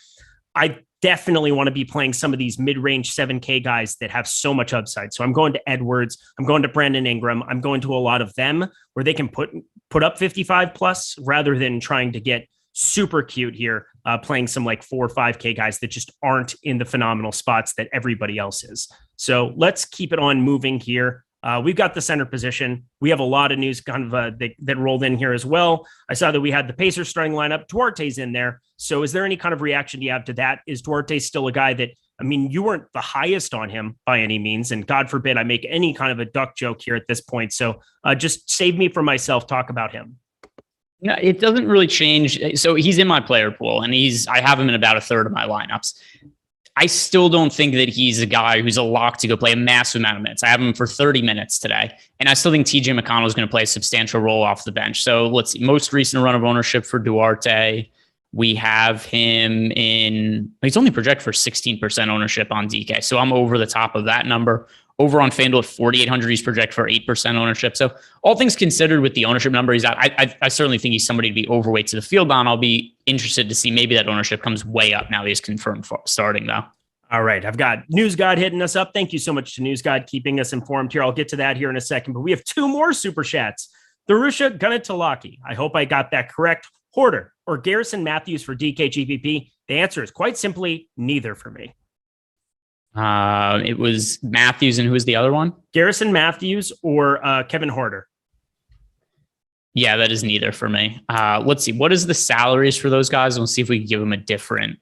I definitely want to be playing some of these mid-range 7K guys that have so much upside. So I'm going to Edwards. I'm going to Brandon Ingram. I'm going to a lot of them where they can put up 55 plus rather than trying to get super cute here, playing some like 4 or 5K guys that just aren't in the phenomenal spots that everybody else is. So let's keep it on moving here. We've got the center position. We have a lot of news kind of that rolled in here as well. I saw that we had the Pacers starting lineup. Duarte's in there. So is there any kind of reaction you have to that? Is Duarte still a guy that, I mean, you weren't the highest on him by any means, and God forbid I make any kind of a duck joke here at this point. So just save me from myself. Talk about him. No, it doesn't really change. So he's in my player pool, and I have him in about a third of my lineups. I still don't think that he's a guy who's a lock to go play a massive amount of minutes. I have him for 30 minutes today. And I still think TJ McConnell is going to play a substantial role off the bench. So let's see. Most recent run of ownership for Duarte. We have him he's only projected for 16% ownership on DK. So I'm over the top of that number. Over on FanDuel at 4,800, he's projected for 8% ownership. So all things considered with the ownership number he's at, I certainly think he's somebody to be overweight to the field on. I'll be interested to see maybe that ownership comes way up now he's confirmed for starting though. All right. I've got News God hitting us up. Thank you so much to News God keeping us informed here. I'll get to that here in a second, but we have two more super chats. Darusha Gunatalaki. I hope I got that correct. Hoarder or Garrison Matthews for DK GPP. The answer is quite simply neither for me. It was Matthews, and who was the other one? Garrison Matthews or Kevin Hoarder. Yeah, that is neither for me. Let's see. What is the salaries for those guys? And we'll see if we can give them a different.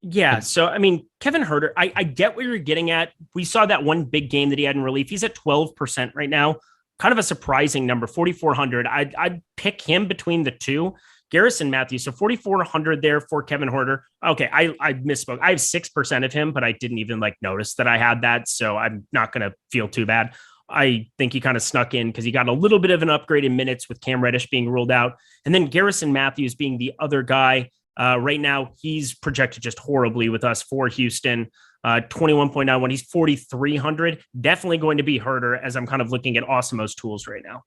Yeah. So, I mean, Kevin Huerter, I get what you're getting at. We saw that one big game that he had in relief. He's at 12% right now. Kind of a surprising number, 4,400. I'd pick him between the two. Garrison Matthews, so 4,400 there for Kevin Huerter. Okay, I misspoke. I have 6% of him, but I didn't even notice that I had that, so I'm not going to feel too bad. I think he kind of snuck in because he got a little bit of an upgrade in minutes with Cam Reddish being ruled out. And then Garrison Matthews being the other guy. Right now, he's projected just horribly with us for Houston. 21.91. He's 4,300. Definitely going to be Huerter as I'm kind of looking at Awesemo's tools right now.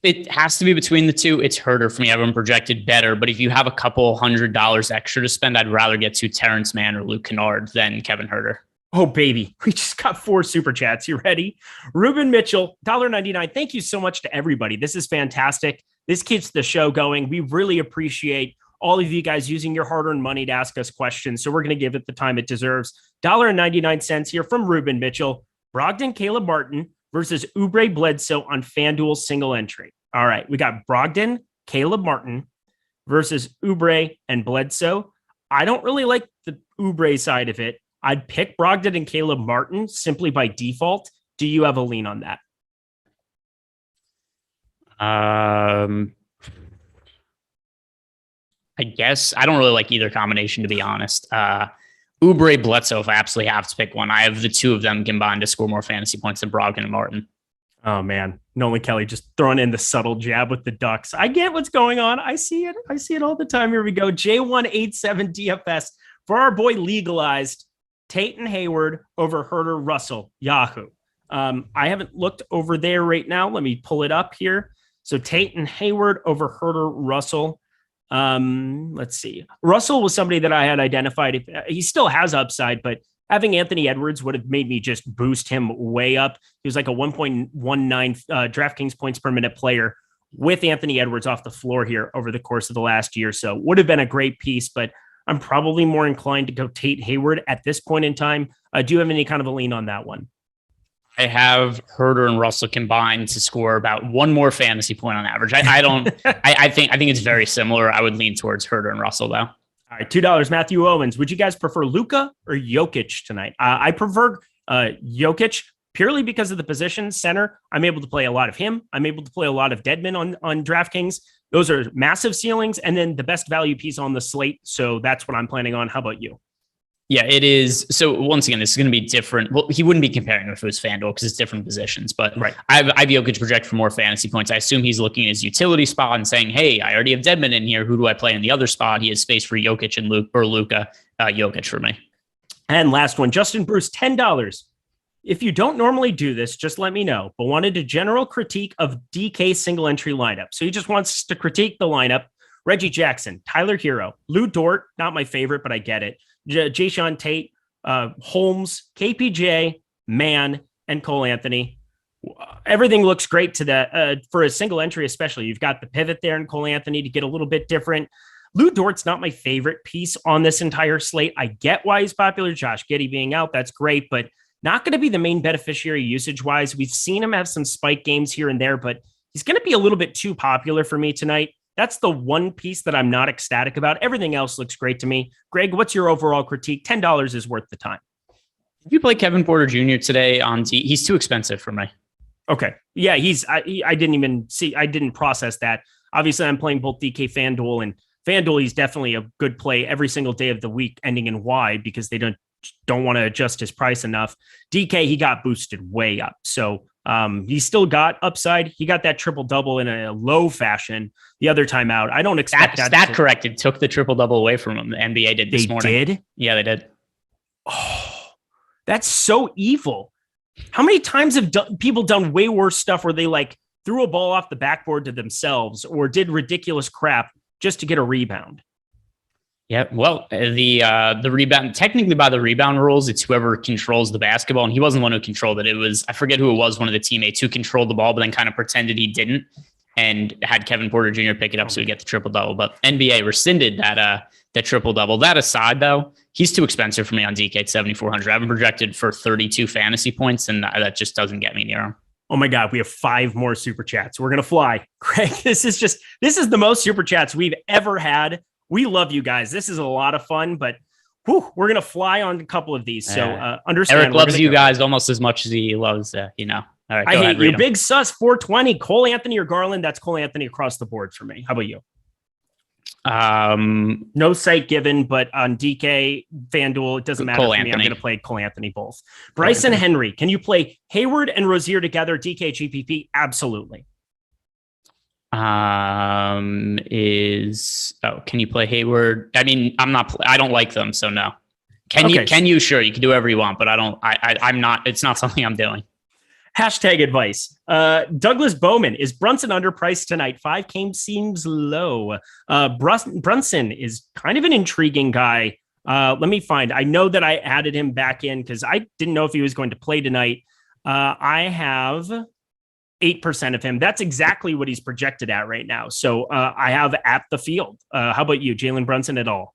It has to be between the two. It's Huerter for me. I have him projected better, but if you have a couple $100 extra to spend, I'd rather get to Terrence Mann or Luke Kennard than Kevin Huerter. Oh, baby. We just got 4 super chats. You ready? Ruben Mitchell, $1.99. Thank you so much to everybody. This is fantastic. This keeps the show going. We really appreciate all of you guys using your hard-earned money to ask us questions. So we're going to give it the time it deserves. $1.99 here from Ruben Mitchell. Brogdon, Caleb Martin versus Oubre Bledsoe on FanDuel single entry. All right, we got Brogdon, Caleb Martin versus Oubre and Bledsoe. I don't really like the Oubre side of it. I'd pick Brogdon and Caleb Martin simply by default. Do you have a lean on that? I guess I don't really like either combination, to be honest. Oubre, Bledsoe, if I absolutely have to pick one, I have the two of them combined to score more fantasy points than Brogdon and Martin. Oh, man. Nolan Kelly just throwing in the subtle jab with the Ducks. I get what's going on. I see it. I see it all the time. Here we go. J187 DFS for our boy Legalized. Tate and Hayward over Herter Russell. Yahoo. I haven't looked over there right now. Let me pull it up here. So Tate and Hayward over Herter Russell. Let's see. Russell was somebody that I had identified. He still has upside, but having Anthony Edwards would have made me just boost him way up. He was like a 1.19 DraftKings points per minute player with Anthony Edwards off the floor here over the course of the last year. So would have been a great piece, but I'm probably more inclined to go Tate Hayward at this point in time. Do you have any kind of a lean on that one? I have Herter and Russell combined to score about one more fantasy point on average. I don't. I think it's very similar. I would lean towards Herter and Russell though. All right, $2. Matthew Owens. Would you guys prefer Luka or Jokic tonight? I prefer Jokic purely because of the position center. I'm able to play a lot of him. I'm able to play a lot of Deadman on DraftKings. Those are massive ceilings, and then the best value piece on the slate. So that's what I'm planning on. How about you? Yeah, it is. So once again, this is going to be different. Well, he wouldn't be comparing if it was FanDuel because it's different positions. But right. I have Jokic project for more fantasy points. I assume he's looking at his utility spot and saying, "Hey, I already have Deadman in here. Who do I play in the other spot?" He has space for Jokic and Luka. Jokic for me. And last one, Justin Bruce, $10. If you don't normally do this, just let me know. But wanted a general critique of DK single entry lineup. So he just wants to critique the lineup. Reggie Jackson, Tyler Hero, Lou Dort, not my favorite, but I get it. Jayshawn Tate, Holmes, KPJ, Mann, and Cole Anthony. Everything looks great to that for a single entry, especially. You've got the pivot there in Cole Anthony to get a little bit different. Lou Dort's not my favorite piece on this entire slate. I get why he's popular. Josh Giddey being out, that's great, but not going to be the main beneficiary usage-wise. We've seen him have some spike games here and there, but he's going to be a little bit too popular for me tonight. That's the one piece that I'm not ecstatic about. Everything else looks great to me. Greg, what's your overall critique? $10 is worth the time. If you play Kevin Porter Jr. today on D, he's too expensive for me. Okay. Yeah, I didn't even see, I didn't process that. Obviously, I'm playing both DK FanDuel and FanDuel, he's definitely a good play every single day of the week, ending in Y, because they don't want to adjust his price enough. DK, he got boosted way up. So he still got upside. He got that triple double in a low fashion the other time out. I don't expect that corrected. Took the triple double away from him. The NBA did this morning. They did? Yeah, they did. Oh, that's so evil. How many times have people done way worse stuff where they like threw a ball off the backboard to themselves or did ridiculous crap just to get a rebound? Yeah, well, the rebound, technically by the rebound rules, it's whoever controls the basketball, and he wasn't the one who controlled it. It was, I forget who it was, one of the teammates who controlled the ball, but then kind of pretended he didn't and had Kevin Porter Jr. pick it up so he get the triple double. But NBA rescinded that triple double. That aside, though, he's too expensive for me on DK at 7,400. I have him projected for 32 fantasy points, and that just doesn't get me near him. Oh my God, we have 5 more super chats. We're going to fly. Craig, this is the most super chats we've ever had. We love you guys. This is a lot of fun, but we're going to fly on a couple of these. So understand. Eric loves you guys almost as much as he loves, All right, I hate you. Big Sus 420, Cole Anthony or Garland. That's Cole Anthony across the board for me. How about you? No site given, but on DK, FanDuel, it doesn't matter for me. I'm going to play Cole Anthony both. Bryson Henry, can you play Hayward and Rozier together? DK GPP? Absolutely. Can you play Hayward? I mean, I don't like them, so no. Can you? Sure, you can do whatever you want, but I'm not, it's not something I'm doing. Hashtag advice. Douglas Bowman, is Brunson underpriced tonight? 5K seems low. Brunson is kind of an intriguing guy. Let me find. I know that I added him back in because I didn't know if he was going to play tonight. I have 8% of him. That's exactly what he's projected at right now. So I have at the field. How about you, Jalen Brunson at all?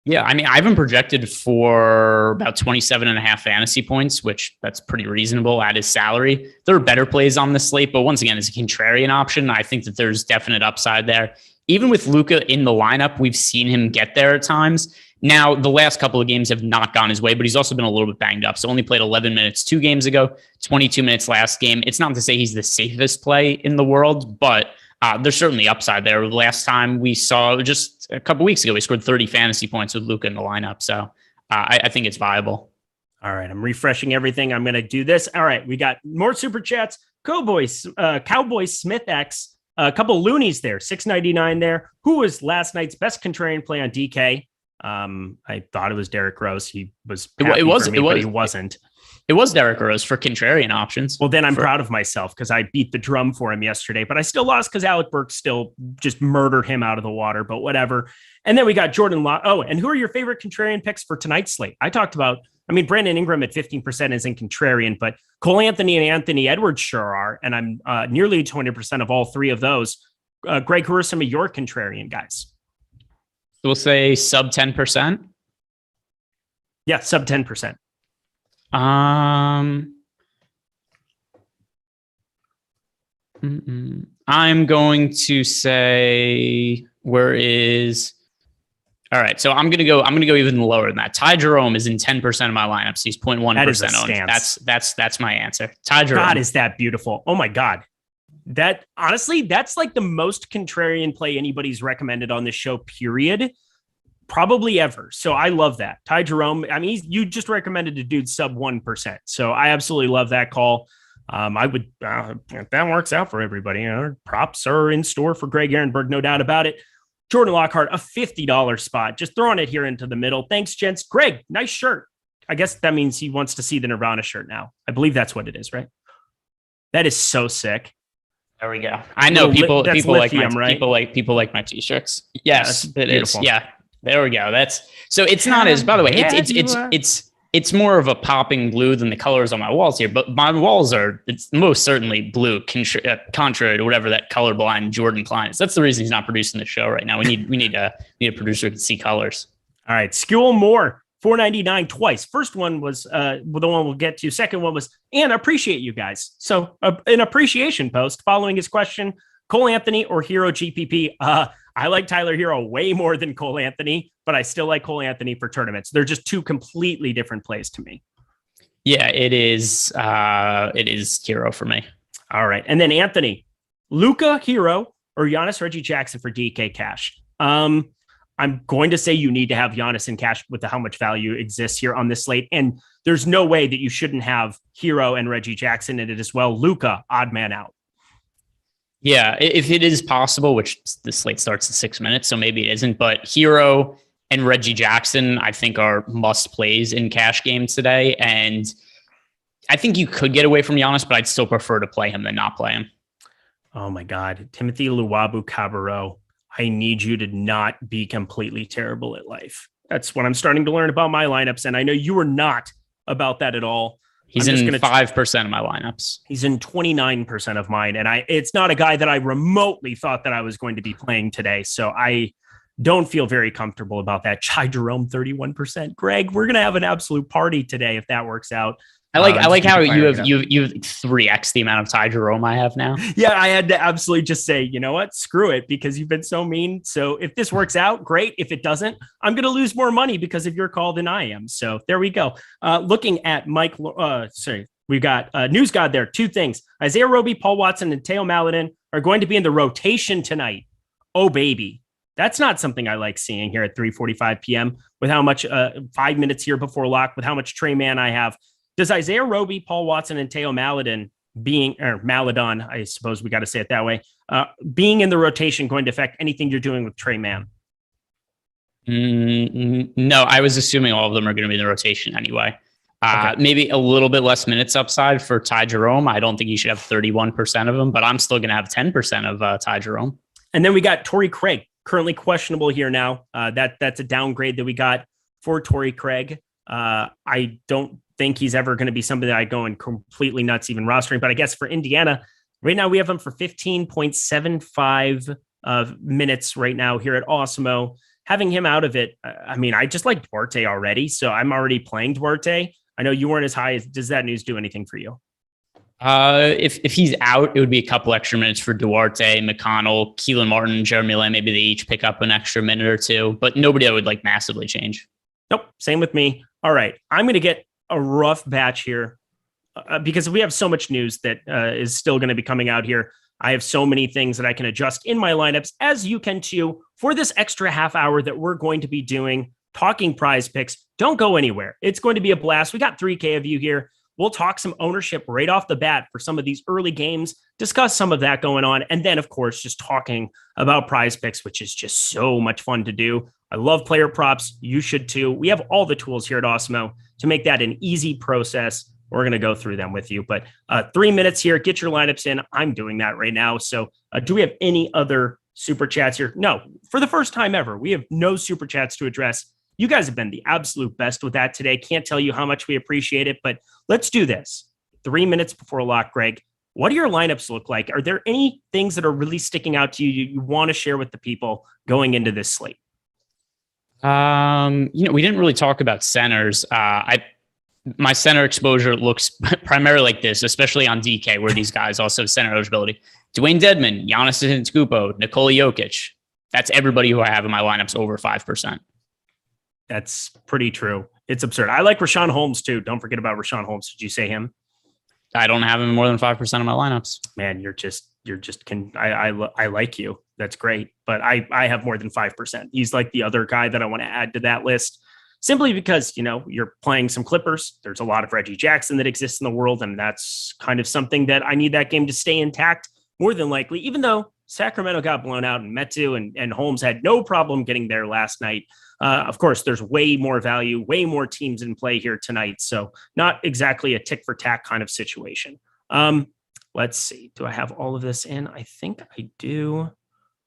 Yeah, I mean, I haven't projected for about 27.5 fantasy points, which that's pretty reasonable at his salary. There are better plays on the slate, but once again, as a contrarian option, I think that there's definite upside there. Even with Luka in the lineup, we've seen him get there at times. Now, the last couple of games have not gone his way, but he's also been a little bit banged up. So only played 11 minutes 2 games ago, 22 minutes last game. It's not to say he's the safest play in the world, but there's certainly upside there. Last time we saw, just a couple weeks ago, we scored 30 fantasy points with Luka in the lineup. So I think it's viable. All right, I'm refreshing everything. I'm going to do this. All right, we got more super chats. Cowboy Smith X, a couple loonies there, $6.99 there. Who was last night's best contrarian play on DK? I thought it was Derrick Rose. He was. But he wasn't. It was Derrick Rose for contrarian options. Well, then I'm proud of myself because I beat the drum for him yesterday, but I still lost because Alec Burks still just murdered him out of the water, but whatever. And then we got Jordan Law. Oh, and who are your favorite contrarian picks for tonight's slate? I talked about, Brandon Ingram at 15% isn't contrarian, but Cole Anthony and Anthony Edwards sure are. And I'm nearly 20% of all 3 of those. Greg, who are some of your contrarian guys? We'll say sub 10%. Yeah, sub 10%. I'm going to say all right. So I'm gonna go even lower than that. Ty Jerome is in 10% of my lineups. He's 0.1% owned. That's my answer. Ty Jerome. God, is that beautiful? Oh my God. That honestly, that's like the most contrarian play anybody's recommended on this show, period. Probably ever. So I love that. Ty Jerome, you just recommended a dude sub 1%. So I absolutely love that call. I would, if that works out for everybody, props are in store for Greg Ehrenberg, no doubt about it. Jordan Lockhart, a $50 spot. Just throwing it here into the middle. Thanks, gents. Greg, nice shirt. I guess that means he wants to see the Nirvana shirt now. I believe that's what it is, right? That is so sick. There we go. I know people like my t-shirts. Yes, it beautiful. Is. Yeah. There we go. It's not as, by the way, it's more of a popping blue than the colors on my walls here, but my walls it's most certainly blue, contrary to whatever that colorblind Jordan Klein is. That's the reason he's not producing the show right now. We need a producer who can see colors. All right. Skewel Moore, $4.99 twice. First one was the one we'll get to. Second one was, and I appreciate you guys. So an appreciation post following his question, Cole Anthony or Hero GPP. I like Tyler Hero way more than Cole Anthony, but I still like Cole Anthony for tournaments. They're just 2 completely different plays to me. Yeah, it is. It is Hero for me. All right. And then Anthony, Luka Hero or Giannis Reggie Jackson for DK cash. I'm going to say you need to have Giannis in cash with how much value exists here on this slate. And there's no way that you shouldn't have Hero and Reggie Jackson in it as well. Luka, odd man out. Yeah, if it is possible, which the slate starts in 6 minutes, so maybe it isn't, but Hero and Reggie Jackson, I think, are must plays in cash games today. And I think you could get away from Giannis, but I'd still prefer to play him than not play him. Oh my God. Timothy Luwawu-Cabarrot, I need you to not be completely terrible at life. That's what I'm starting to learn about my lineups. And I know you are not about that at all. He's in 5% of my lineups. He's in 29% of mine. And it's not a guy that I remotely thought that I was going to be playing today. So I don't feel very comfortable about that. Chai Jerome, 31%. Greg, we're going to have an absolute party today if that works out. I like how you have 3x the amount of Ty Jerome I have now. Yeah, I had to absolutely just say, you know what, screw it, because you've been so mean. So if this works out, great. If it doesn't, I'm going to lose more money because of your call than I am. So there we go. Looking at Mike, we've got News God there. Two things: Isaiah Roby, Paul Watson, and Teo Maledon are going to be in the rotation tonight. Oh baby, that's not something I like seeing here at 3:45 p.m. with how much 5 minutes here before lock, with how much Trey Mann I have. Does Isaiah Roby, Paul Watson, and Teo Maledon Maledon, I suppose we got to say it that way, being in the rotation going to affect anything you're doing with Trey Mann? No, I was assuming all of them are going to be in the rotation anyway. Okay. Maybe a little bit less minutes upside for Ty Jerome. I don't think you should have 31% of them, but I'm still going to have 10% of Ty Jerome. And then we got Torrey Craig, currently questionable here now. That's a downgrade that we got for Torrey Craig. I don't think he's ever going to be somebody that I go and completely nuts even rostering. But I guess for Indiana, right now we have him for 15.75 minutes right now here at Awesemo. Having him out of it, I mean, I just like Duarte already, so I'm already playing Duarte. I know you weren't as high. Does that news do anything for you? If he's out, it would be a couple extra minutes for Duarte, McConnell, Keelan Martin, Jeremy Lamb. Maybe they each pick up an extra minute or two, but nobody that would like massively change. Nope. Same with me. All right. I'm going to get a rough batch here because we have so much news that is still going to be coming out here. I have so many things that I can adjust in my lineups, as you can too, for this extra half hour that we're going to be doing, talking prize picks. Don't go anywhere. It's going to be a blast. We got 3K of you here. We'll talk some ownership right off the bat for some of these early games, discuss some of that going on. And then, of course, just talking about prize picks, which is just so much fun to do. I love player props. You should too. We have all the tools here at Awesemo to make that an easy process. We're going to go through them with you, but 3 minutes here. Get your lineups in. I'm doing that right now. So do we have any other super chats here? No, for the first time ever, we have no super chats to address. You guys have been the absolute best with that today. Can't tell you how much we appreciate it, but let's do this. 3 minutes before lock, Greg. What do your lineups look like? Are there any things that are really sticking out to you want to share with the people going into this slate? We didn't really talk about centers. My center exposure looks primarily like this, especially on DK, where these guys also have center eligibility. Dwayne Dedmon, Giannis Antetokounmpo, Nikola Jokic. That's everybody who I have in my lineups over 5%. That's pretty true. It's absurd. I like Rashawn Holmes too. Don't forget about Rashawn Holmes. Did you say him? I don't have him in more than 5% of my lineups. Man, I like you. That's great. But I have more than 5%. He's like the other guy that I want to add to that list, simply because, you're playing some Clippers. There's a lot of Reggie Jackson that exists in the world. And that's kind of something that I need that game to stay intact more than likely, even though Sacramento got blown out and Metu and Holmes had no problem getting there last night. Of course, there's way more value, way more teams in play here tonight. So not exactly a tick for tack kind of situation. Let's see. Do I have all of this in? I think I do.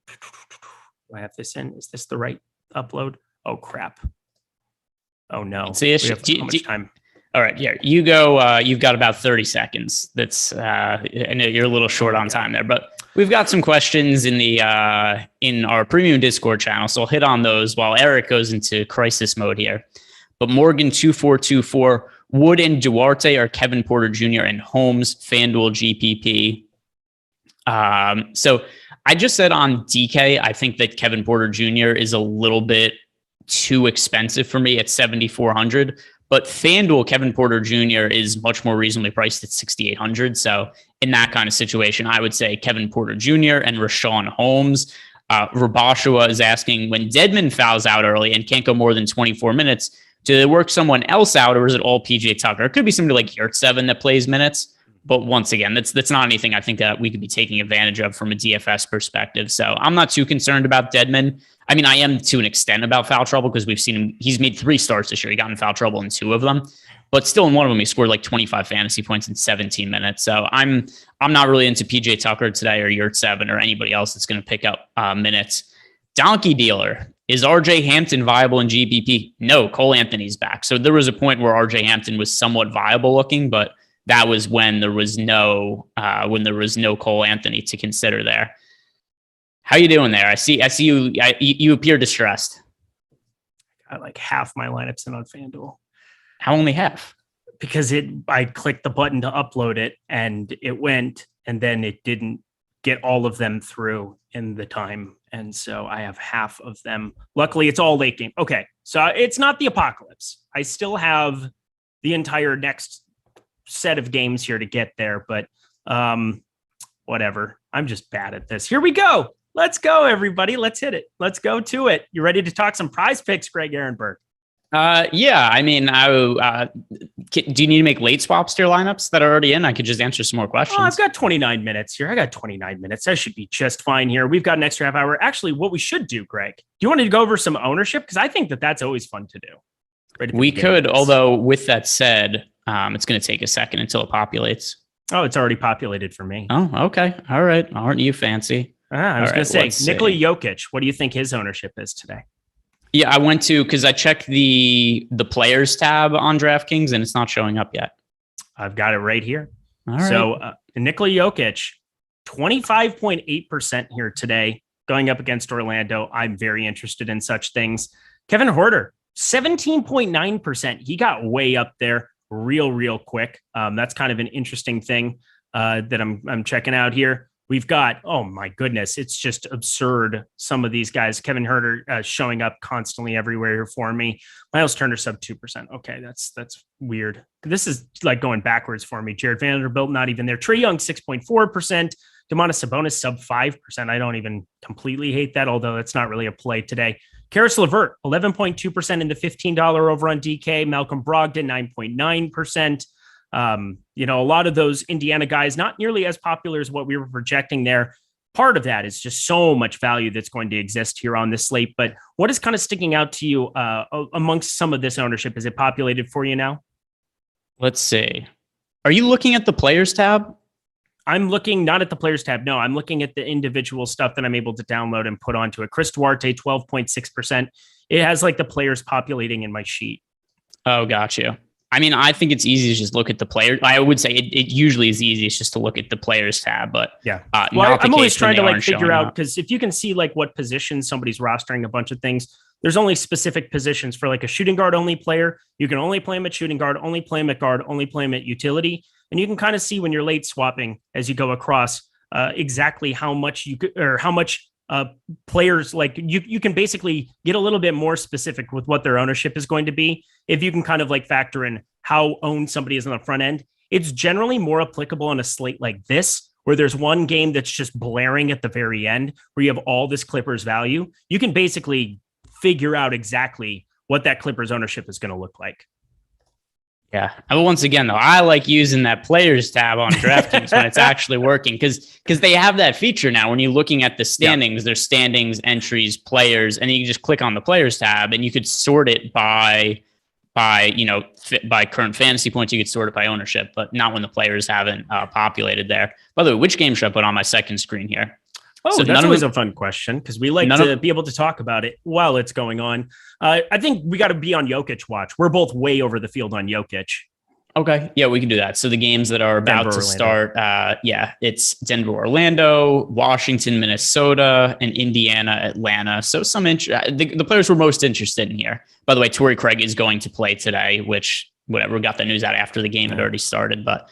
Do I have this in? Is this the right upload? Oh, crap. Oh, no. See, how much time? All right, here you go. You've got about 30 seconds. That's I know you're a little short on time there, but we've got some questions in the in our premium Discord channel, so I'll hit on those while Eric goes into crisis mode here. But Morgan 2424, Wood and Duarte are Kevin Porter Jr. and Holmes, FanDuel GPP. So I just said on DK, I think that Kevin Porter Jr. is a little bit too expensive for me at 7,400. But FanDuel, Kevin Porter Jr. is much more reasonably priced at 6,800. So in that kind of situation, I would say Kevin Porter Jr. and Rashawn Holmes. Rabashua is asking, when Dedmon fouls out early and can't go more than 24 minutes, do they work someone else out, or is it all PJ Tucker? It could be somebody like Yurtseven that plays minutes. But once again, that's not anything I think that we could be taking advantage of from a DFS perspective. So I'm not too concerned about Dedmon. I mean, I am to an extent about foul trouble because we've seen him. He's made 3 starts this year. He got in foul trouble in 2 of them, but still in one of them, he scored like 25 fantasy points in 17 minutes. So I'm not really into PJ Tucker today or Yurtseven or anybody else that's going to pick up minutes. Donkey dealer. Is RJ Hampton viable in GPP? No, Cole Anthony's back. So there was a point where RJ Hampton was somewhat viable looking, but that was when there was no Cole Anthony to consider there. How you doing there? I see you. You appear distressed. I like half my lineups in on FanDuel. How only half? Because I clicked the button to upload it and it went, and then it didn't get all of them through in the time. And so I have half of them. Luckily, it's all late game. Okay, so it's not the apocalypse. I still have the entire next set of games here to get there, but whatever. I'm just bad at this. Here we go. Let's go, everybody. Let's hit it. Let's go to it. You ready to talk some prize picks, Greg Ehrenberg? Yeah. I mean, do you need to make late swaps to your lineups that are already in? I could just answer some more questions. Oh, I've got 29 minutes here. I got 29 minutes. I should be just fine here. We've got an extra half hour. Actually, what we should do, Greg, do you want to go over some ownership? Because I think that's always fun to do. We could, although with that said, it's going to take a second until it populates. Oh, it's already populated for me. Oh, okay. All right. Aren't you fancy? I was going to say, Nikola Jokic, what do you think his ownership is today? Yeah, I went to, because I checked the players tab on DraftKings and it's not showing up yet. I've got it right here. All right. So Nikola Jokic, 25.8% here today, going up against Orlando. I'm very interested in such things. Kevin Huerter, 17.9%. He got way up there real quick. That's kind of an interesting thing that I'm checking out here. We've got, oh my goodness, it's just absurd. Some of these guys, Kevin Huerter showing up constantly everywhere here for me. Miles Turner sub 2%. Okay, that's weird. This is like going backwards for me. Jared Vanderbilt, not even there. Trae Young, 6.4%. Domantas Sabonis sub 5%. I don't even completely hate that, although it's not really a play today. Karis LeVert, 11.2% into $15 over on DK. Malcolm Brogdon, 9.9%. A lot of those Indiana guys, not nearly as popular as what we were projecting there. Part of that is just so much value that's going to exist here on this slate. But what is kind of sticking out to you amongst some of this ownership? Is it populated for you now? Let's see. Are you looking at the players tab? I'm looking not at the players tab. No, I'm looking at the individual stuff that I'm able to download and put onto it. Chris Duarte, 12.6%. It has like the players populating in my sheet. Oh, got you. I mean, I think it's easy to just look at the player. I would say it usually is easiest just to look at the players tab, but yeah. I'm always trying to figure out, because if you can see like what position somebody's rostering a bunch of things, there's only specific positions for like a shooting guard only player. You can only play him at shooting guard, only play him at guard, only play him at utility. And you can kind of see when you're late swapping as you go across exactly how much you could, or how much players, like you can basically get a little bit more specific with what their ownership is going to be. If you can kind of like factor in how owned somebody is on the front end, it's generally more applicable on a slate like this, where there's one game that's just blaring at the very end, where you have all this Clippers value. You can basically figure out exactly what that Clippers ownership is going to look like. Yeah. And once again, though, I like using that players tab on DraftKings when it's actually working, because they have that feature now. When you're looking at the standings, there's standings, entries, players, and you can just click on the players tab and you could sort it by current fantasy points. You could sort it by ownership, but not when the players haven't populated there. By the way, which game should I put on my second screen here? Oh, so that's always a fun question, because we like to be able to talk about it while it's going on. I think we got to be on Jokic watch. We're both way over the field on Jokic. Okay. Yeah, we can do that. So the games that are about to start, it's Denver, Orlando, Washington, Minnesota, and Indiana, Atlanta. So some the players we're most interested in here. By the way, Torrey Craig is going to play today, which whatever, we got the news out after the game had already started. But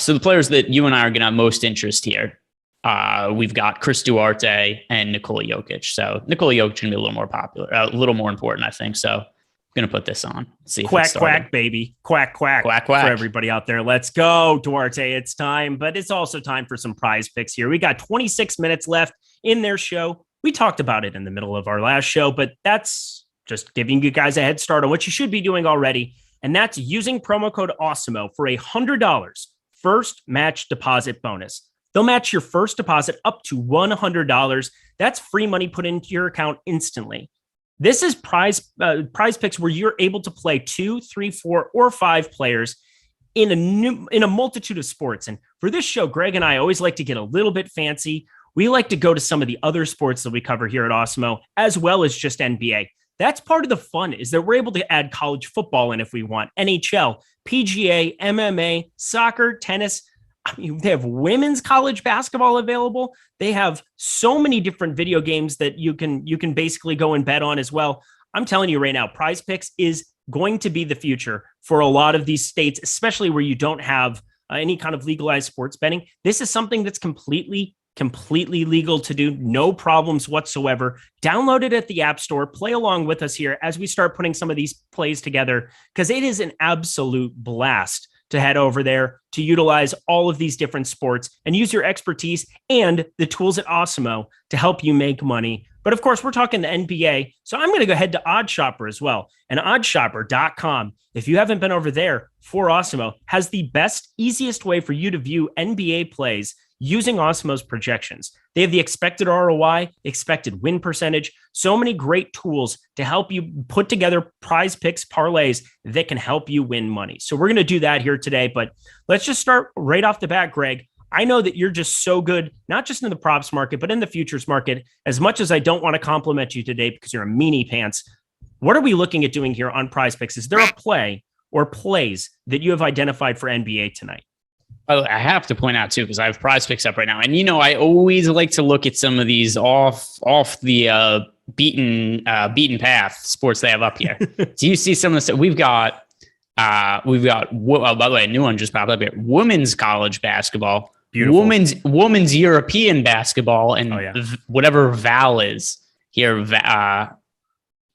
so the players that you and I are going to have most interest here, we've got Chris Duarte and Nikola Jokic. So Nikola Jokic going to be a little more popular, a little more important, I think. So I'm going to put this on. Let's see. Quack, baby. Quack for everybody out there. Let's go, Duarte. It's time, but it's also time for some prize picks here. We got 26 minutes left in their show. We talked about it in the middle of our last show, but that's just giving you guys a head start on what you should be doing already. And that's using promo code Awesemo for $100 first match deposit bonus. They'll match your first deposit up to $100. That's free money put into your account instantly. This is prize picks where you're able to play 2, 3, 4, or 5 players in a multitude of sports. And for this show, Greg and I always like to get a little bit fancy. We like to go to some of the other sports that we cover here at Awesemo, as well as just NBA. That's part of the fun, is that we're able to add college football in if we want, NHL, PGA, MMA, soccer, tennis. I mean, they have women's college basketball available. They have so many different video games that you can basically go and bet on as well. I'm telling you right now, Prize Picks is going to be the future for a lot of these states, especially where you don't have any kind of legalized sports betting. This is something that's completely legal to do. No problems whatsoever. Download it at the App Store. Play along with us here as we start putting some of these plays together, because it is an absolute blast to head over there to utilize all of these different sports and use your expertise and the tools at Awesemo to help you make money. But of course, we're talking the NBA. So I'm going to go ahead to OddsShopper as well. And OddsShopper.com, if you haven't been over there for Awesemo, has the best, easiest way for you to view NBA plays using Awesemo's projections. They have the expected ROI, expected win percentage, so many great tools to help you put together prize picks, parlays that can help you win money. So we're going to do that here today, but let's just start right off the bat, Greg. I know that you're just so good, not just in the props market, but in the futures market. As much as I don't want to compliment you today because you're a meanie pants, what are we looking at doing here on Prize Picks? Is there a play or plays that you have identified for NBA tonight? Oh, I have to point out too, because I have Prize Picks up right now, and I always like to look at some of these off the beaten path sports they have up here. Do you see some of the stuff we've got? By the way, a new one just popped up here: women's college basketball, beautiful, women's European basketball, and whatever Val is here.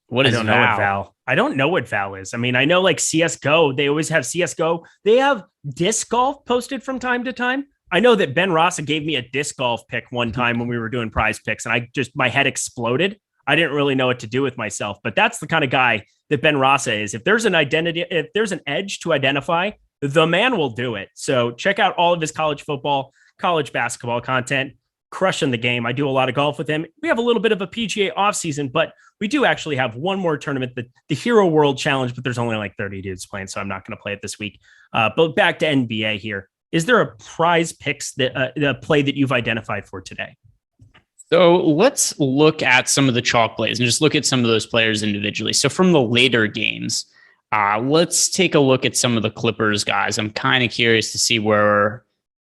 What is Val? I don't know what Val is. I mean, I know like CSGO, they always have CSGO. They have disc golf posted from time to time. I know that Ben Rossa gave me a disc golf pick one time when we were doing Prize Picks, and my head exploded. I didn't really know what to do with myself, but that's the kind of guy that Ben Rossa is. If there's an edge to identify, the man will do it. So check out all of his college football, college basketball content. Crushing the game. I do a lot of golf with him. We have a little bit of a PGA offseason, but we do actually have one more tournament, the Hero World Challenge, but there's only like 30 dudes playing, so I'm not going to play it this week. But back to NBA here. Is there a Prize Picks the play that you've identified for today? So let's look at some of the chalk plays and just look at some of those players individually. So from the later games, let's take a look at some of the Clippers guys. I'm kind of curious to see where.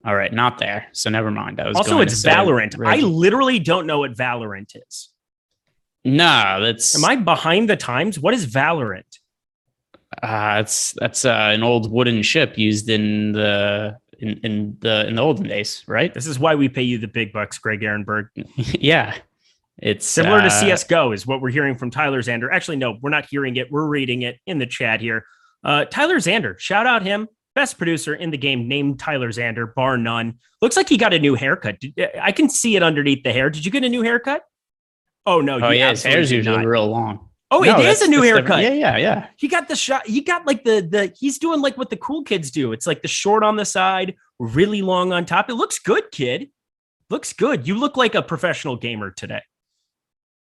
All right, not there. So never mind. Also, it's Valorant. I literally don't know what Valorant is. No, that's. Am I behind the times? What is Valorant? That's an old wooden ship used in the olden days, right? This is why we pay you the big bucks, Greg Ehrenberg. Yeah, it's similar to CS:GO, is what we're hearing from Tyler Zander. Actually, no, we're not hearing it. We're reading it in the chat here. Tyler Zander, shout out him. Best producer in the game, named Tyler Zander, bar none. Looks like he got a new haircut. I can see it underneath the hair. Did you get a new haircut? Oh, no. Oh, yeah. His hair's usually real long. Oh, no, it is a new haircut. Yeah. He got the shot. He got like he's doing like what the cool kids do. It's like the short on the side, really long on top. It looks good, kid. Looks good. You look like a professional gamer today.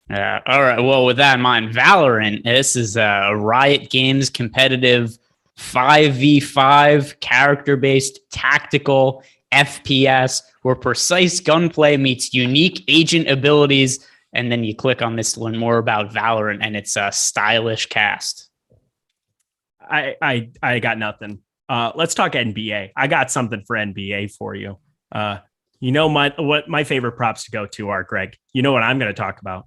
Yeah. All right. Well, with that in mind, Valorant, this is a Riot Games competitive 5v5 character-based tactical FPS where precise gunplay meets unique agent abilities. And then you click on this to learn more about Valorant, and it's a stylish cast. I got nothing. Let's talk NBA. I got something for NBA for you. What my favorite props to go to are, Greg. You know what I'm going to talk about?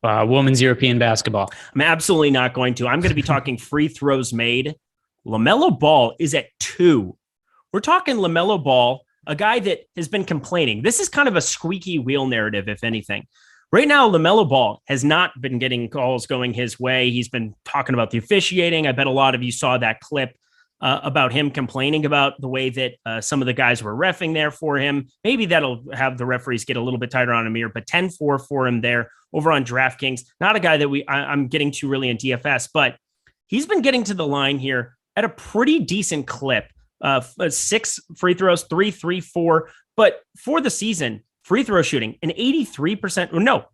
Women's European basketball. I'm absolutely not going to. I'm going to be talking free throws made. LaMelo Ball is at 2. We're talking LaMelo Ball, a guy that has been complaining. This is kind of a squeaky wheel narrative, if anything. Right now, LaMelo Ball has not been getting calls going his way. He's been talking about the officiating. I bet a lot of you saw that clip about him complaining about the way that some of the guys were reffing there for him. Maybe that'll have the referees get a little bit tighter on him here, but 10-4 for him there over on DraftKings. Not a guy that I'm getting to really in DFS, but he's been getting to the line here at a pretty decent clip. 6 free throws, 3, 3, 4. But for the season, free throw shooting, an 83%. No,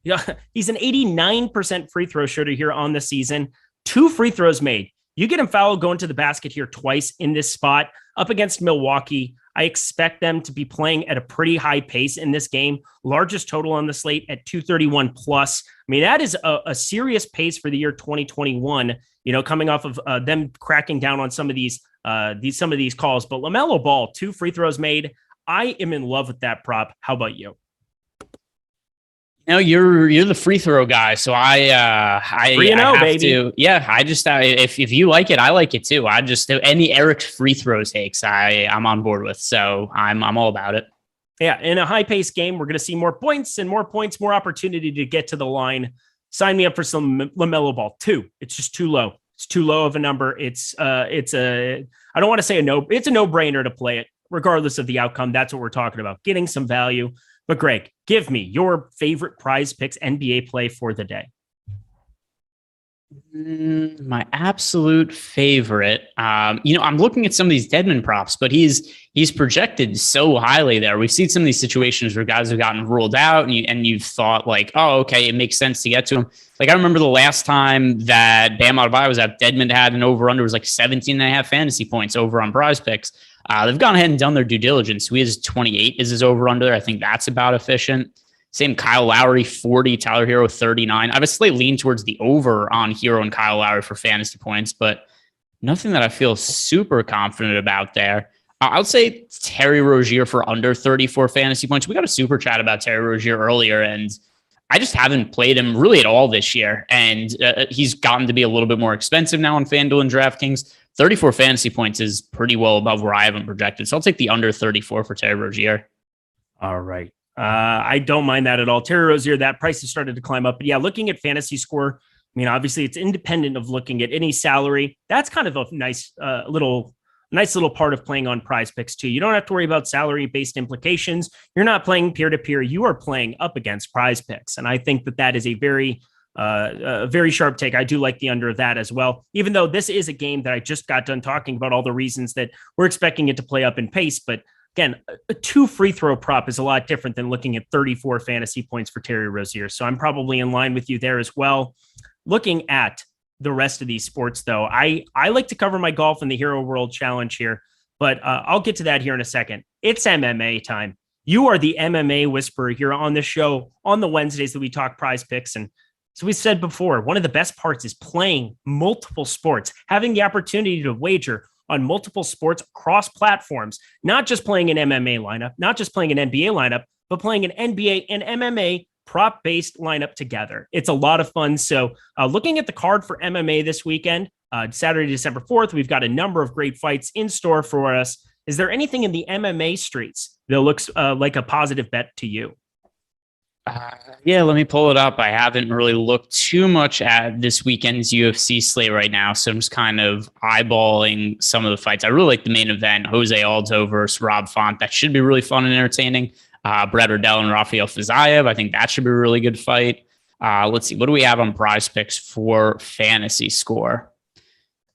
he's an 89% free throw shooter here on the season. 2 free throws made. You get him fouled going to the basket here twice in this spot up against Milwaukee. I expect them to be playing at a pretty high pace in this game. Largest total on the slate at 231 plus. I mean, that is a serious pace for the year 2021, coming off of them cracking down on some of these calls. But LaMelo Ball, 2 free throws made. I am in love with that prop. How about you? No, you're the free throw guy, so I have baby. to. Yeah, I just if you like it, I like it too. I just any Eric free throw takes, I'm on board with. So I'm all about it. Yeah, in a high paced game, we're going to see more points, more opportunity to get to the line. Sign me up for some LaMelo Ball. 2. It's just too low. It's too low of a number. I don't want to say it's a no brainer to play it, regardless of the outcome. That's what we're talking about, getting some value. But Greg, give me your favorite Prize Picks NBA play for the day. My absolute favorite. I'm looking at some of these Deadman props, but he's projected so highly there. We've seen some of these situations where guys have gotten ruled out, and you've thought like, oh, okay, it makes sense to get to him. Like I remember the last time that Bam Adebayo was out, Deadman had an over/under was like 17.5 fantasy points over on Prize Picks. They've gone ahead and done their due diligence. He has 28 is his over/under. I think that's about efficient. Same Kyle Lowry, 40, Tyler Hero, 39. I have a slight lean towards the over on Hero and Kyle Lowry for fantasy points, but nothing that I feel super confident about there. I would say Terry Rozier for under 34 fantasy points. We got a super chat about Terry Rozier earlier, and I just haven't played him really at all this year. And he's gotten to be a little bit more expensive now on FanDuel and DraftKings. 34 fantasy points is pretty well above where I have him projected. So I'll take the under 34 for Terry Rozier. All right. I don't mind that at all. Terry Rozier, that price has started to climb up. But yeah, looking at fantasy score, I mean, obviously it's independent of looking at any salary. That's kind of a nice little part of playing on Prize Picks too. You don't have to worry about salary-based implications. You're not playing peer-to-peer. You are playing up against Prize Picks. And I think that is a very sharp take. I do like the under of that as well, even though this is a game that I just got done talking about all the reasons that we're expecting it to play up in pace. But again, a 2 free throw prop is a lot different than looking at 34 fantasy points for Terry Rozier. So I'm probably in line with you there as well. Looking at the rest of these sports, though, I like to cover my golf in the Hero World Challenge here, but I'll get to that here in a second. It's MMA time. You are the MMA whisperer here on the show on the Wednesdays that we talk Prize Picks. And so we said before, one of the best parts is playing multiple sports, having the opportunity to wager on multiple sports across platforms, not just playing an MMA lineup, not just playing an NBA lineup, but playing an NBA and MMA prop-based lineup together. It's a lot of fun. So looking at the card for MMA this weekend, Saturday, December 4th, we've got a number of great fights in store for us. Is there anything in the MMA streets that looks like a positive bet to you? Yeah, let me pull it up. I haven't really looked too much at this weekend's UFC slate right now, so I'm just kind of eyeballing some of the fights. I really like the main event, Jose Aldo versus Rob Font. That should be really fun and entertaining. Brad Riddell and Rafael Fiziev. I think that should be a really good fight. Let's see. What do we have on Prize Picks for fantasy score?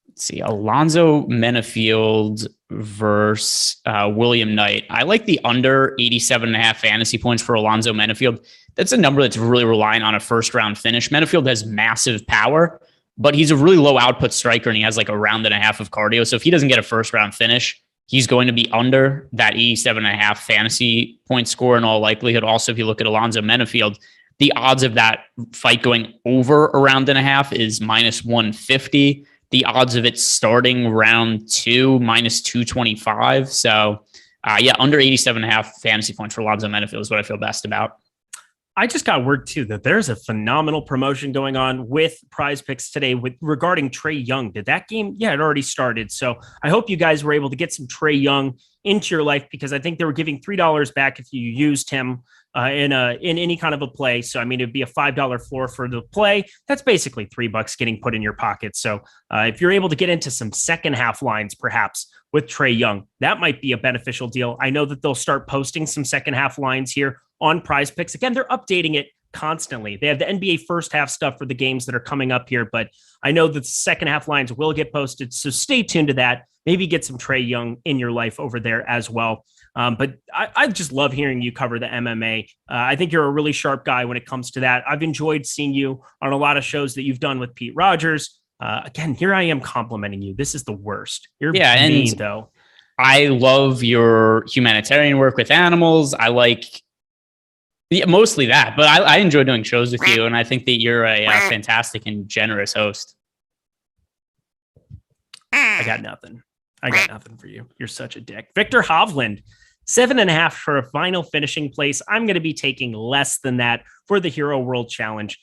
Let's see. Alonzo Menafield versus William Knight. I like the under 87.5 fantasy points for Alonzo Menafield. That's a number that's really relying on a first round finish. Menafield has massive power, but he's a really low output striker and he has like a round and a half of cardio. So if he doesn't get a first round finish, he's going to be under that 87.5 fantasy point score in all likelihood. Also, if you look at Alonzo Menafield, the odds of that fight going over a round and a half is minus 150. The odds of it starting round 2, minus 225. So under 87.5 fantasy points for Alonzo Menafield is what I feel best about. I just got word too that there's a phenomenal promotion going on with Prize Picks today regarding Trey Young. Did that game? Yeah, it already started. So I hope you guys were able to get some Trey Young into your life because I think they were giving $3 back if you used him in any kind of a play. So, I mean, it'd be a $5 floor for the play. That's basically $3 getting put in your pocket. So if you're able to get into some second half lines, perhaps with Trey Young, that might be a beneficial deal. I know that they'll start posting some second half lines here on Prize Picks. Again, they're updating it constantly. They have the NBA first half stuff for the games that are coming up here, but I know that the second half lines will get posted. So stay tuned to that. Maybe get some Trey Young in your life over there as well. But I just love hearing you cover the MMA. I think you're a really sharp guy when it comes to that. I've enjoyed seeing you on a lot of shows that you've done with Pete Rogers. Again, here I am complimenting you. This is the worst. You're mean, though. I love your humanitarian work with animals. I like mostly that, but I enjoy doing shows with you, and I think that you're a fantastic and generous host. I got nothing for you. You're such a dick. Victor Hovland, 7.5 for a final finishing place. I'm going to be taking less than that for the Hero World Challenge.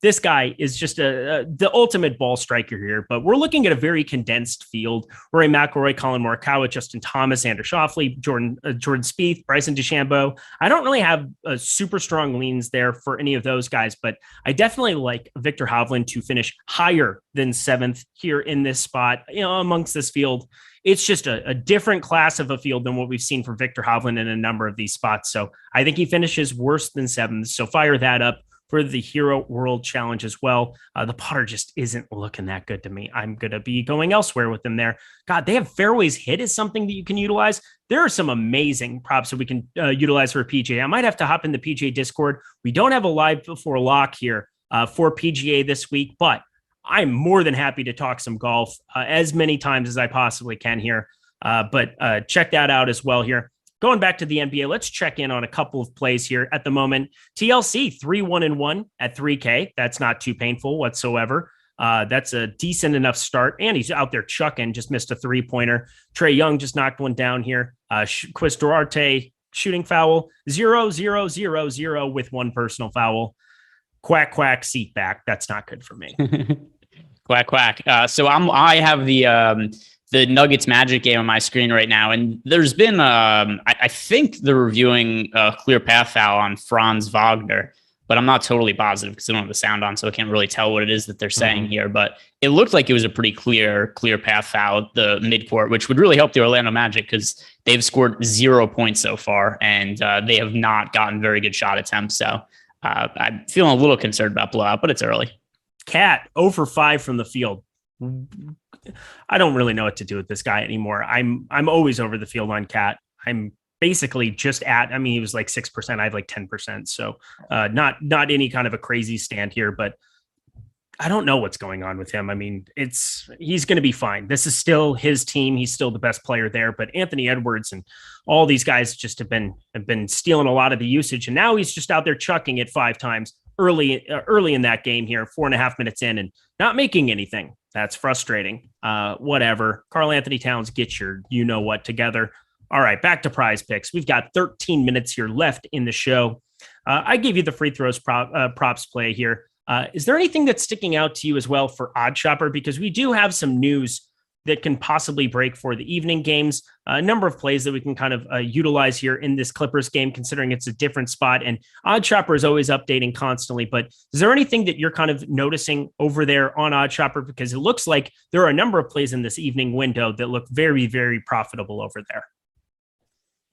This guy is just the ultimate ball striker here, but we're looking at a very condensed field. Rory McIlroy, Colin Morikawa, Justin Thomas, Andrew Schauffele, Jordan Spieth, Bryson DeChambeau. I don't really have super strong leans there for any of those guys, but I definitely like Victor Hovland to finish higher than 7th here in this spot, amongst this field. It's just a different class of a field than what we've seen from Victor Hovland in a number of these spots. So I think he finishes worse than 7th. So fire that up for the Hero World Challenge as well. The putter just isn't looking that good to me. I'm going to be going elsewhere with them there. God, they have fairways hit is something that you can utilize. There are some amazing props that we can utilize for PGA. I might have to hop in the PGA Discord. We don't have a live before lock here for PGA this week, but I'm more than happy to talk some golf as many times as I possibly can here. But check that out as well here. Going back to the NBA, let's check in on a couple of plays here at the moment. TLC 3-1-1 at 3K. That's not too painful whatsoever. That's a decent enough start. And he's out there chucking, just missed a 3-pointer. Trey Young just knocked one down here. Quist Duarte shooting foul. 0-0-0-0 with one personal foul. Quack, quack, seat back. That's not good for me. Quack, quack. So I have the Nuggets Magic game on my screen right now. And there's been, I think they're reviewing a clear path foul on Franz Wagner, but I'm not totally positive because I don't have the sound on, so I can't really tell what it is that they're saying here. But it looked like it was a pretty clear path foul at the midcourt, which would really help the Orlando Magic because they've scored 0 points so far, and they have not gotten very good shot attempts. So I'm feeling a little concerned about blowout, but it's early. Cat 0 for 5 from the field. I don't really know what to do with this guy anymore. I'm always over the field on Cat. I'm basically just he was like 6%. I have like 10%. So not any kind of a crazy stand here, but I don't know what's going on with him. I mean, he's going to be fine. This is still his team. He's still the best player there, but Anthony Edwards and all these guys just have been stealing a lot of the usage. And now he's just out there chucking it 5 times early in that game here, 4.5 minutes in, and not making anything. That's frustrating. Whatever. Karl Anthony Towns, get your you-know-what together. All right, back to Prize Picks. We've got 13 minutes here left in the show. I gave you the free throws props play here. Is there anything that's sticking out to you as well for Odd Shopper? Because we do have some news that can possibly break for the evening games. A number of plays that we can kind of utilize here in this Clippers game, considering it's a different spot. And Odd Shopper is always updating constantly. But is there anything that you're kind of noticing over there on Odd Shopper? Because it looks like there are a number of plays in this evening window that look very, very profitable over there.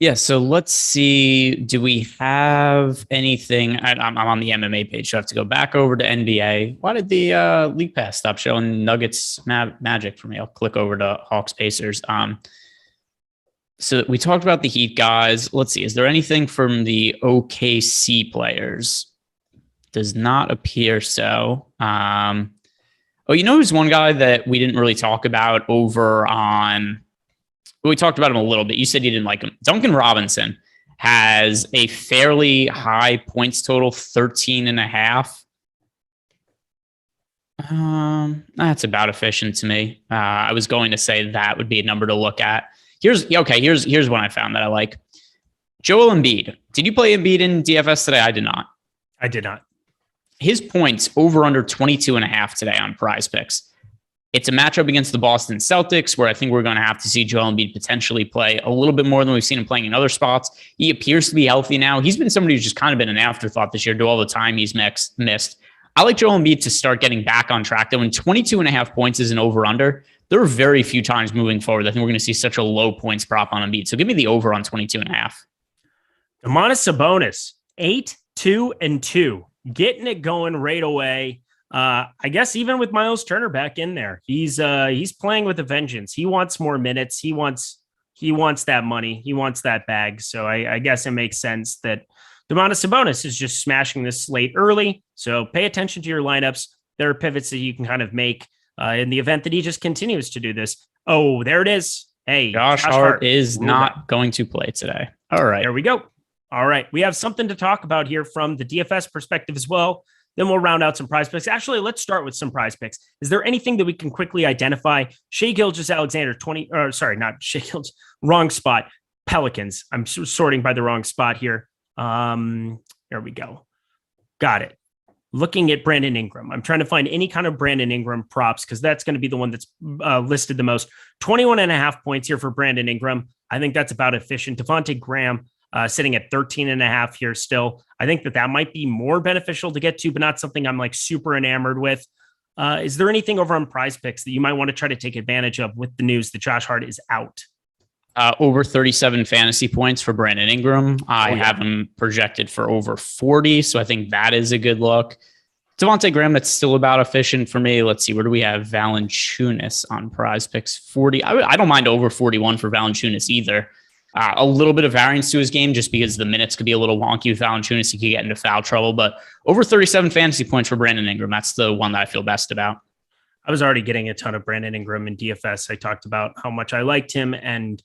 Yeah, so let's see. Do we have anything? I'm on the MMA page, so I have to go back over to NBA. Why did the League Pass stop showing Nuggets Magic for me? I'll click over to Hawks Pacers. So we talked about the Heat guys. Let's see. Is there anything from the OKC players? Does not appear so. Who's one guy that we didn't really talk about over on... We talked about him a little bit. You said you didn't like him. Duncan Robinson has a fairly high points total, 13.5. That's about efficient to me. I was going to say that would be a number to look at. Here's one I found that I like. Joel Embiid. Did you play Embiid in DFS today? I did not. I did not. His points over under 22.5 today on Prize Picks. It's a matchup against the Boston Celtics where I think we're going to have to see Joel Embiid potentially play a little bit more than we've seen him playing in other spots. He appears to be healthy now. He's been somebody who's just kind of been an afterthought this year due to all the time he's missed. I like Joel Embiid to start getting back on track, though. When 22.5 points is an over-under, there are very few times moving forward I think we're going to see such a low points prop on Embiid. So give me the over on 22.5. Domantas Sabonis, 8-2-2, getting it going right away. I guess even with Miles Turner back in there, he's playing with a vengeance. He wants more minutes. He wants that money. He wants that bag. So I guess it makes sense that Domantas Sabonis is just smashing this slate early. So pay attention to your lineups. There are pivots that you can kind of make in the event that he just continues to do this. Oh, there it is. Hey, Josh Hart is not going to play today. All right. There we go. All right. We have something to talk about here from the DFS perspective as well. Then we'll round out some prize picks. Actually, let's start with some prize picks. Is there anything that we can quickly identify? Shai Gilgeous-Alexander, not Shai Gilgeous, wrong spot. Pelicans. I'm sorting by the wrong spot here. There we go. Got it. Looking at Brandon Ingram. I'm trying to find any kind of Brandon Ingram props because that's going to be the one that's listed the most. 21.5 points here for Brandon Ingram. I think that's about efficient. Devontae Graham sitting at 13.5 here still. I think that might be more beneficial to get to, but not something I'm like super enamored with. Is there anything over on Prize Picks that you might want to try to take advantage of with the news that Josh Hart is out? Over 37 fantasy points for Brandon Ingram. I have him projected for over 40, so I think that is a good look. Devontae Graham, that's still about efficient for me. Let's see, where do we have Valanciunas on Prize Picks? 40. I don't mind over 41 for Valanciunas either. A little bit of variance to his game just because the minutes could be a little wonky with Valanciunas. He could get into foul trouble, but over 37 fantasy points for Brandon Ingram. That's the one that I feel best about. I was already getting a ton of Brandon Ingram in DFS. I talked about how much I liked him, and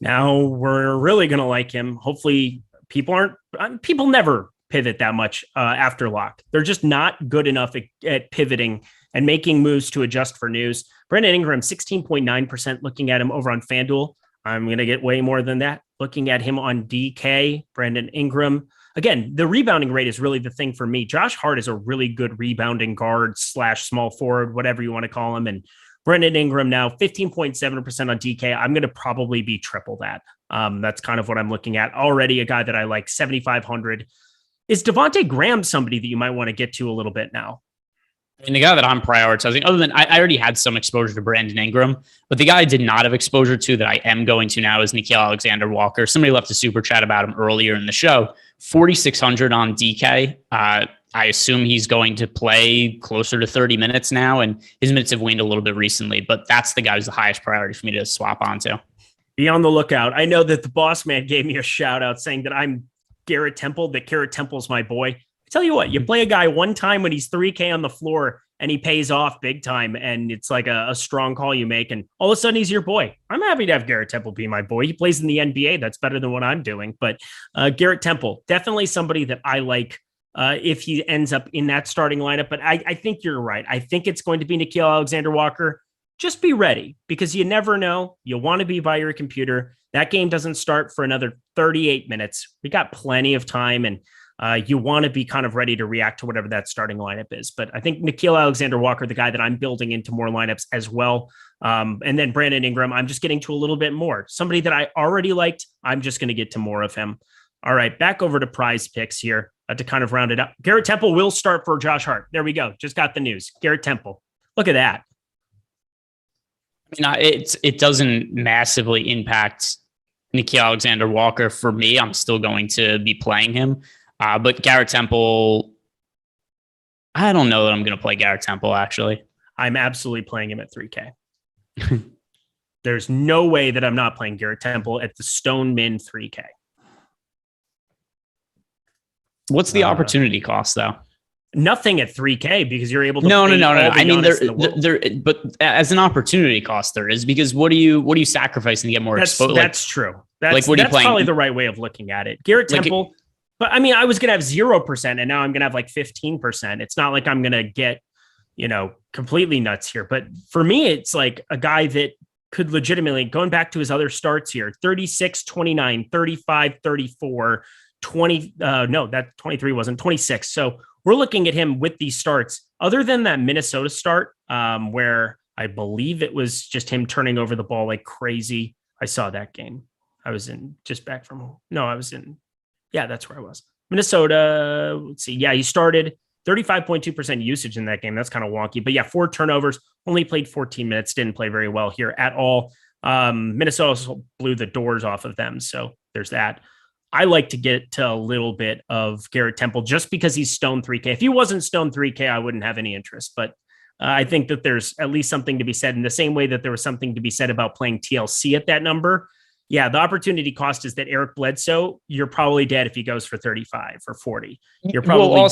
now we're really going to like him. Hopefully people never pivot that much after lock. They're just not good enough at pivoting and making moves to adjust for news. Brandon Ingram, 16.9% looking at him over on FanDuel. I'm going to get way more than that. Looking at him on DK, Brandon Ingram. Again, the rebounding rate is really the thing for me. Josh Hart is a really good rebounding guard / small forward, whatever you want to call him. And Brandon Ingram now 15.7% on DK. I'm going to probably be triple that. That's kind of what I'm looking at. Already a guy that I like, 7,500. Is Devontae Graham somebody that you might want to get to a little bit now? And the guy that I'm prioritizing, other than I already had some exposure to Brandon Ingram, but the guy I did not have exposure to that I am going to now is Nickeil Alexander-Walker. Somebody left a super chat about him earlier in the show. 4,600 on DK. I assume he's going to play closer to 30 minutes now, and his minutes have waned a little bit recently, but that's the guy who's the highest priority for me to swap onto. Be on the lookout. I know that the boss man gave me a shout out saying that I'm Garrett Temple, that Garrett Temple's my boy. Tell you what, you play a guy one time when he's 3K on the floor and he pays off big time, and it's like a strong call you make, and all of a sudden he's your boy. I'm happy to have Garrett Temple be my boy. He plays in the NBA. That's better than what I'm doing. But Garrett Temple, definitely somebody that I like if he ends up in that starting lineup. But I think you're right. I think it's going to be Nickeil Alexander-Walker. Just be ready because you never know. You want to be by your computer. That game doesn't start for another 38 minutes. We got plenty of time, and you want to be kind of ready to react to whatever that starting lineup is. But I think Nickeil Alexander-Walker, the guy that I'm building into more lineups as well. And then Brandon Ingram, I'm just getting to a little bit more. Somebody that I already liked, I'm just going to get to more of him. All right, back over to Prize Picks here to kind of round it up. Garrett Temple will start for Josh Hart. There we go. Just got the news. Garrett Temple. Look at that. I mean, it doesn't massively impact Nickeil Alexander-Walker for me. I'm still going to be playing him. But Garrett Temple, I don't know that I'm going to play Garrett Temple, actually. I'm absolutely playing him at 3K. There's no way that I'm not playing Garrett Temple at the Stone Min 3K. What's the opportunity cost, though? Nothing at 3K because you're able to. No. I mean, there, but as an opportunity cost, there is, because what are you sacrificing to get more exposure? That's true. That's, like, what are you playing? Probably the right way of looking at it. Garrett Temple. But I mean, I was going to have 0% and now I'm going to have like 15%. It's not like I'm going to get, completely nuts here. But for me, it's like a guy that could legitimately, going back to his other starts here, 36, 29, 35, 34, 20. No, that 23 wasn't 26. So we're looking at him with these starts other than that Minnesota start where I believe it was just him turning over the ball like crazy. I saw that game. I was yeah, that's where I was. Minnesota, let's see. Yeah, he started 35.2% usage in that game. That's kind of wonky. But yeah, 4 turnovers, only played 14 minutes, didn't play very well here at all. Minnesota blew the doors off of them. So there's that. I like to get to a little bit of Garrett Temple just because he's stone 3K. If he wasn't stone 3K, I wouldn't have any interest. But I think that there's at least something to be said in the same way that there was something to be said about playing TLC at that number. Yeah, the opportunity cost is that Eric Bledsoe, you're probably dead if he goes for 35 or 40. You're probably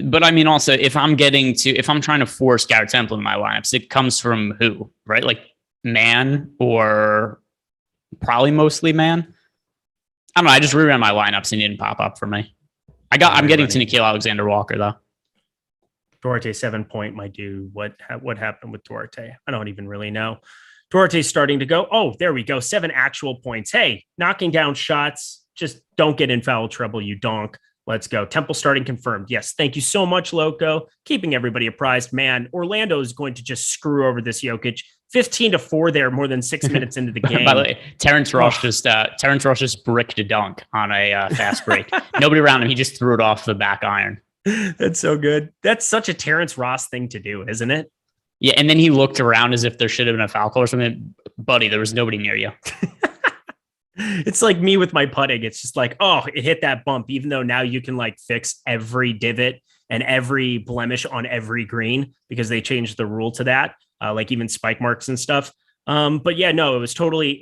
but I mean, also, if I'm trying to force Garrett Temple in my lineups, it comes from who, right? Like Man, or probably mostly Man. I don't know. I just reran my lineups and he didn't pop up for me. I'm getting to Nickeil Alexander-Walker though. Duarte 7 point, my dude. What happened with Duarte? I don't even really know. Duarte's starting to go. Oh, there we go. 7 actual points. Hey, knocking down shots. Just don't get in foul trouble, you donk. Let's go. Temple starting confirmed. Yes. Thank you so much, Loco. Keeping everybody apprised. Man, Orlando is going to just screw over this Jokic. 15-4 there, more than 6 minutes into the game. By the way, Terrence Ross just bricked a dunk on a fast break. Nobody around him. He just threw it off the back iron. That's so good. That's such a Terrence Ross thing to do, isn't it? Yeah, and then he looked around as if there should have been a foul call or something. Buddy, there was nobody near you. It's like me with my putting. It's just like, oh, it hit that bump, even though now you can like fix every divot and every blemish on every green because they changed the rule to that, like even spike marks and stuff. But yeah, no, it was totally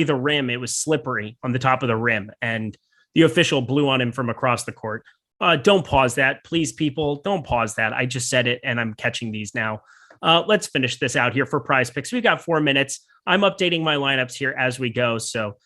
the rim. It was slippery on the top of the rim, and the official blew on him from across the court. Don't pause that, please, people. Don't pause that. I just said it, and I'm catching these now. Let's finish this out here for Prize Picks. We've got 4 minutes. I'm updating my lineups here as we go. So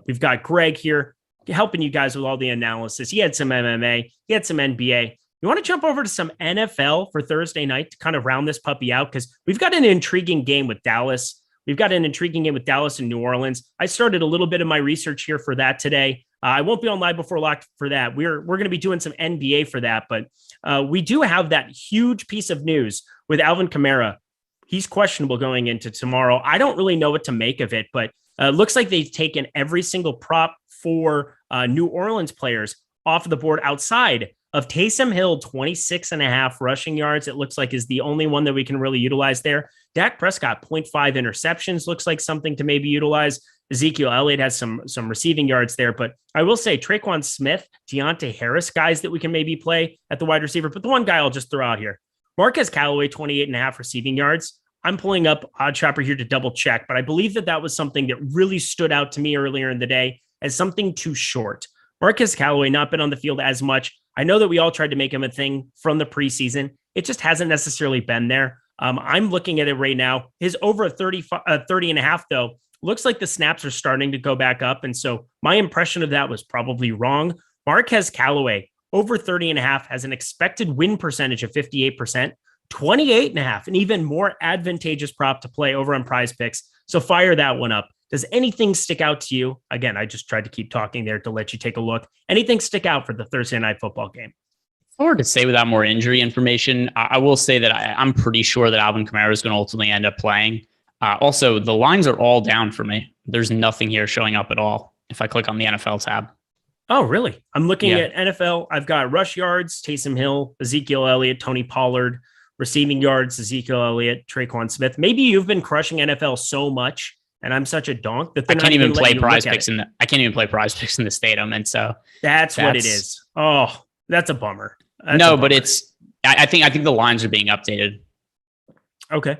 we've got Greg here helping you guys with all the analysis. He had some MMA. He had some NBA. You want to jump over to some NFL for Thursday night to kind of round this puppy out? Because we've got an intriguing game with Dallas. We've got an intriguing game with Dallas and New Orleans. I started a little bit of my research here for that today. I won't be on Live Before Lock for that. We're going to be doing some NBA for that. But we do have that huge piece of news with Alvin Kamara. He's questionable going into tomorrow. I don't really know what to make of it, but looks like they've taken every single prop for New Orleans players off of the board outside of Taysom Hill, 26.5 rushing yards. It looks like is the only one that we can really utilize there. Dak Prescott, 0.5 interceptions, looks like something to maybe utilize. Ezekiel Elliott has some receiving yards there, but I will say Traquan Smith, Deontay Harris, guys that we can maybe play at the wide receiver. But the one guy I'll just throw out here, Marquez Callaway, 28.5 receiving yards. I'm pulling up Odd Chopper here to double check, but I believe that was something that really stood out to me earlier in the day as something too short. Marquez Callaway not been on the field as much. I know that we all tried to make him a thing from the preseason. It just hasn't necessarily been there. I'm looking at it right now. His over 30 and a half, though, looks like the snaps are starting to go back up. And so my impression of that was probably wrong. Marquez Callaway, over 30 and a half, has an expected win percentage of 58%, 28.5, an even more advantageous prop to play over on Prize Picks. So fire that one up. Does anything stick out to you? Again, I just tried to keep talking there to let you take a look. Anything stick out for the Thursday night football game? Hard to say without more injury information. I will say that I'm pretty sure that Alvin Kamara is going to ultimately end up playing. Also, the lines are all down for me. There's nothing here showing up at all if I click on the NFL tab. Oh, really? I'm looking at NFL. I've got rush yards, Taysom Hill, Ezekiel Elliott, Tony Pollard, receiving yards, Ezekiel Elliott, Traquan Smith. Maybe you've been crushing NFL so much, and I'm such a donk that I can't even play Prize Picks in the stadium, and so that's what it is. Oh, that's a bummer. But it's. I think the lines are being updated. Okay.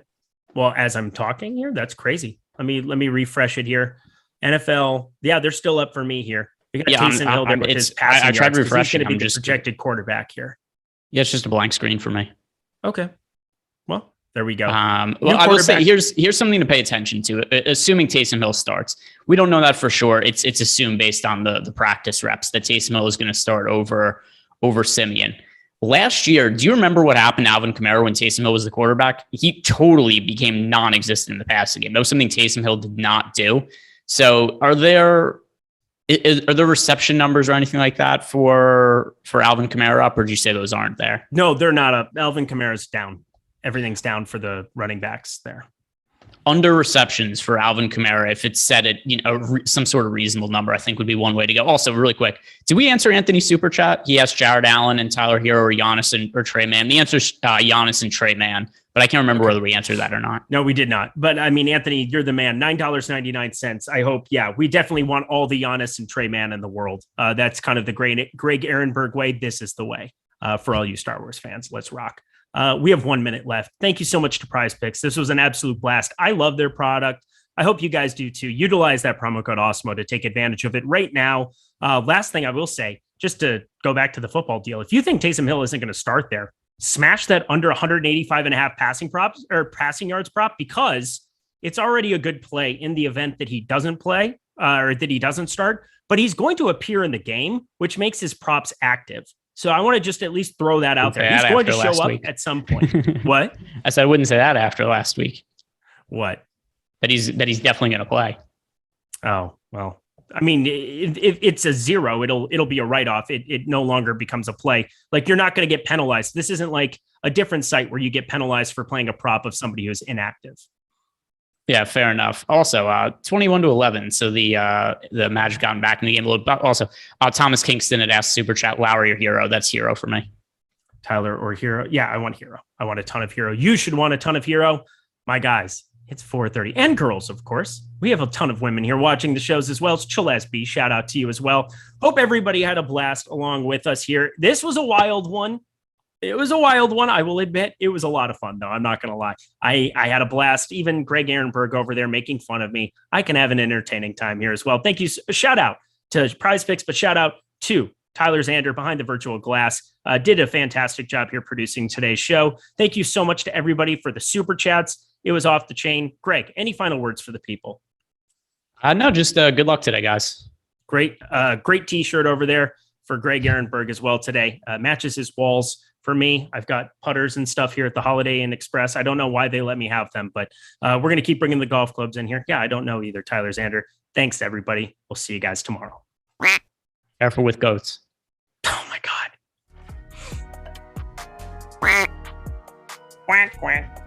Well, as I'm talking here, that's crazy. Let me refresh it here. NFL, they're still up for me here. We got Taysom Hill there with his passing I tried yards, refreshing. He's going to be the projected quarterback here. Yeah, it's just a blank screen for me. Okay. Well, there we go. Well, I will say here's something to pay attention to. Assuming Taysom Hill starts, we don't know that for sure. It's assumed based on the practice reps that Taysom Hill is going to start over Simeon. Last year, do you remember what happened to Alvin Kamara when Taysom Hill was the quarterback? He totally became non-existent in the passing game. That was something Taysom Hill did not do. So are there reception numbers or anything like that for Alvin Kamara up, or did you say those aren't there? No, they're not up. Alvin Kamara's down. Everything's down for the running backs there. under receptions for Alvin Kamara, if it's set at some sort of reasonable number, I think would be one way to go. Also, really quick, did we answer Anthony's super chat? He asked Jared Allen and Tyler Hero or Giannis or Trey Mann. The answer is Giannis and Trey Mann, but I can't remember whether we answered that or not. No, we did not. But I mean, Anthony, you're the man. $9.99. I hope. Yeah, we definitely want all the Giannis and Trey Mann in the world. That's kind of the Greg Ehrenberg way. This is the way for all you Star Wars fans. Let's rock. We have 1 minute left. Thank you so much to Prize Picks. This was an absolute blast. I love their product. I hope you guys do too. Utilize that promo code Awesemo to take advantage of it right now. Last thing I will say, just to go back to the football deal, if you think Taysom Hill isn't going to start there, smash that under 185.5 passing yards prop, because it's already a good play in the event that he doesn't play or that he doesn't start, but he's going to appear in the game, which makes his props active. So I want to just at least throw that out there. He's going to show up at some point. What? I said I wouldn't say that after last week. What? That he's definitely going to play. Oh, well, I mean, if it's a zero, it'll be a write-off. It no longer becomes a play. Like, you're not going to get penalized. This isn't like a different site where you get penalized for playing a prop of somebody who's inactive. Yeah, fair enough. Also, 21-11. So the Magic gotten back in the game a little bit. Also, Thomas Kingston had asked Super Chat, Lowry or Hero. That's Hero for me. Tyler or Hero? Yeah, I want Hero. I want a ton of Hero. You should want a ton of Hero. My guys, it's 4:30. And girls, of course. We have a ton of women here watching the shows as well. It's Chill as B. Shout out to you as well. Hope everybody had a blast along with us here. This was a wild one. It was a wild one. I will admit it was a lot of fun, though. I'm not going to lie. I had a blast. Even Greg Ehrenberg over there making fun of me. I can have an entertaining time here as well. Thank you. Shout out to Prize Picks, but shout out to Tyler Zander behind the virtual glass. Did a fantastic job here producing today's show. Thank you so much to everybody for the super chats. It was off the chain. Greg, any final words for the people? No, just good luck today, guys. Great t-shirt over there for Greg Ehrenberg as well today. Matches his walls. For me, I've got putters and stuff here at the Holiday Inn Express. I don't know why they let me have them, but we're going to keep bringing the golf clubs in here. Yeah, I don't know either, Tyler Zander. Thanks, to everybody. We'll see you guys tomorrow. Careful with goats. Oh, my God. Quack, quack.